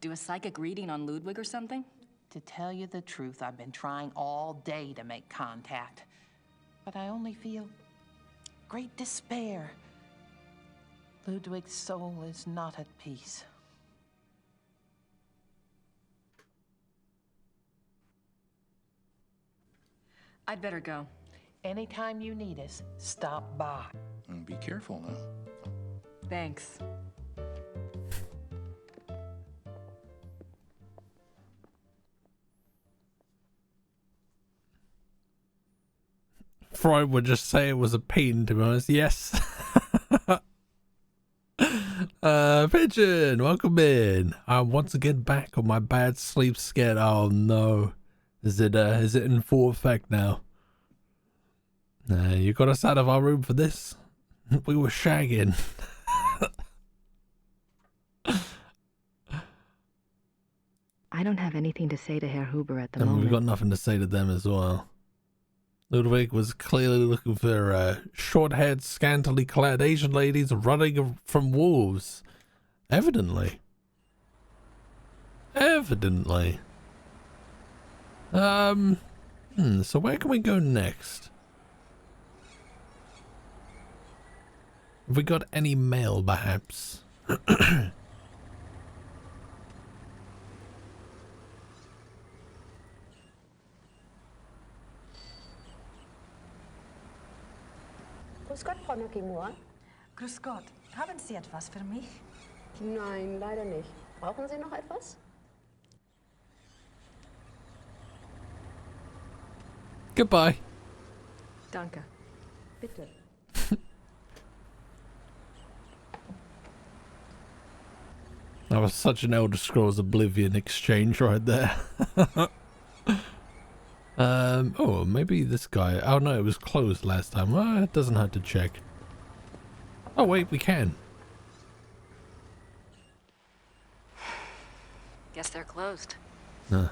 do a psychic reading on Ludwig or something? To tell you the truth, I've been trying all day to make contact, but I only feel great despair. Ludwig's soul is not at peace. I'd better go. Anytime you need us, stop by. And be careful now. Thanks. Freud would just say it was a pain, to be honest. Yes. Pigeon, welcome in. I'm once again back on my bad sleep skit. Oh no. Is it in full effect now? You got us out of our room for this? We were shagging. I don't have anything to say to Herr Huber at the And moment. we've got nothing to say to them as well. Ludwig was clearly looking for short-haired, scantily clad Asian ladies running from wolves. Evidently. Evidently. So where can we go next? Have we got any mail, perhaps? Grüß Gott, Frau Nakimura. Grüß Gott. Haben Sie etwas für mich? Nein, leider nicht. Brauchen Sie noch etwas? Goodbye. Danke. Bitte. That was such an Elder Scrolls Oblivion exchange right there. Oh, maybe this guy. Oh no, it was closed last time. Well, it doesn't hurt to check. Oh wait, we can. Guess they're closed. Nah.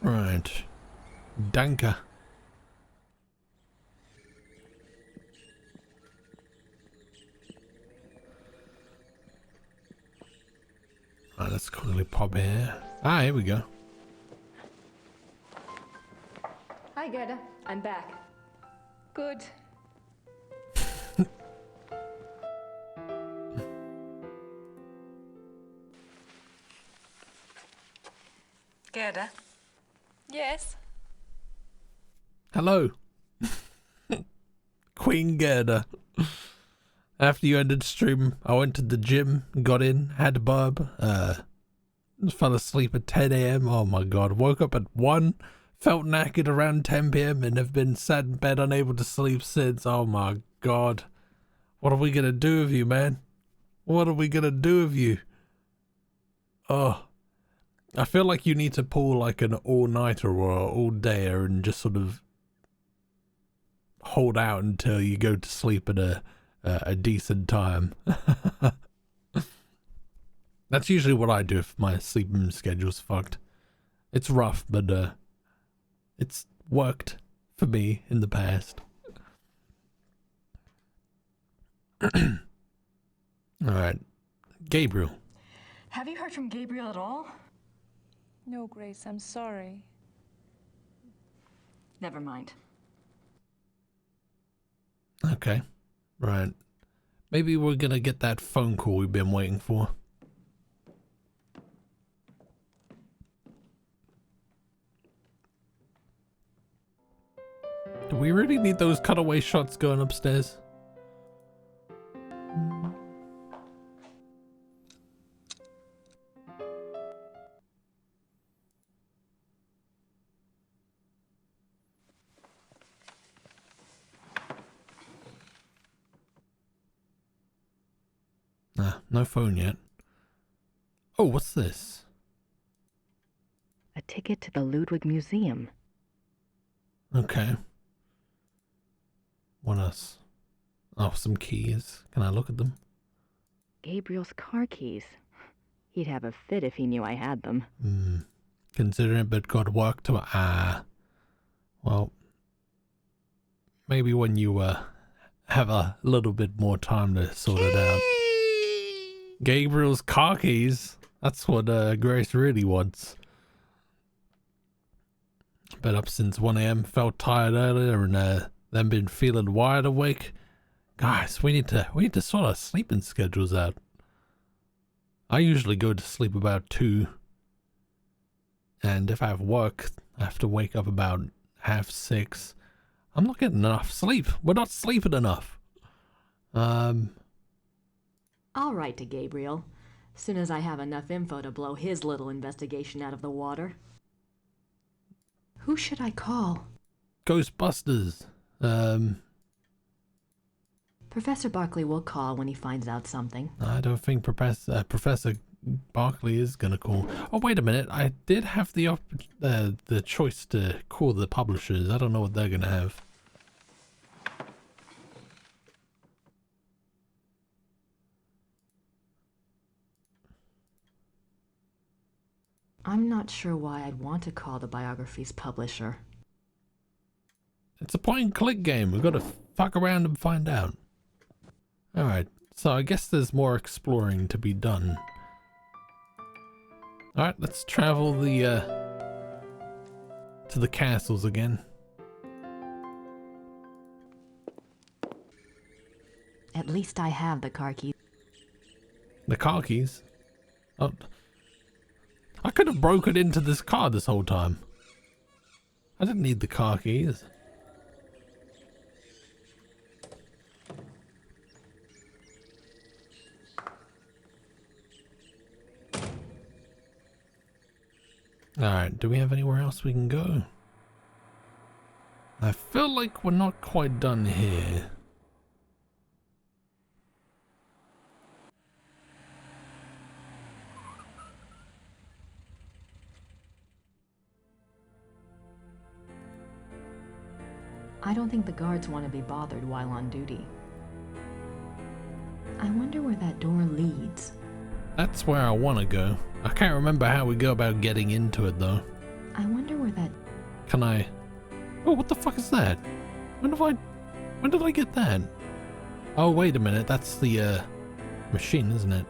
Right. Danke. Right, let's quickly pop here. Ah, here we go. Hi, Gerda. I'm back. Good. Gerda? Yes? Hello. Quick Queen Gerda. After you ended stream, I went to the gym, got in, had a burp, fell asleep at 10 a.m. Oh my god, woke up at 1, felt knackered around 10 p.m. and have been sat in bed unable to sleep since. Oh my god. What are we gonna do with you, man? What are we gonna do with you? Oh. I feel like you need to pull like an all-nighter or all-dayer and just sort of hold out until you go to sleep at a decent time. That's usually what I do if my sleeping schedule's fucked. It's rough, but it's worked for me in the past. Alright. Gabriel. Have you heard from Gabriel at all? No, Grace, I'm sorry. Never mind. Okay. Right. Maybe we're gonna get that phone call we've been waiting for. Do we really need those cutaway shots going upstairs? No phone yet. Oh, what's this? A ticket to the Ludwig Museum. Okay. What else? Oh, some keys. Can I look at them? Gabriel's car keys. He'd have a fit if he knew I had them. Considering it, but got work to... well... Maybe when you, have a little bit more time to sort it out. Gabriel's car keys? That's what, Grace really wants. Been up since 1 a.m, felt tired earlier, and, then been feeling wide awake. Guys, we need to sort our sleeping schedules out. I usually go to sleep about 2. And if I have work, I have to wake up about 5:30. I'm not getting enough sleep. We're not sleeping enough. I'll write to Gabriel. Soon as I have enough info to blow his little investigation out of the water. Who should I call? Ghostbusters. Professor Barkley will call when he finds out something. I don't think Professor Barkley is gonna call. Oh, wait a minute. I did have the choice to call the publishers. I don't know what they're gonna have. I'm not sure why I'd want to call the biography's publisher. It's a point-and-click game. We've got to fuck around and find out. Alright, so I guess there's more exploring to be done. Alright, let's travel to the castles again. At least I have the car keys. The car keys? Oh, I could have broken into this car this whole time. I didn't need the car keys. Alright, do we have anywhere else we can go? I feel like we're not quite done here. I don't think the guards want to be bothered while on duty. I wonder where that door leads. That's where I want to go. I can't remember how we go about getting into it though. I wonder where that... Can I... Oh, what the fuck is that? When did I get that? Oh, wait a minute. That's the, machine, isn't it?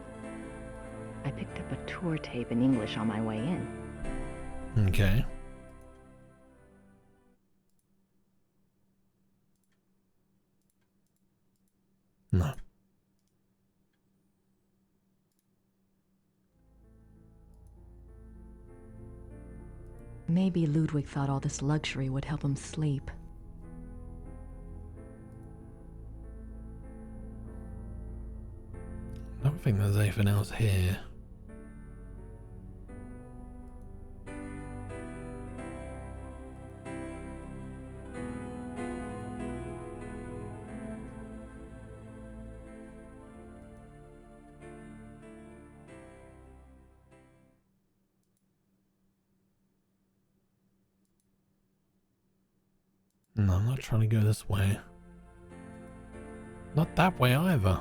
I picked up a tour tape in English on my way in. Okay. No. Maybe Ludwig thought all this luxury would help him sleep. think there's anything else here. No, I'm not trying to go this way. Not that way either.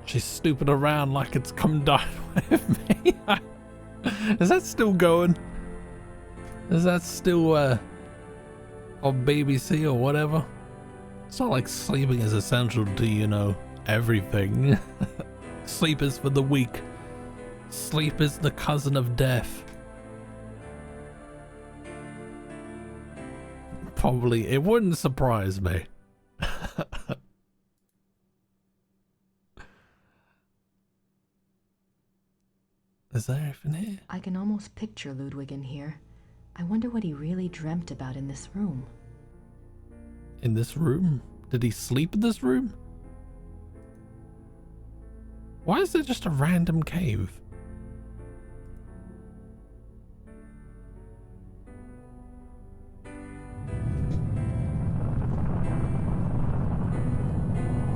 She's snooping around like it's come down with me. Is that still going? Is that still on BBC or whatever? It's not like sleeping is essential to, you know, everything. Sleep is for the weak. Sleep is the cousin of death. Probably, it wouldn't surprise me. Is there anything here? I can almost picture Ludwig in here. I wonder what he really dreamt about in this room. In this room? Did he sleep in this room? Why is there just a random cave?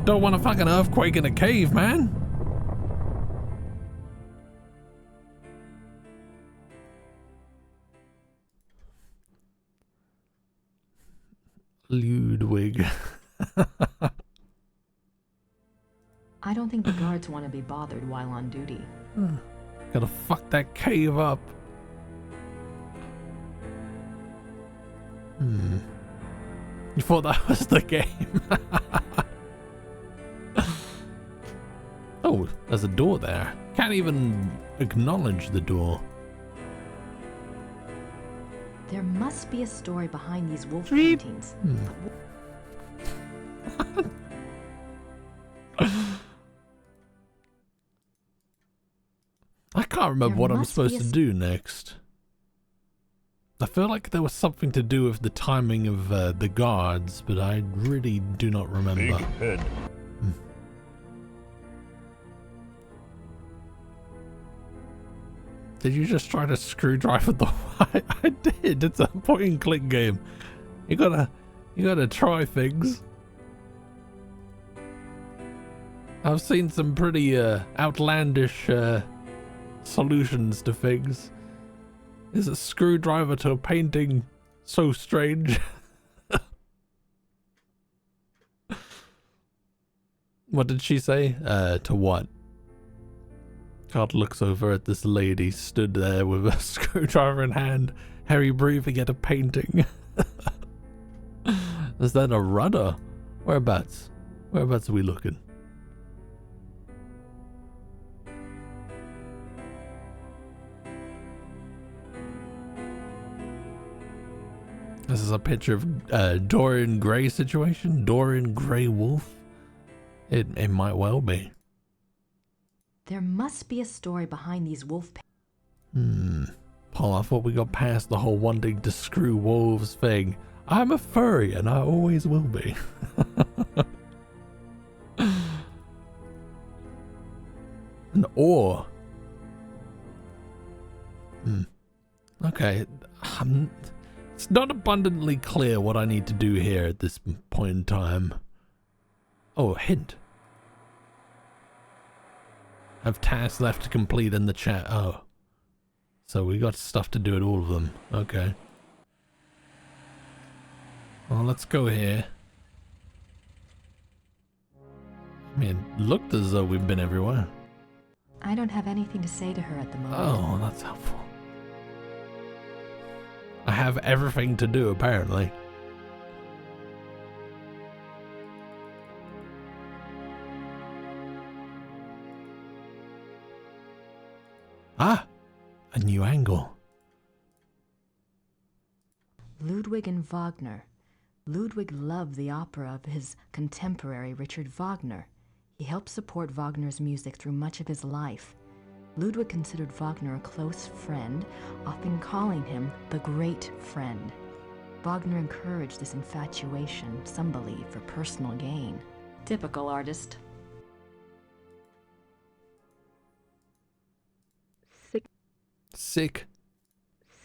Don't want a fucking earthquake in a cave, man. Ludwig. I don't think the guards want to be bothered while on duty. Gotta fuck that cave up. You thought that was the game? Oh, there's a door there. Can't even acknowledge the door. There must be a story behind these wolf paintings. I can't remember what I'm supposed to do next. I feel like there was something to do with the timing of the guards, but I really do not remember. Big head. Did you just try to screwdriver the I did. It's a point and click game. You gotta try things. I've seen some pretty outlandish solutions to things. Is a screwdriver to a painting so strange? What did she say? To what? God looks over at this lady stood there with a screwdriver in hand, heavy breathing at a painting. Is that a rudder? Whereabouts? Whereabouts are we looking? This is a picture of Dorian Gray situation? Dorian Gray Wolf? It might well be. There must be a story behind these wolf paintings. Paul, I thought we got past the whole wanting to screw wolves thing. I'm a furry and I always will be. An oar. Okay. It's not abundantly clear what I need to do here at this point in time. Oh, a hint. Have tasks left to complete in the chat. Oh. So we got stuff to do at all of them. Okay. Well, let's go here. I mean, it looked as though we've been everywhere. I don't have anything to say to her at the moment. Oh, that's helpful. I have everything to do, apparently. Ah! A new angle. Ludwig and Wagner. Ludwig loved the opera of his contemporary Richard Wagner. He helped support Wagner's music through much of his life. Ludwig considered Wagner a close friend, often calling him the great friend. Wagner encouraged this infatuation, some believe, for personal gain. Typical artist. sick.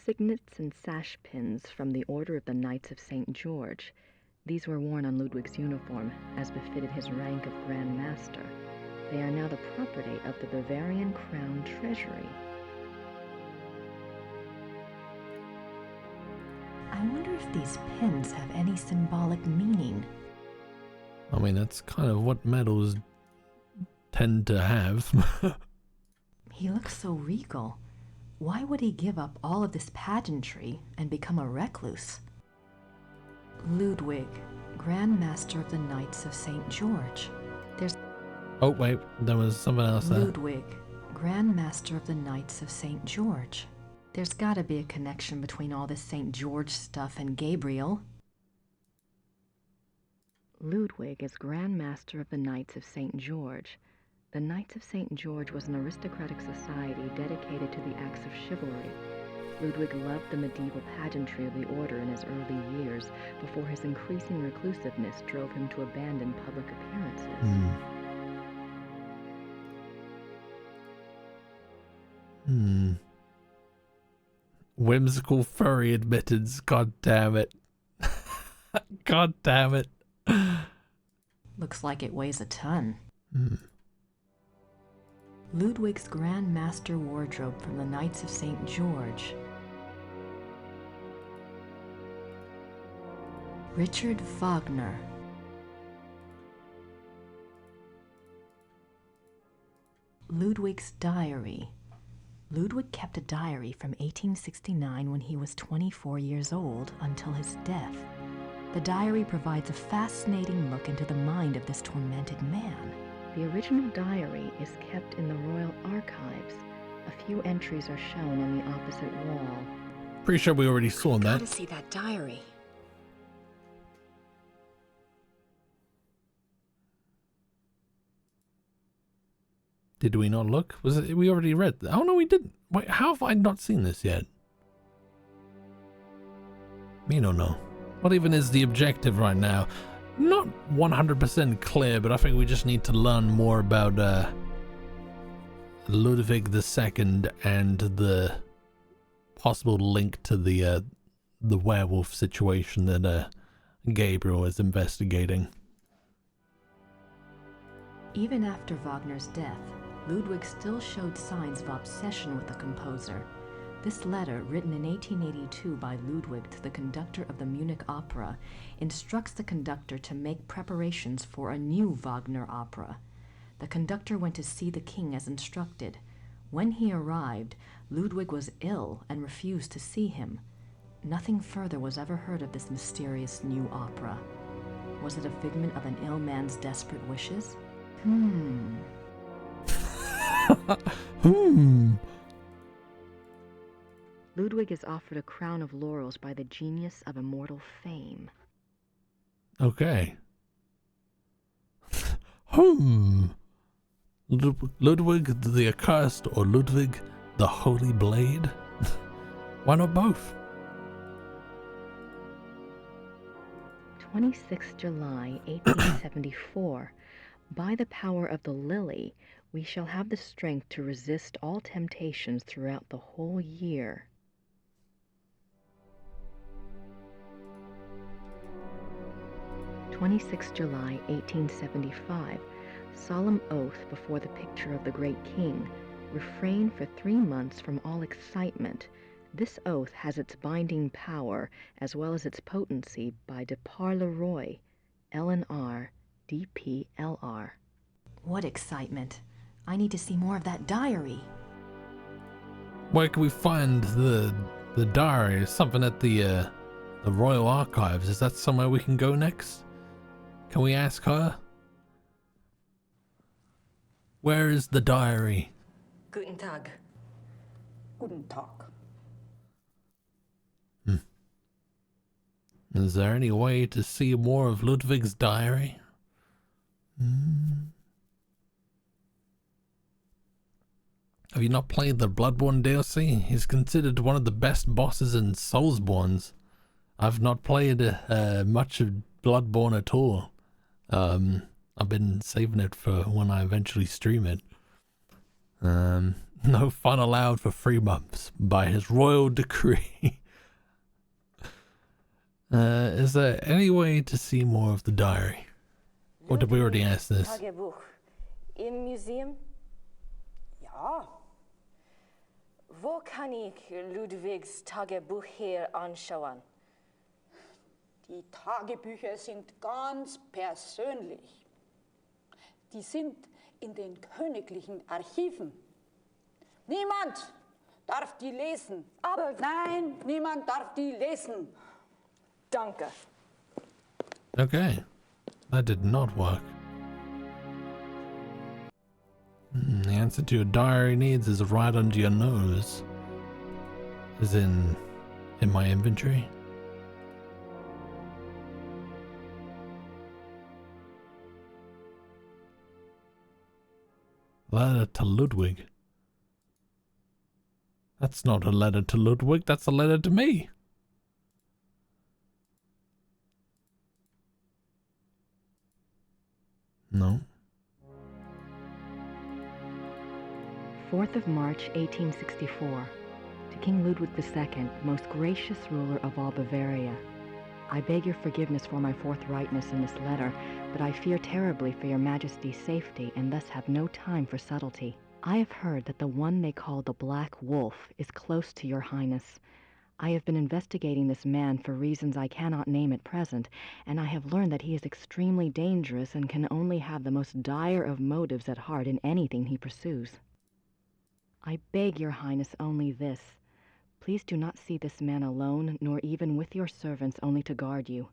Signets and sash pins from the Order of the Knights of St. George. These were worn on Ludwig's uniform, as befitted his rank of Grand Master. They are now the property of the Bavarian Crown Treasury. I wonder if these pins have any symbolic meaning. I mean, that's kind of what medals tend to have. He looks so regal. Why would he give up all of this pageantry and become a recluse? Ludwig, Grand Master of the Knights of St. George. There's... Oh, wait, there was something else there. Ludwig, Grand Master of the Knights of St. George. There's gotta be a connection between all this St. George stuff and Gabriel. Ludwig is Grand Master of the Knights of St. George. The Knights of St. George was an aristocratic society dedicated to the acts of chivalry. Ludwig loved the medieval pageantry of the order in his early years, before his increasing reclusiveness drove him to abandon public appearances. Whimsical furry admittance, god damn it. God damn it. Looks like it weighs a ton. Ludwig's Grand Master wardrobe from the Knights of St. George. Richard Wagner. Ludwig's diary. Ludwig kept a diary from 1869 when he was 24 years old until his death. The diary provides a fascinating look into the mind of this tormented man. The original diary is kept in the Royal Archives. A few entries are shown on the opposite wall. Pretty sure we already saw that. Gotta see that diary. Did we not look? Was it? We already read. Oh no, we didn't. Wait, how have I not seen this yet? Me no know. What even is the objective right now? Not 100% clear, but I think we just need to learn more about Ludwig II and the possible link to the werewolf situation that Gabriel is investigating. Even after Wagner's death, Ludwig still showed signs of obsession with the composer. This letter, written in 1882 by Ludwig to the conductor of the Munich Opera, instructs the conductor to make preparations for a new Wagner opera. The conductor went to see the king as instructed. When he arrived, Ludwig was ill and refused to see him. Nothing further was ever heard of this mysterious new opera. Was it a figment of an ill man's desperate wishes? Ludwig is offered a crown of laurels by the genius of immortal fame. Okay. Ludwig the Accursed or Ludwig the Holy Blade? Why not both? 26 July 1874. By the power of the lily, we shall have the strength to resist all temptations throughout the whole year. July 1875. Solemn oath before the picture of the great king. Refrain for 3 months from all excitement. This oath has its binding power as well as its potency by de par le Roy, LNR, DPLR. What excitement. I need to see more of that diary. Where can we find the diary? Something at the Royal Archives. Is that somewhere we can go next? Can we ask her? Where is the diary? Guten Tag. Guten Tag. Is there any way to see more of Ludwig's diary? Have you not played the Bloodborne DLC? He's considered one of the best bosses in Soulsborns. I've not played much of Bloodborne at all. I've been saving it for when I eventually stream it. No fun allowed for 3 months by his royal decree. Is there any way to see more of the diary? Or did we already ask this? Tagebuch im Museum? Ja. Wo kann ich Ludwigs Tagebuch hier anschauen? Die Tagebücher sind ganz persönlich. Die sind in den königlichen Archiven. Niemand darf die lesen. Aber nein, niemand darf die lesen. Danke. Okay. That did not work. The answer to your diary needs is right under your nose. As in my inventory. Letter to Ludwig. That's not a letter to Ludwig, that's a letter to me. No. 4th of March, 1864. To King Ludwig II, most gracious ruler of all Bavaria. I beg your forgiveness for my forthrightness in this letter, but I fear terribly for your Majesty's safety and thus have no time for subtlety. I have heard that the one they call the Black Wolf is close to your Highness. I have been investigating this man for reasons I cannot name at present, and I have learned that he is extremely dangerous and can only have the most dire of motives at heart in anything he pursues. I beg your Highness only this. Please do not see this man alone, nor even with your servants only to guard you.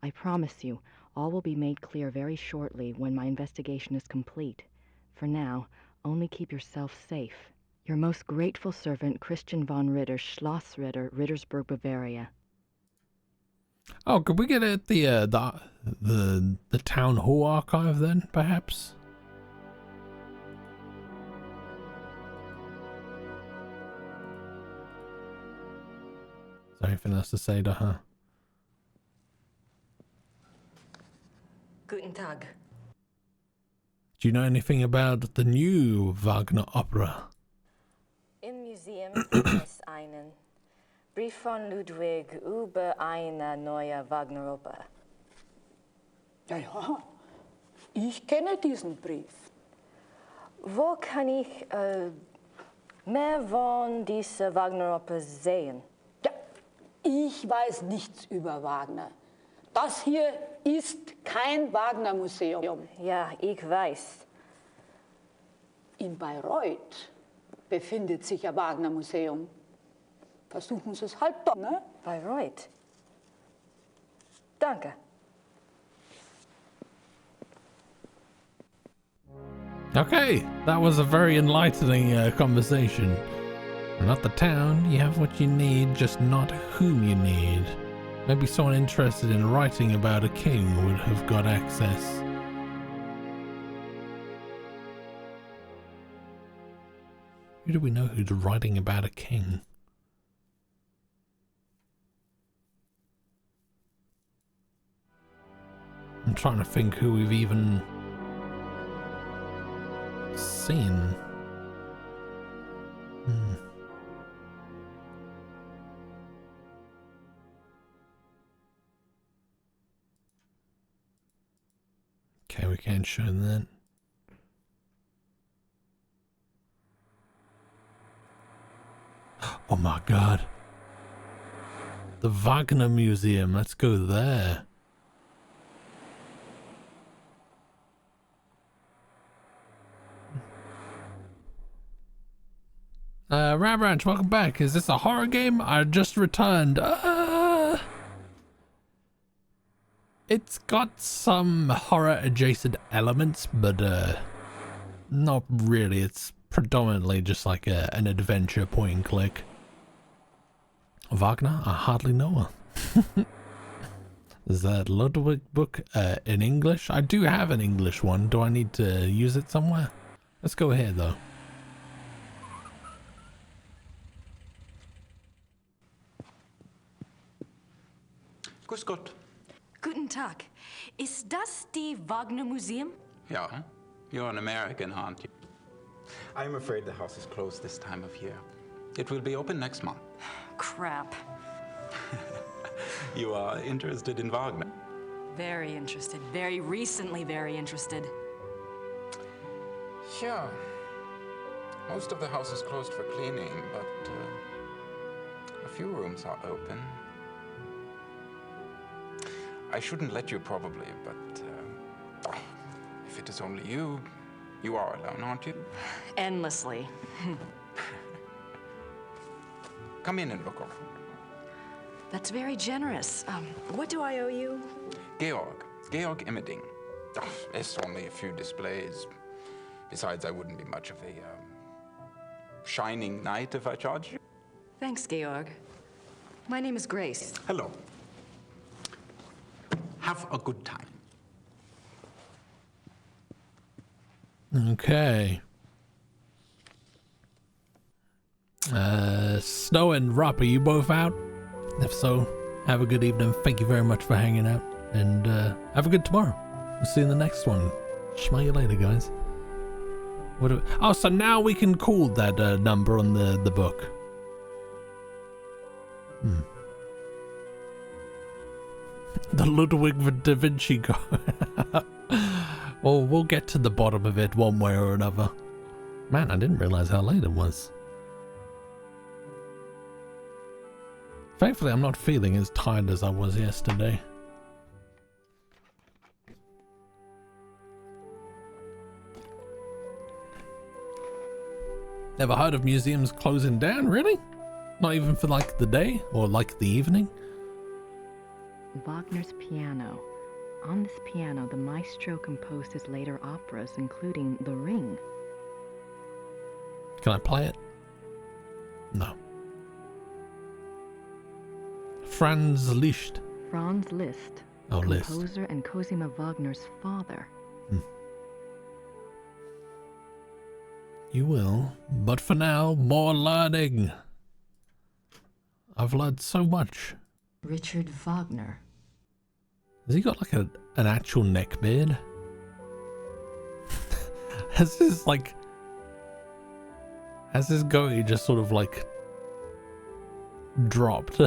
I promise you, all will be made clear very shortly when my investigation is complete. For now, only keep yourself safe. Your most grateful servant, Christian von Ritter, Schloss Ritter, Rittersburg, Bavaria. Oh, could we get at the town hall archive then, perhaps? Is there anything else to say to her? Guten Tag. Do you know anything about the new Wagner opera? Im Museum gibt es einen Brief von Ludwig über eine neue Wagner-Oper. Ja, ja, ich kenne diesen Brief. Wo kann ich mehr von dieser Wagner-Oper sehen? Ja, ich weiß nichts über Wagner. Das hier ist kein Wagner-Museum. Ja, ich weiß. In Bayreuth befindet sich ein Wagner-Museum. Versuchen Sie es halt doch, ne? Bayreuth. Danke. Okay, that was a very enlightening conversation. Not the town, you have what you need, just not whom you need. Maybe someone interested in writing about a king would have got access. Who do we know who's writing about a king? I'm trying to think who we've even seen. Okay, we can't show that. Oh my god. The Wagner Museum, let's go there. Rat Ranch, welcome back. Is this a horror game? I just returned. It's got some horror adjacent elements, but not really. It's predominantly just like an adventure point and click. Wagner? I hardly know her. Is that Ludwig book in English? I do have an English one. Do I need to use it somewhere? Let's go ahead though. Grüß Gott. Guten Tag. Ist das die Wagner Museum? Ja, you're an American, aren't you? I'm afraid the house is closed this time of year. It will be open next month. Crap. You are interested in Wagner? Very interested. Very recently very interested. Sure. Most of the house is closed for cleaning, but a few rooms are open. I shouldn't let you probably, but if it is only you, you are alone, aren't you? Endlessly. Come in and look around. That's very generous. What do I owe you? Georg Immerding. It's only a few displays. Besides, I wouldn't be much of a shining knight if I charged you. Thanks, Georg. My name is Grace. Hello. Have a good time. Okay. Snow and Rupp, are you both out? If so, have a good evening. Thank you very much for hanging out. And have a good tomorrow. We'll see you in the next one. Smell you later, guys. Oh, so now we can call that number on the book. The Ludwig da Vinci Code. Well, we'll get to the bottom of it one way or another. Man, I didn't realize how late it was. Thankfully, I'm not feeling as tired as I was yesterday. Never heard of museums closing down, really? Not even for like the day or like the evening? Wagner's piano. On this piano, the maestro composed his later operas, including The Ring. Can I play it? No. Franz Liszt. Franz Liszt, Oh, Liszt. composer and Cosima Wagner's father. You will. But for now, more learning. I've learned so much. Richard Wagner. Has he got like an actual neck beard? Has his goatee just sort of like dropped?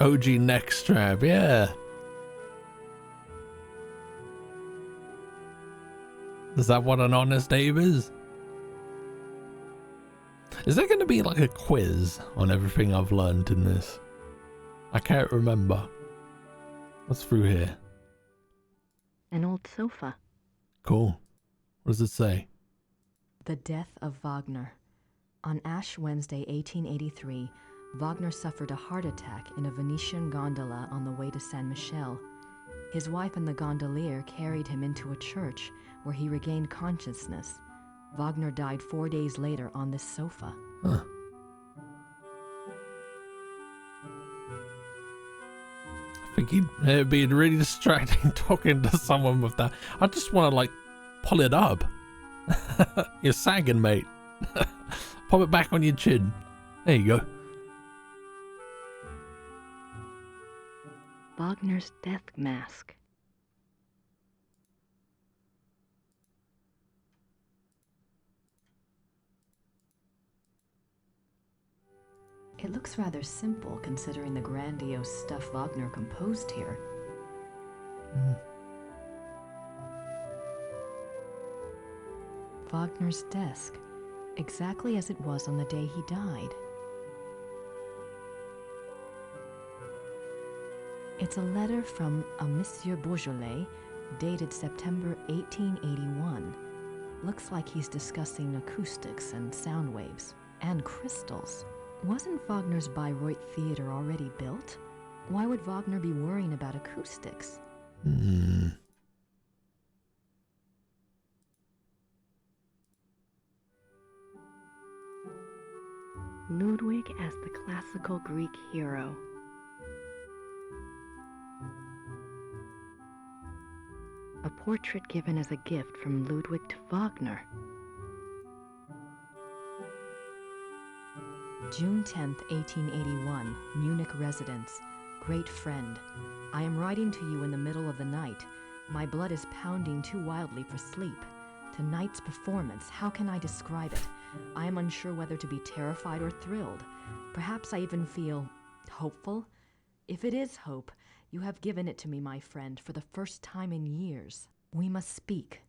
OG neck strap, yeah. Is that what an honest Abe is? Is there going to be like a quiz on everything I've learned in this? I can't remember. What's through here? An old sofa. Cool. What does it say? The death of Wagner. On Ash Wednesday, 1883, Wagner suffered a heart attack in a Venetian gondola on the way to San Michele. His wife and the gondolier carried him into a church where he regained consciousness. Wagner died 4 days later on this sofa. Huh. I think it'd be really distracting talking to someone with that. I just want to like pull it up. You're sagging, mate. Pop it back on your chin. There you go. Wagner's death mask. It looks rather simple considering the grandiose stuff Wagner composed here. Wagner's desk, exactly as it was on the day he died. It's a letter from a Monsieur Beaujolais, dated September 1881. Looks like he's discussing acoustics and sound waves, and crystals. Wasn't Wagner's Bayreuth Theater already built? Why would Wagner be worrying about acoustics? Ludwig as the classical Greek hero. A portrait given as a gift from Ludwig to Wagner. June 10th, 1881, Munich residence. Great friend. I am writing to you in the middle of the night. My blood is pounding too wildly for sleep. Tonight's performance, how can I describe it? I am unsure whether to be terrified or thrilled. Perhaps I even feel hopeful. If it is hope, you have given it to me, my friend, for the first time in years. We must speak.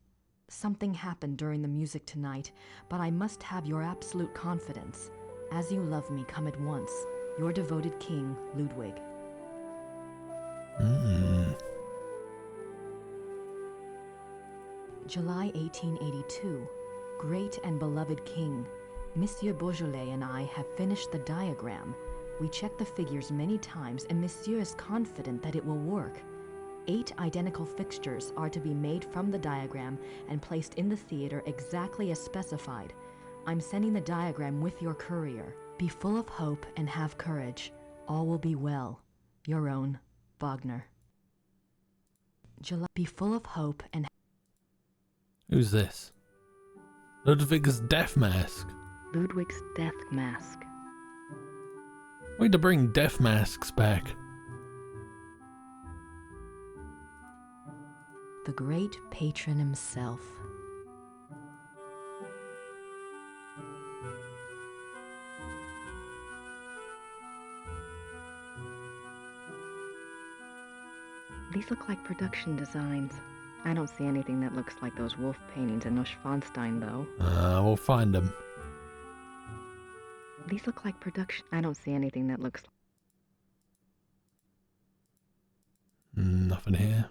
Something happened during the music tonight, but I must have your absolute confidence. As you love me, come at once. Your devoted king, Ludwig. July 1882. Great and beloved king, Monsieur Beaujolais and I have finished the diagram. We checked the figures many times and Monsieur is confident that it will work. 8 identical fixtures are to be made from the diagram and placed in the theater exactly as specified. I'm sending the diagram with your courier. Be full of hope and have courage. All will be well. Your own, Wagner. July. Be full of hope and... Who's this? Ludwig's death mask. Ludwig's death mask. Way to bring death masks back. The great patron himself. These look like production designs. I don't see anything that looks like those wolf paintings in Neuschwanstein, though. We'll find them. These look like production... I don't see anything that looks... Nothing here.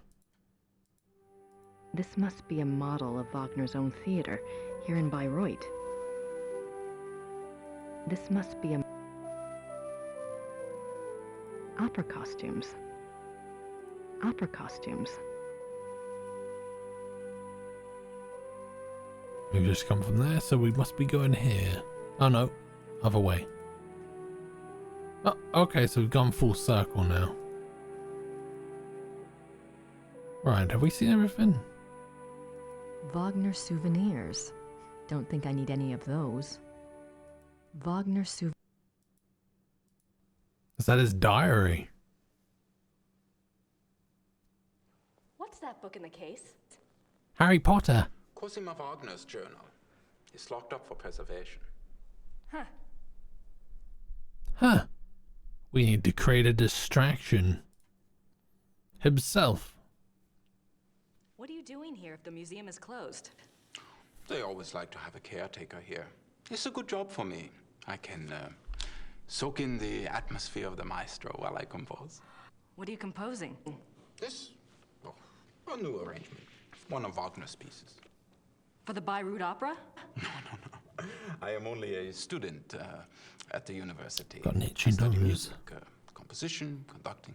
This must be a model of Wagner's own theater, here in Bayreuth. This must be a... Opera costumes. Opera costumes. We've just come from there, so we must be going here. Oh no, other way. Oh, okay, so we've gone full circle now. Right, have we seen everything? Wagner souvenirs. Don't think I need any of those. Wagner souvenirs. Is that his diary? What's that book in the case? Harry Potter. Cosima Wagner's journal is locked up for preservation. Huh. Huh. We need to create a distraction. Himself. What are you doing here if the museum is closed? They always like to have a caretaker here. It's a good job for me. I can soak in the atmosphere of the maestro while I compose. What are you composing? This? Oh, a new arrangement. One of Wagner's pieces. For the Bayreuth Opera? No. I am only a student at the university. Got an itchy I study nose. music, composition, conducting.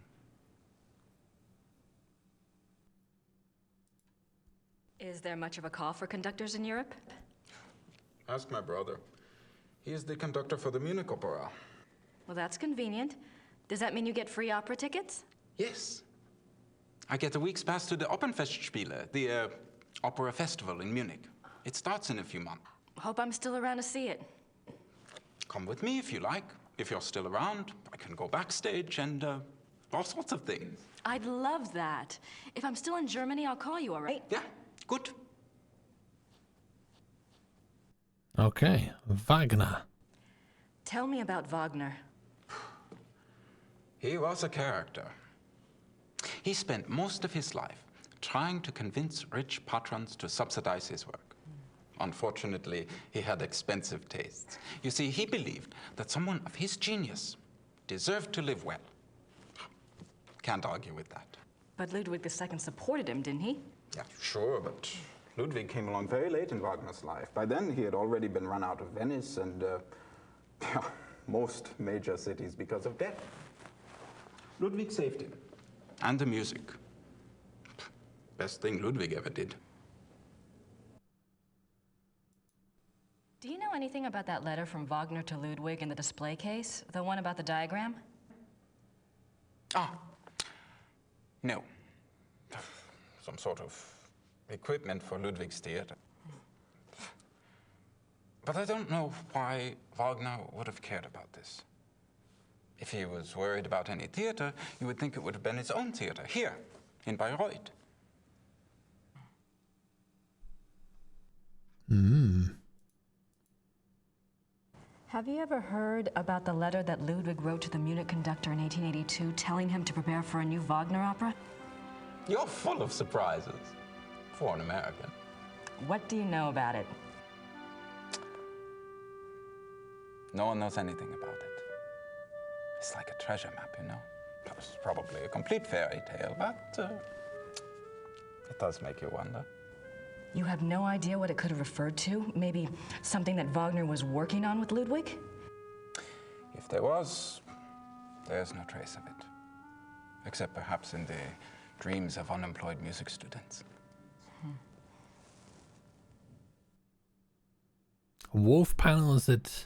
Is there much of a call for conductors in Europe? Ask my brother. He is the conductor for the Munich Opera. Well, that's convenient. Does that mean you get free opera tickets? Yes. I get a week's pass to the Opernfestspiele, the opera festival in Munich. It starts in a few months. Hope I'm still around to see it. Come with me if you like. If you're still around, I can go backstage and all sorts of things. I'd love that. If I'm still in Germany, I'll call you, all right? Yeah, good. Okay, Wagner. Tell me about Wagner. He was a character. He spent most of his life trying to convince rich patrons to subsidize his work. Unfortunately, he had expensive tastes. You see, he believed that someone of his genius deserved to live well. Can't argue with that. But Ludwig II supported him, didn't he? Yeah, sure, but Ludwig came along very late in Wagner's life. By then, he had already been run out of Venice and most major cities because of debt. Ludwig saved him. And the music. Best thing Ludwig ever did. Do you know anything about that letter from Wagner to Ludwig in the display case? The one about the diagram? No. Some sort of equipment for Ludwig's theater. But I don't know why Wagner would have cared about this. If he was worried about any theater, you would think it would have been his own theater, here, in Bayreuth. Have you ever heard about the letter that Ludwig wrote to the Munich conductor in 1882 telling him to prepare for a new Wagner opera? You're full of surprises, for an American. What do you know about it? No one knows anything about it. It's like a treasure map, you know? It's probably a complete fairy tale, but it does make you wonder. You have no idea what it could have referred to? Maybe something that Wagner was working on with Ludwig? If there was, there's no trace of it. Except perhaps in the dreams of unemployed music students. Wolf panels at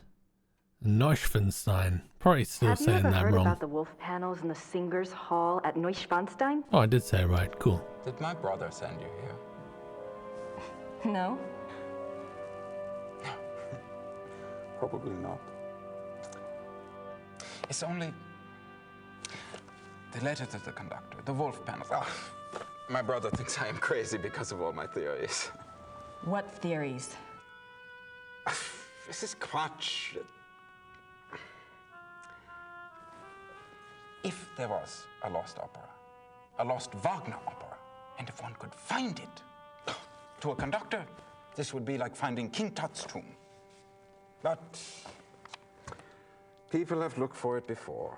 Neuschwanstein. Probably still Have you saying ever that heard wrong. about the wolf panels in the Singers' Hall at Neuschwanstein? Oh, I did say it right. Cool. Did my brother send you here? No. Probably not. It's only the letter to the conductor, the wolf panels. Ah, my brother thinks I am crazy because of all my theories. What theories? This is Quatsch. If there was a lost opera, a lost Wagner opera, and if one could find it, to a conductor, this would be like finding King Tut's tomb. But people have looked for it before.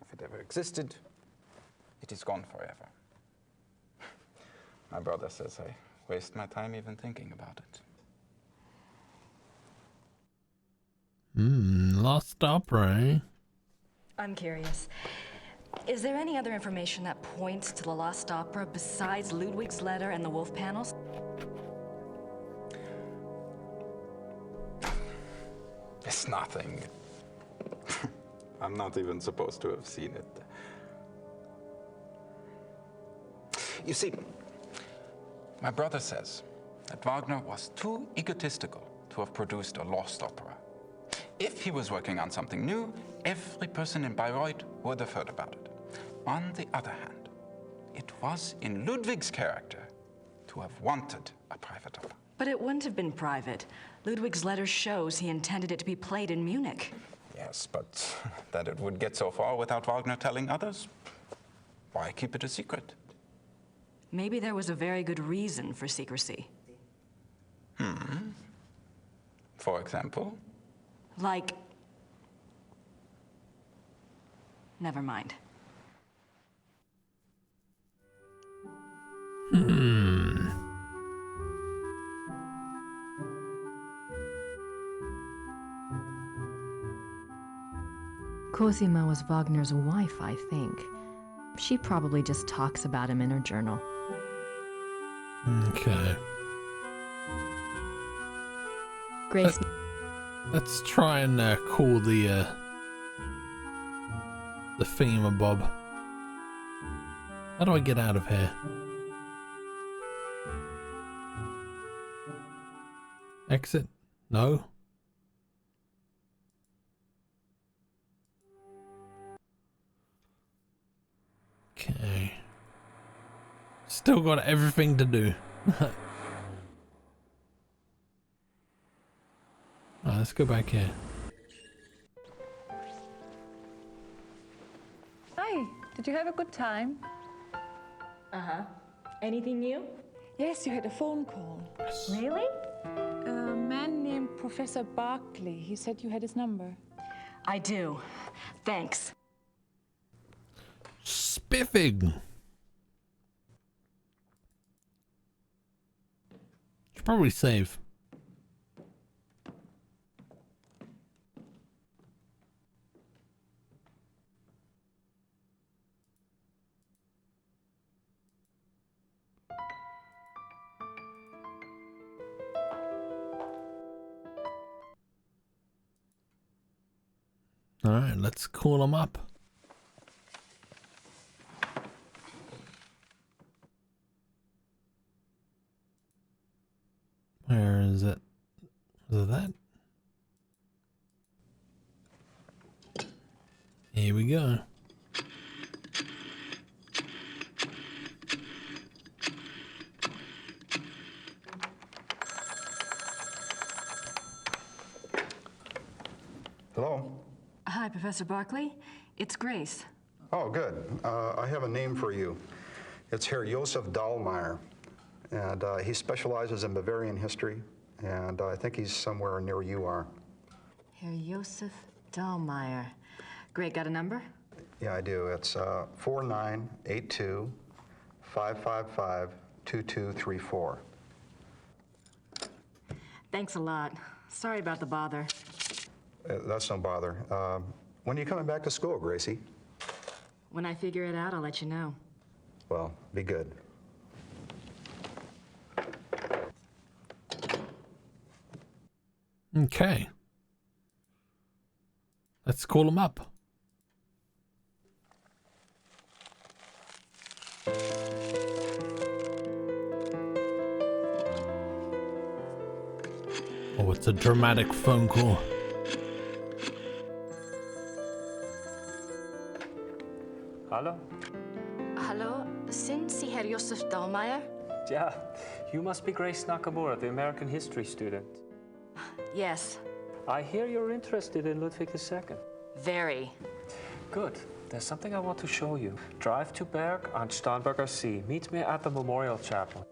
If it ever existed, it is gone forever. My brother says I waste my time even thinking about it. Lost opera, eh? I'm curious. Is there any other information that points to the lost opera besides Ludwig's letter and the wolf panels? It's nothing. I'm not even supposed to have seen it. You see, my brother says that Wagner was too egotistical to have produced a lost opera. If he was working on something new, every person in Bayreuth would have heard about it. On the other hand, it was in Ludwig's character to have wanted a private opera. But it wouldn't have been private. Ludwig's letter shows he intended it to be played in Munich. Yes, but that it would get so far without Wagner telling others? Why keep it a secret? Maybe there was a very good reason for secrecy. For example? Like... Never mind. Cosima was Wagner's wife, I think. She probably just talks about him in her journal. Okay. Grace. Let's try and call the thingamabob. How do I get out of here? Exit? No. Okay. Still got everything to do. Let's go back here. Hi, did you have a good time? Uh-huh. Anything new? Yes, you had a phone call. Really? A man named Professor Barkley. He said you had his number. I do. Thanks. Spiffing. Should probably save. All right, let's call them up. Where is it? Is it that? we go. Hello? Hi, Professor Barkley. It's Grace. Oh, good. I have a name for you. It's Herr Josef Dahlmeier, and he specializes in Bavarian history, and I think he's somewhere near you are. Herr Josef Dahlmeier. Great, got a number? Yeah, I do. It's 4982-555-2234. Thanks a lot. Sorry about the bother. That's no bother. When are you coming back to school, Gracie? When I figure it out, I'll let you know. Well, be good. Okay. Let's call him up. Oh, it's a dramatic phone call. Hallo? Hallo, sind Sie Herr Josef Dahlmeier? Yeah, you must be Grace Nakamura, the American history student. Yes. I hear you're interested in Ludwig II. Very. Good. There's something I want to show you. Drive to Berg on Starnberger See. Meet me at the Memorial Chapel.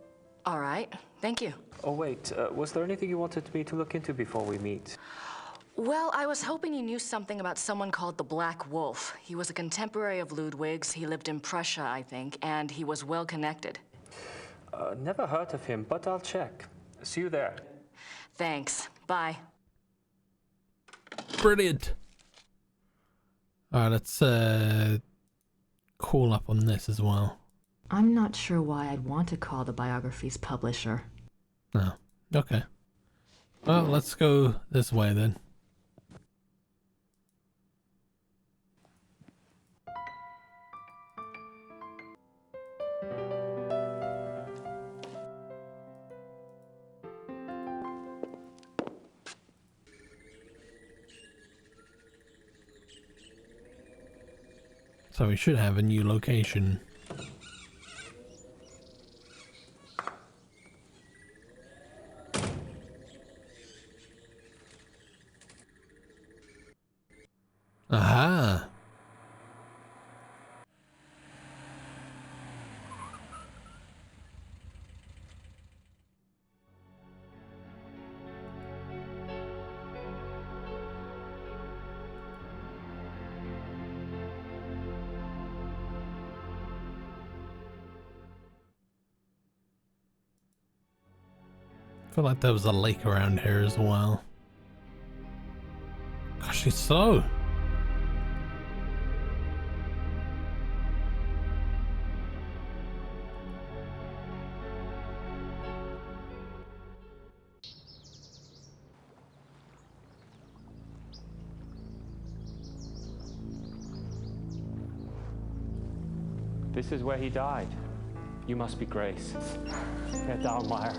All right. Thank you. Oh, wait. Was there anything you wanted me to look into before we meet? Well, I was hoping you knew something about someone called the Black Wolf. He was a contemporary of Ludwig's. He lived in Prussia, I think, and he was well connected. Never heard of him, but I'll check. See you there. Thanks. Bye. Brilliant. All right, let's call up on this as well. I'm not sure why I'd want to call the biography's publisher. No. Okay. Well, let's go this way then. So we should have a new location. Aha! I feel like there was a lake around here as well. Gosh, it's slow. This is where he died. You must be Grace. Herr Dahlmeier.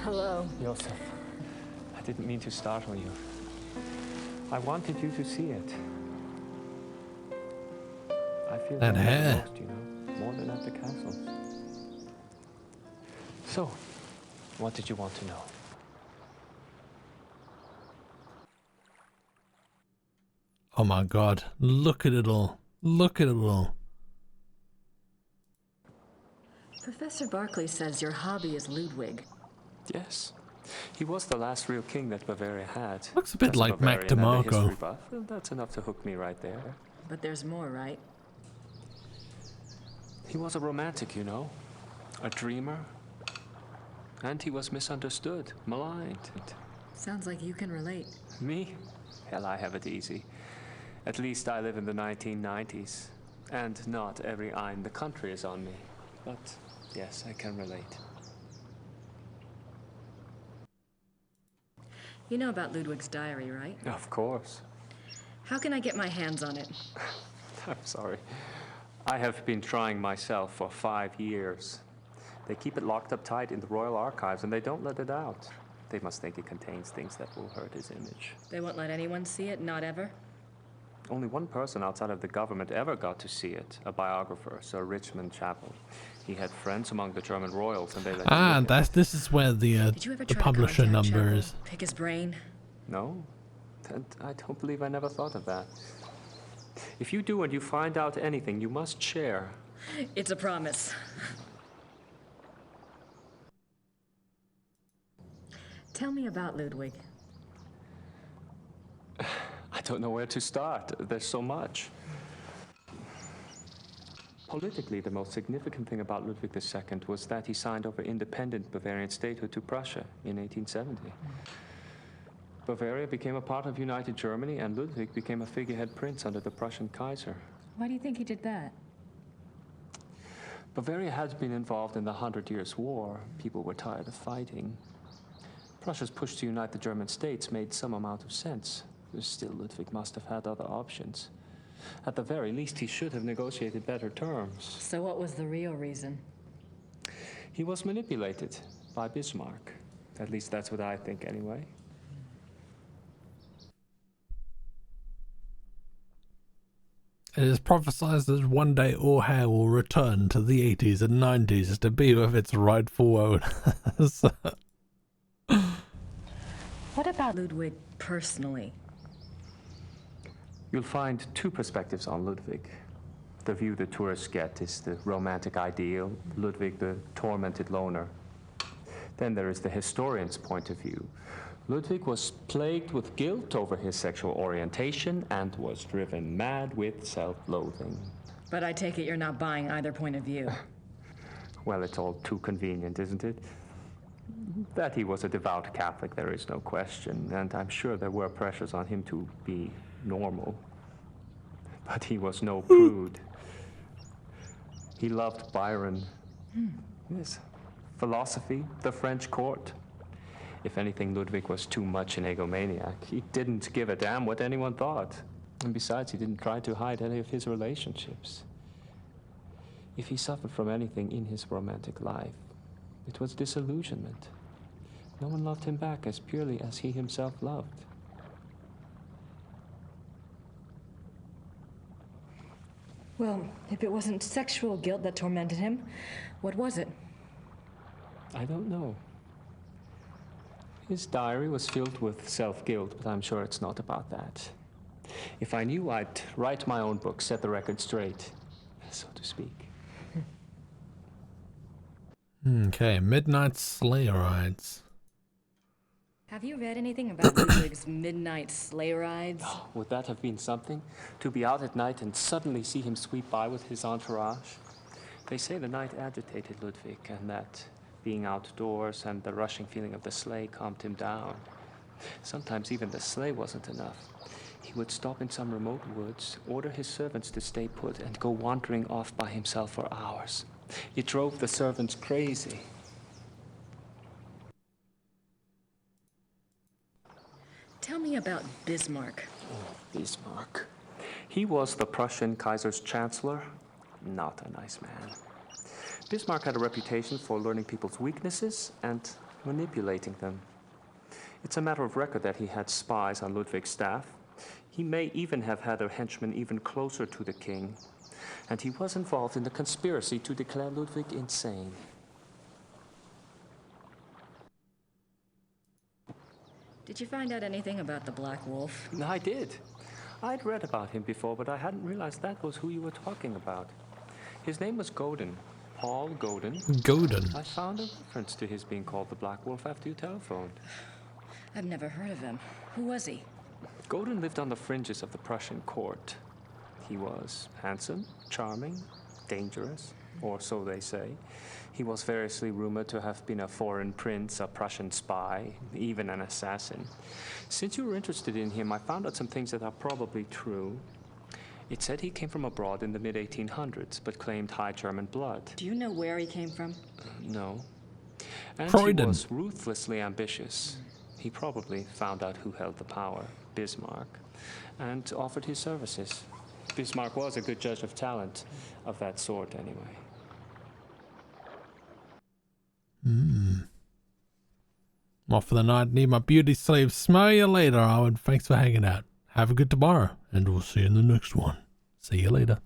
Hello. Josef. I didn't mean to startle you. I wanted you to see it. I feel that hair. Most, you know, more than at the castle. So, what did you want to know? Oh my god, look at it all. Look at it all. Professor Barkley says your hobby is Ludwig. Yes. He was the last real king that Bavaria had. Looks a bit As like Mac Bavarian and a DeMarco. history buff, well, that's enough to hook me right there. But there's more, right? He was a romantic, you know. A dreamer. And he was misunderstood, maligned. Sounds like you can relate. Me? Hell, I have it easy. At least I live in the 1990s. And not every eye in the country is on me. But yes, I can relate. You know about Ludwig's diary, right? Of course. How can I get my hands on it? I'm sorry. I have been trying myself for 5 years. They keep it locked up tight in the Royal Archives and they don't let it out. They must think it contains things that will hurt his image. They won't let anyone see it, not ever? Only one person outside of the government ever got to see it, a biographer, Sir Richmond Chapel. He had friends among the German royals, and they let him look at it. This is where the publisher number is. Pick his brain? No, and I don't believe I never thought of that. If you do and you find out anything, you must share. It's a promise. Tell me about Ludwig. I don't know where to start. There's so much. Politically, the most significant thing about Ludwig II was that he signed over independent Bavarian statehood to Prussia in 1870. Bavaria became a part of United Germany, and Ludwig became a figurehead prince under the Prussian Kaiser. Why do you think he did that? Bavaria had been involved in the 100 Years' War. People were tired of fighting. Prussia's push to unite the German states made some amount of sense. Still, Ludwig must have had other options. At the very least, he should have negotiated better terms. So what was the real reason? He was manipulated by Bismarck. At least that's what I think, anyway. It is prophesied that one day all hair will return to the 80s and 90s to be with its rightful owners. What about Ludwig personally? You'll find two perspectives on Ludwig. The view the tourists get is the romantic ideal, Ludwig the tormented loner. Then there is the historian's point of view. Ludwig was plagued with guilt over his sexual orientation and was driven mad with self-loathing. But I take it you're not buying either point of view. Well, it's all too convenient, isn't it? That he was a devout Catholic, there is no question, and I'm sure there were pressures on him to be normal. But he was no prude. He loved Byron. Yes. Philosophy, the French court. If anything, Ludwig was too much an egomaniac. He didn't give a damn what anyone thought. And besides, he didn't try to hide any of his relationships. If he suffered from anything in his romantic life, it was disillusionment. No one loved him back as purely as he himself loved. Well, if it wasn't sexual guilt that tormented him, what was it? I don't know. His diary was filled with self-guilt, but I'm sure it's not about that. If I knew, I'd write my own book, set the record straight, so to speak. Okay, Midnight Sleigh Rides. Have you read anything about Ludwig's midnight sleigh rides? Oh, would that have been something? To be out at night and suddenly see him sweep by with his entourage? They say the night agitated Ludwig, and that being outdoors and the rushing feeling of the sleigh calmed him down. Sometimes even the sleigh wasn't enough. He would stop in some remote woods, order his servants to stay put, and go wandering off by himself for hours. It drove the servants crazy. Tell me about Bismarck. Oh, Bismarck. He was the Prussian Kaiser's chancellor. Not a nice man. Bismarck had a reputation for learning people's weaknesses and manipulating them. It's a matter of record that he had spies on Ludwig's staff. He may even have had a henchman even closer to the king. And he was involved in the conspiracy to declare Ludwig insane. Did you find out anything about the Black Wolf? I did. I'd read about him before, but I hadn't realized that was who you were talking about. His name was Godin. Paul Godin. Godin? I found a reference to his being called the Black Wolf after you telephoned. I've never heard of him. Who was he? Godin lived on the fringes of the Prussian court. He was handsome, charming, dangerous, or so they say. He was variously rumored to have been a foreign prince, a Prussian spy, even an assassin. Since you were interested in him, I found out some things that are probably true. It said he came from abroad in the mid-1800s, but claimed high German blood. Do you know where he came from? No. And Croydon. He was ruthlessly ambitious. He probably found out who held the power, Bismarck, and offered his services. Bismarck was a good judge of talent, of that sort anyway. Off for the night. Need my beauty sleep. Smell you later, Owen. Thanks for hanging out. have a good tomorrow, and we'll see you in the next one. See you later.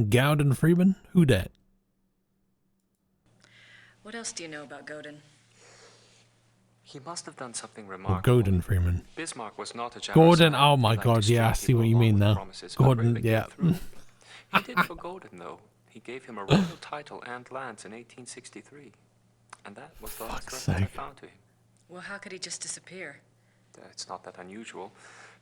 Gowden Freeman, who dat? What else do you know about Godin? He must have done something Or remarkable. Gordon Freeman. Bismarck was not a generous Gordon, man oh who my liked to god, yeah, I string see what people you along mean with now. promises but Gordon, rarely yeah. came through. He did for Godin, though. He gave him a royal title and lands in 1863. And that was the last record I found to him. Well, how could he just disappear? It's not that unusual.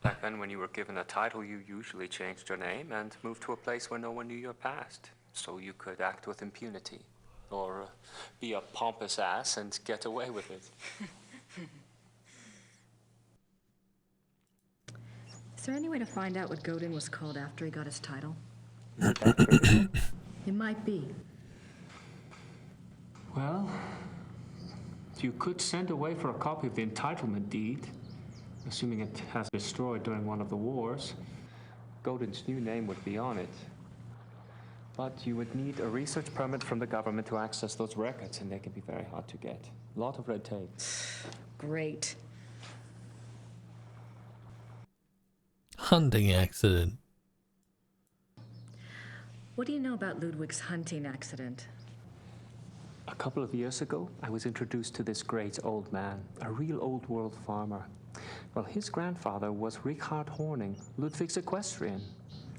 Back then, when you were given a title, you usually changed your name and moved to a place where no one knew your past, so you could act with impunity, or be a pompous ass and get away with it. Is there any way to find out what Godin was called after he got his title? It might be. Well, you could send away for a copy of the entitlement deed, assuming it has been destroyed during one of the wars. Godin's new name would be on it. But you would need a research permit from the government to access those records, and they can be very hard to get. A lot of red tape. Great. Hunting accident. What do you know about Ludwig's hunting accident? A couple of years ago, I was introduced to this great old man, a real old world farmer. Well, his grandfather was Richard Horning, Ludwig's equestrian.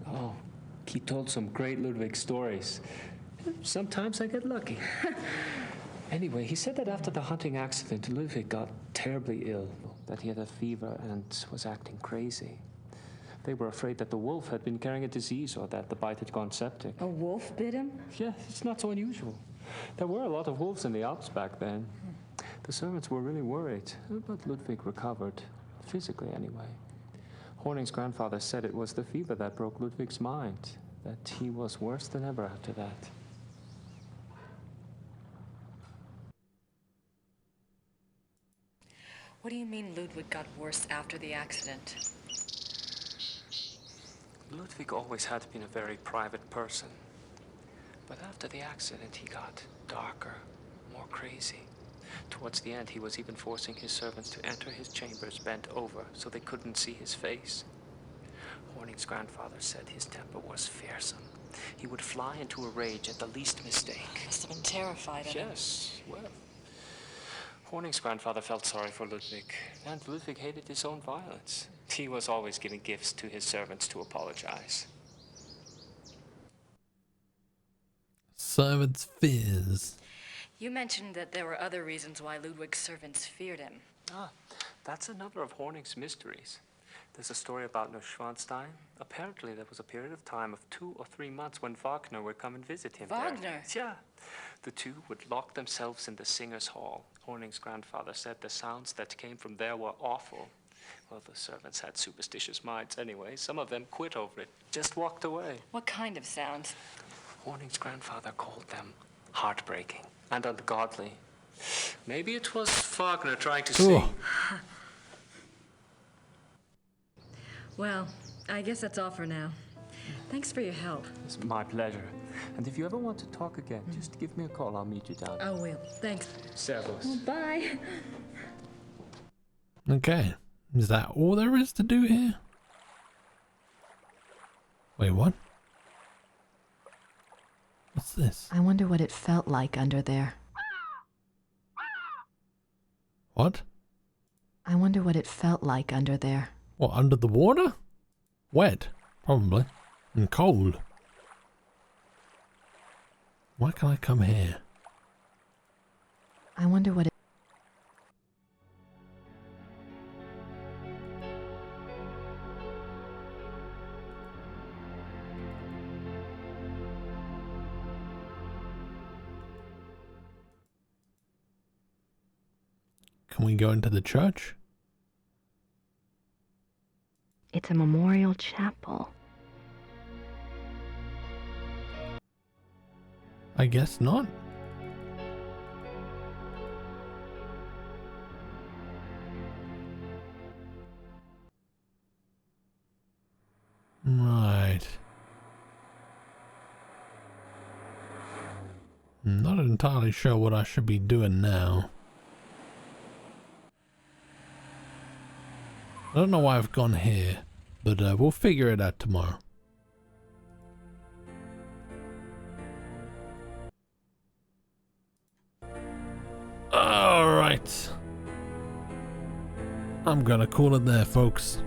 Oh, he told some great Ludwig stories. Sometimes I get lucky. Anyway, he said that after the hunting accident, Ludwig got terribly ill, that he had a fever and was acting crazy. They were afraid that the wolf had been carrying a disease or that the bite had gone septic. A wolf bit him? Yeah, it's not so unusual. There were a lot of wolves in the Alps back then. The servants were really worried, but Ludwig recovered, physically anyway. Horning's grandfather said it was the fever that broke Ludwig's mind, that he was worse than ever after that. What do you mean Ludwig got worse after the accident? Ludwig always had been a very private person. But after the accident, he got darker, more crazy. Towards the end, he was even forcing his servants to enter his chambers bent over so they couldn't see his face. Horning's grandfather said his temper was fearsome. He would fly into a rage at the least mistake. Must have been terrified of him. Yes, well. Horning's grandfather felt sorry for Ludwig, and Ludwig hated his own violence. He was always giving gifts to his servants to apologize. Servants' fears. You mentioned that there were other reasons why Ludwig's servants feared him. Ah, that's another of Horning's mysteries. There's a story about Neuschwanstein. Apparently, there was a period of time of 2 or 3 months when Wagner would come and visit him Wagner? there. Yeah. The two would lock themselves in the singers' hall. Horning's grandfather said the sounds that came from there were awful. Well, the servants had superstitious minds anyway. Some of them quit over it, just walked away. What kind of sound? Horning's grandfather called them heartbreaking and ungodly. Maybe it was Wagner trying to sing. Well, I guess that's all for now. Thanks for your help. It's my pleasure. And if you ever want to talk again, just give me a call. I'll meet you down. I will. Thanks. Servus. Bye. Okay. Is that all there is to do here? Wait, what? What's this? I wonder what it felt like under there. What? I wonder what it felt like under there. What, under the water? Wet, probably. And cold. Why can't I come here? I wonder what it... Can we go into the church? It's a memorial chapel. I guess not. Right. I'm not entirely sure what I should be doing now. I don't know why I've gone here, but we'll figure it out tomorrow. Alright. I'm gonna call it there, folks.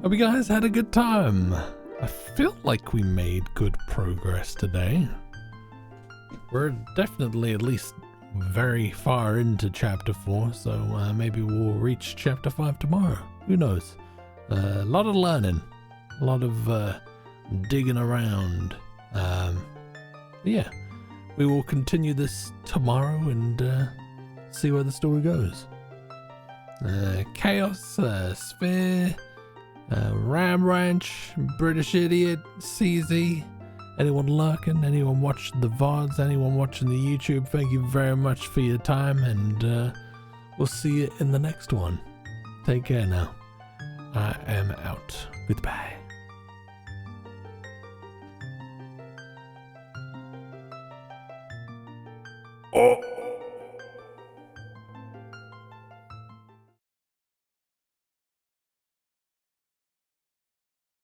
Hope you guys had a good time. I feel like we made good progress today. We're definitely at least very far into chapter 4, so maybe we'll reach chapter 5 tomorrow. Who knows? A lot of learning, a lot of digging around. Yeah, we will continue this tomorrow and see where the story goes. Chaos, Sphere, Ram Ranch, British Idiot, CZ, anyone lurking, anyone watching the VODs, anyone watching the YouTube, thank you very much for your time, and we'll see you in the next one. Take care now. I am out. Goodbye. Oh!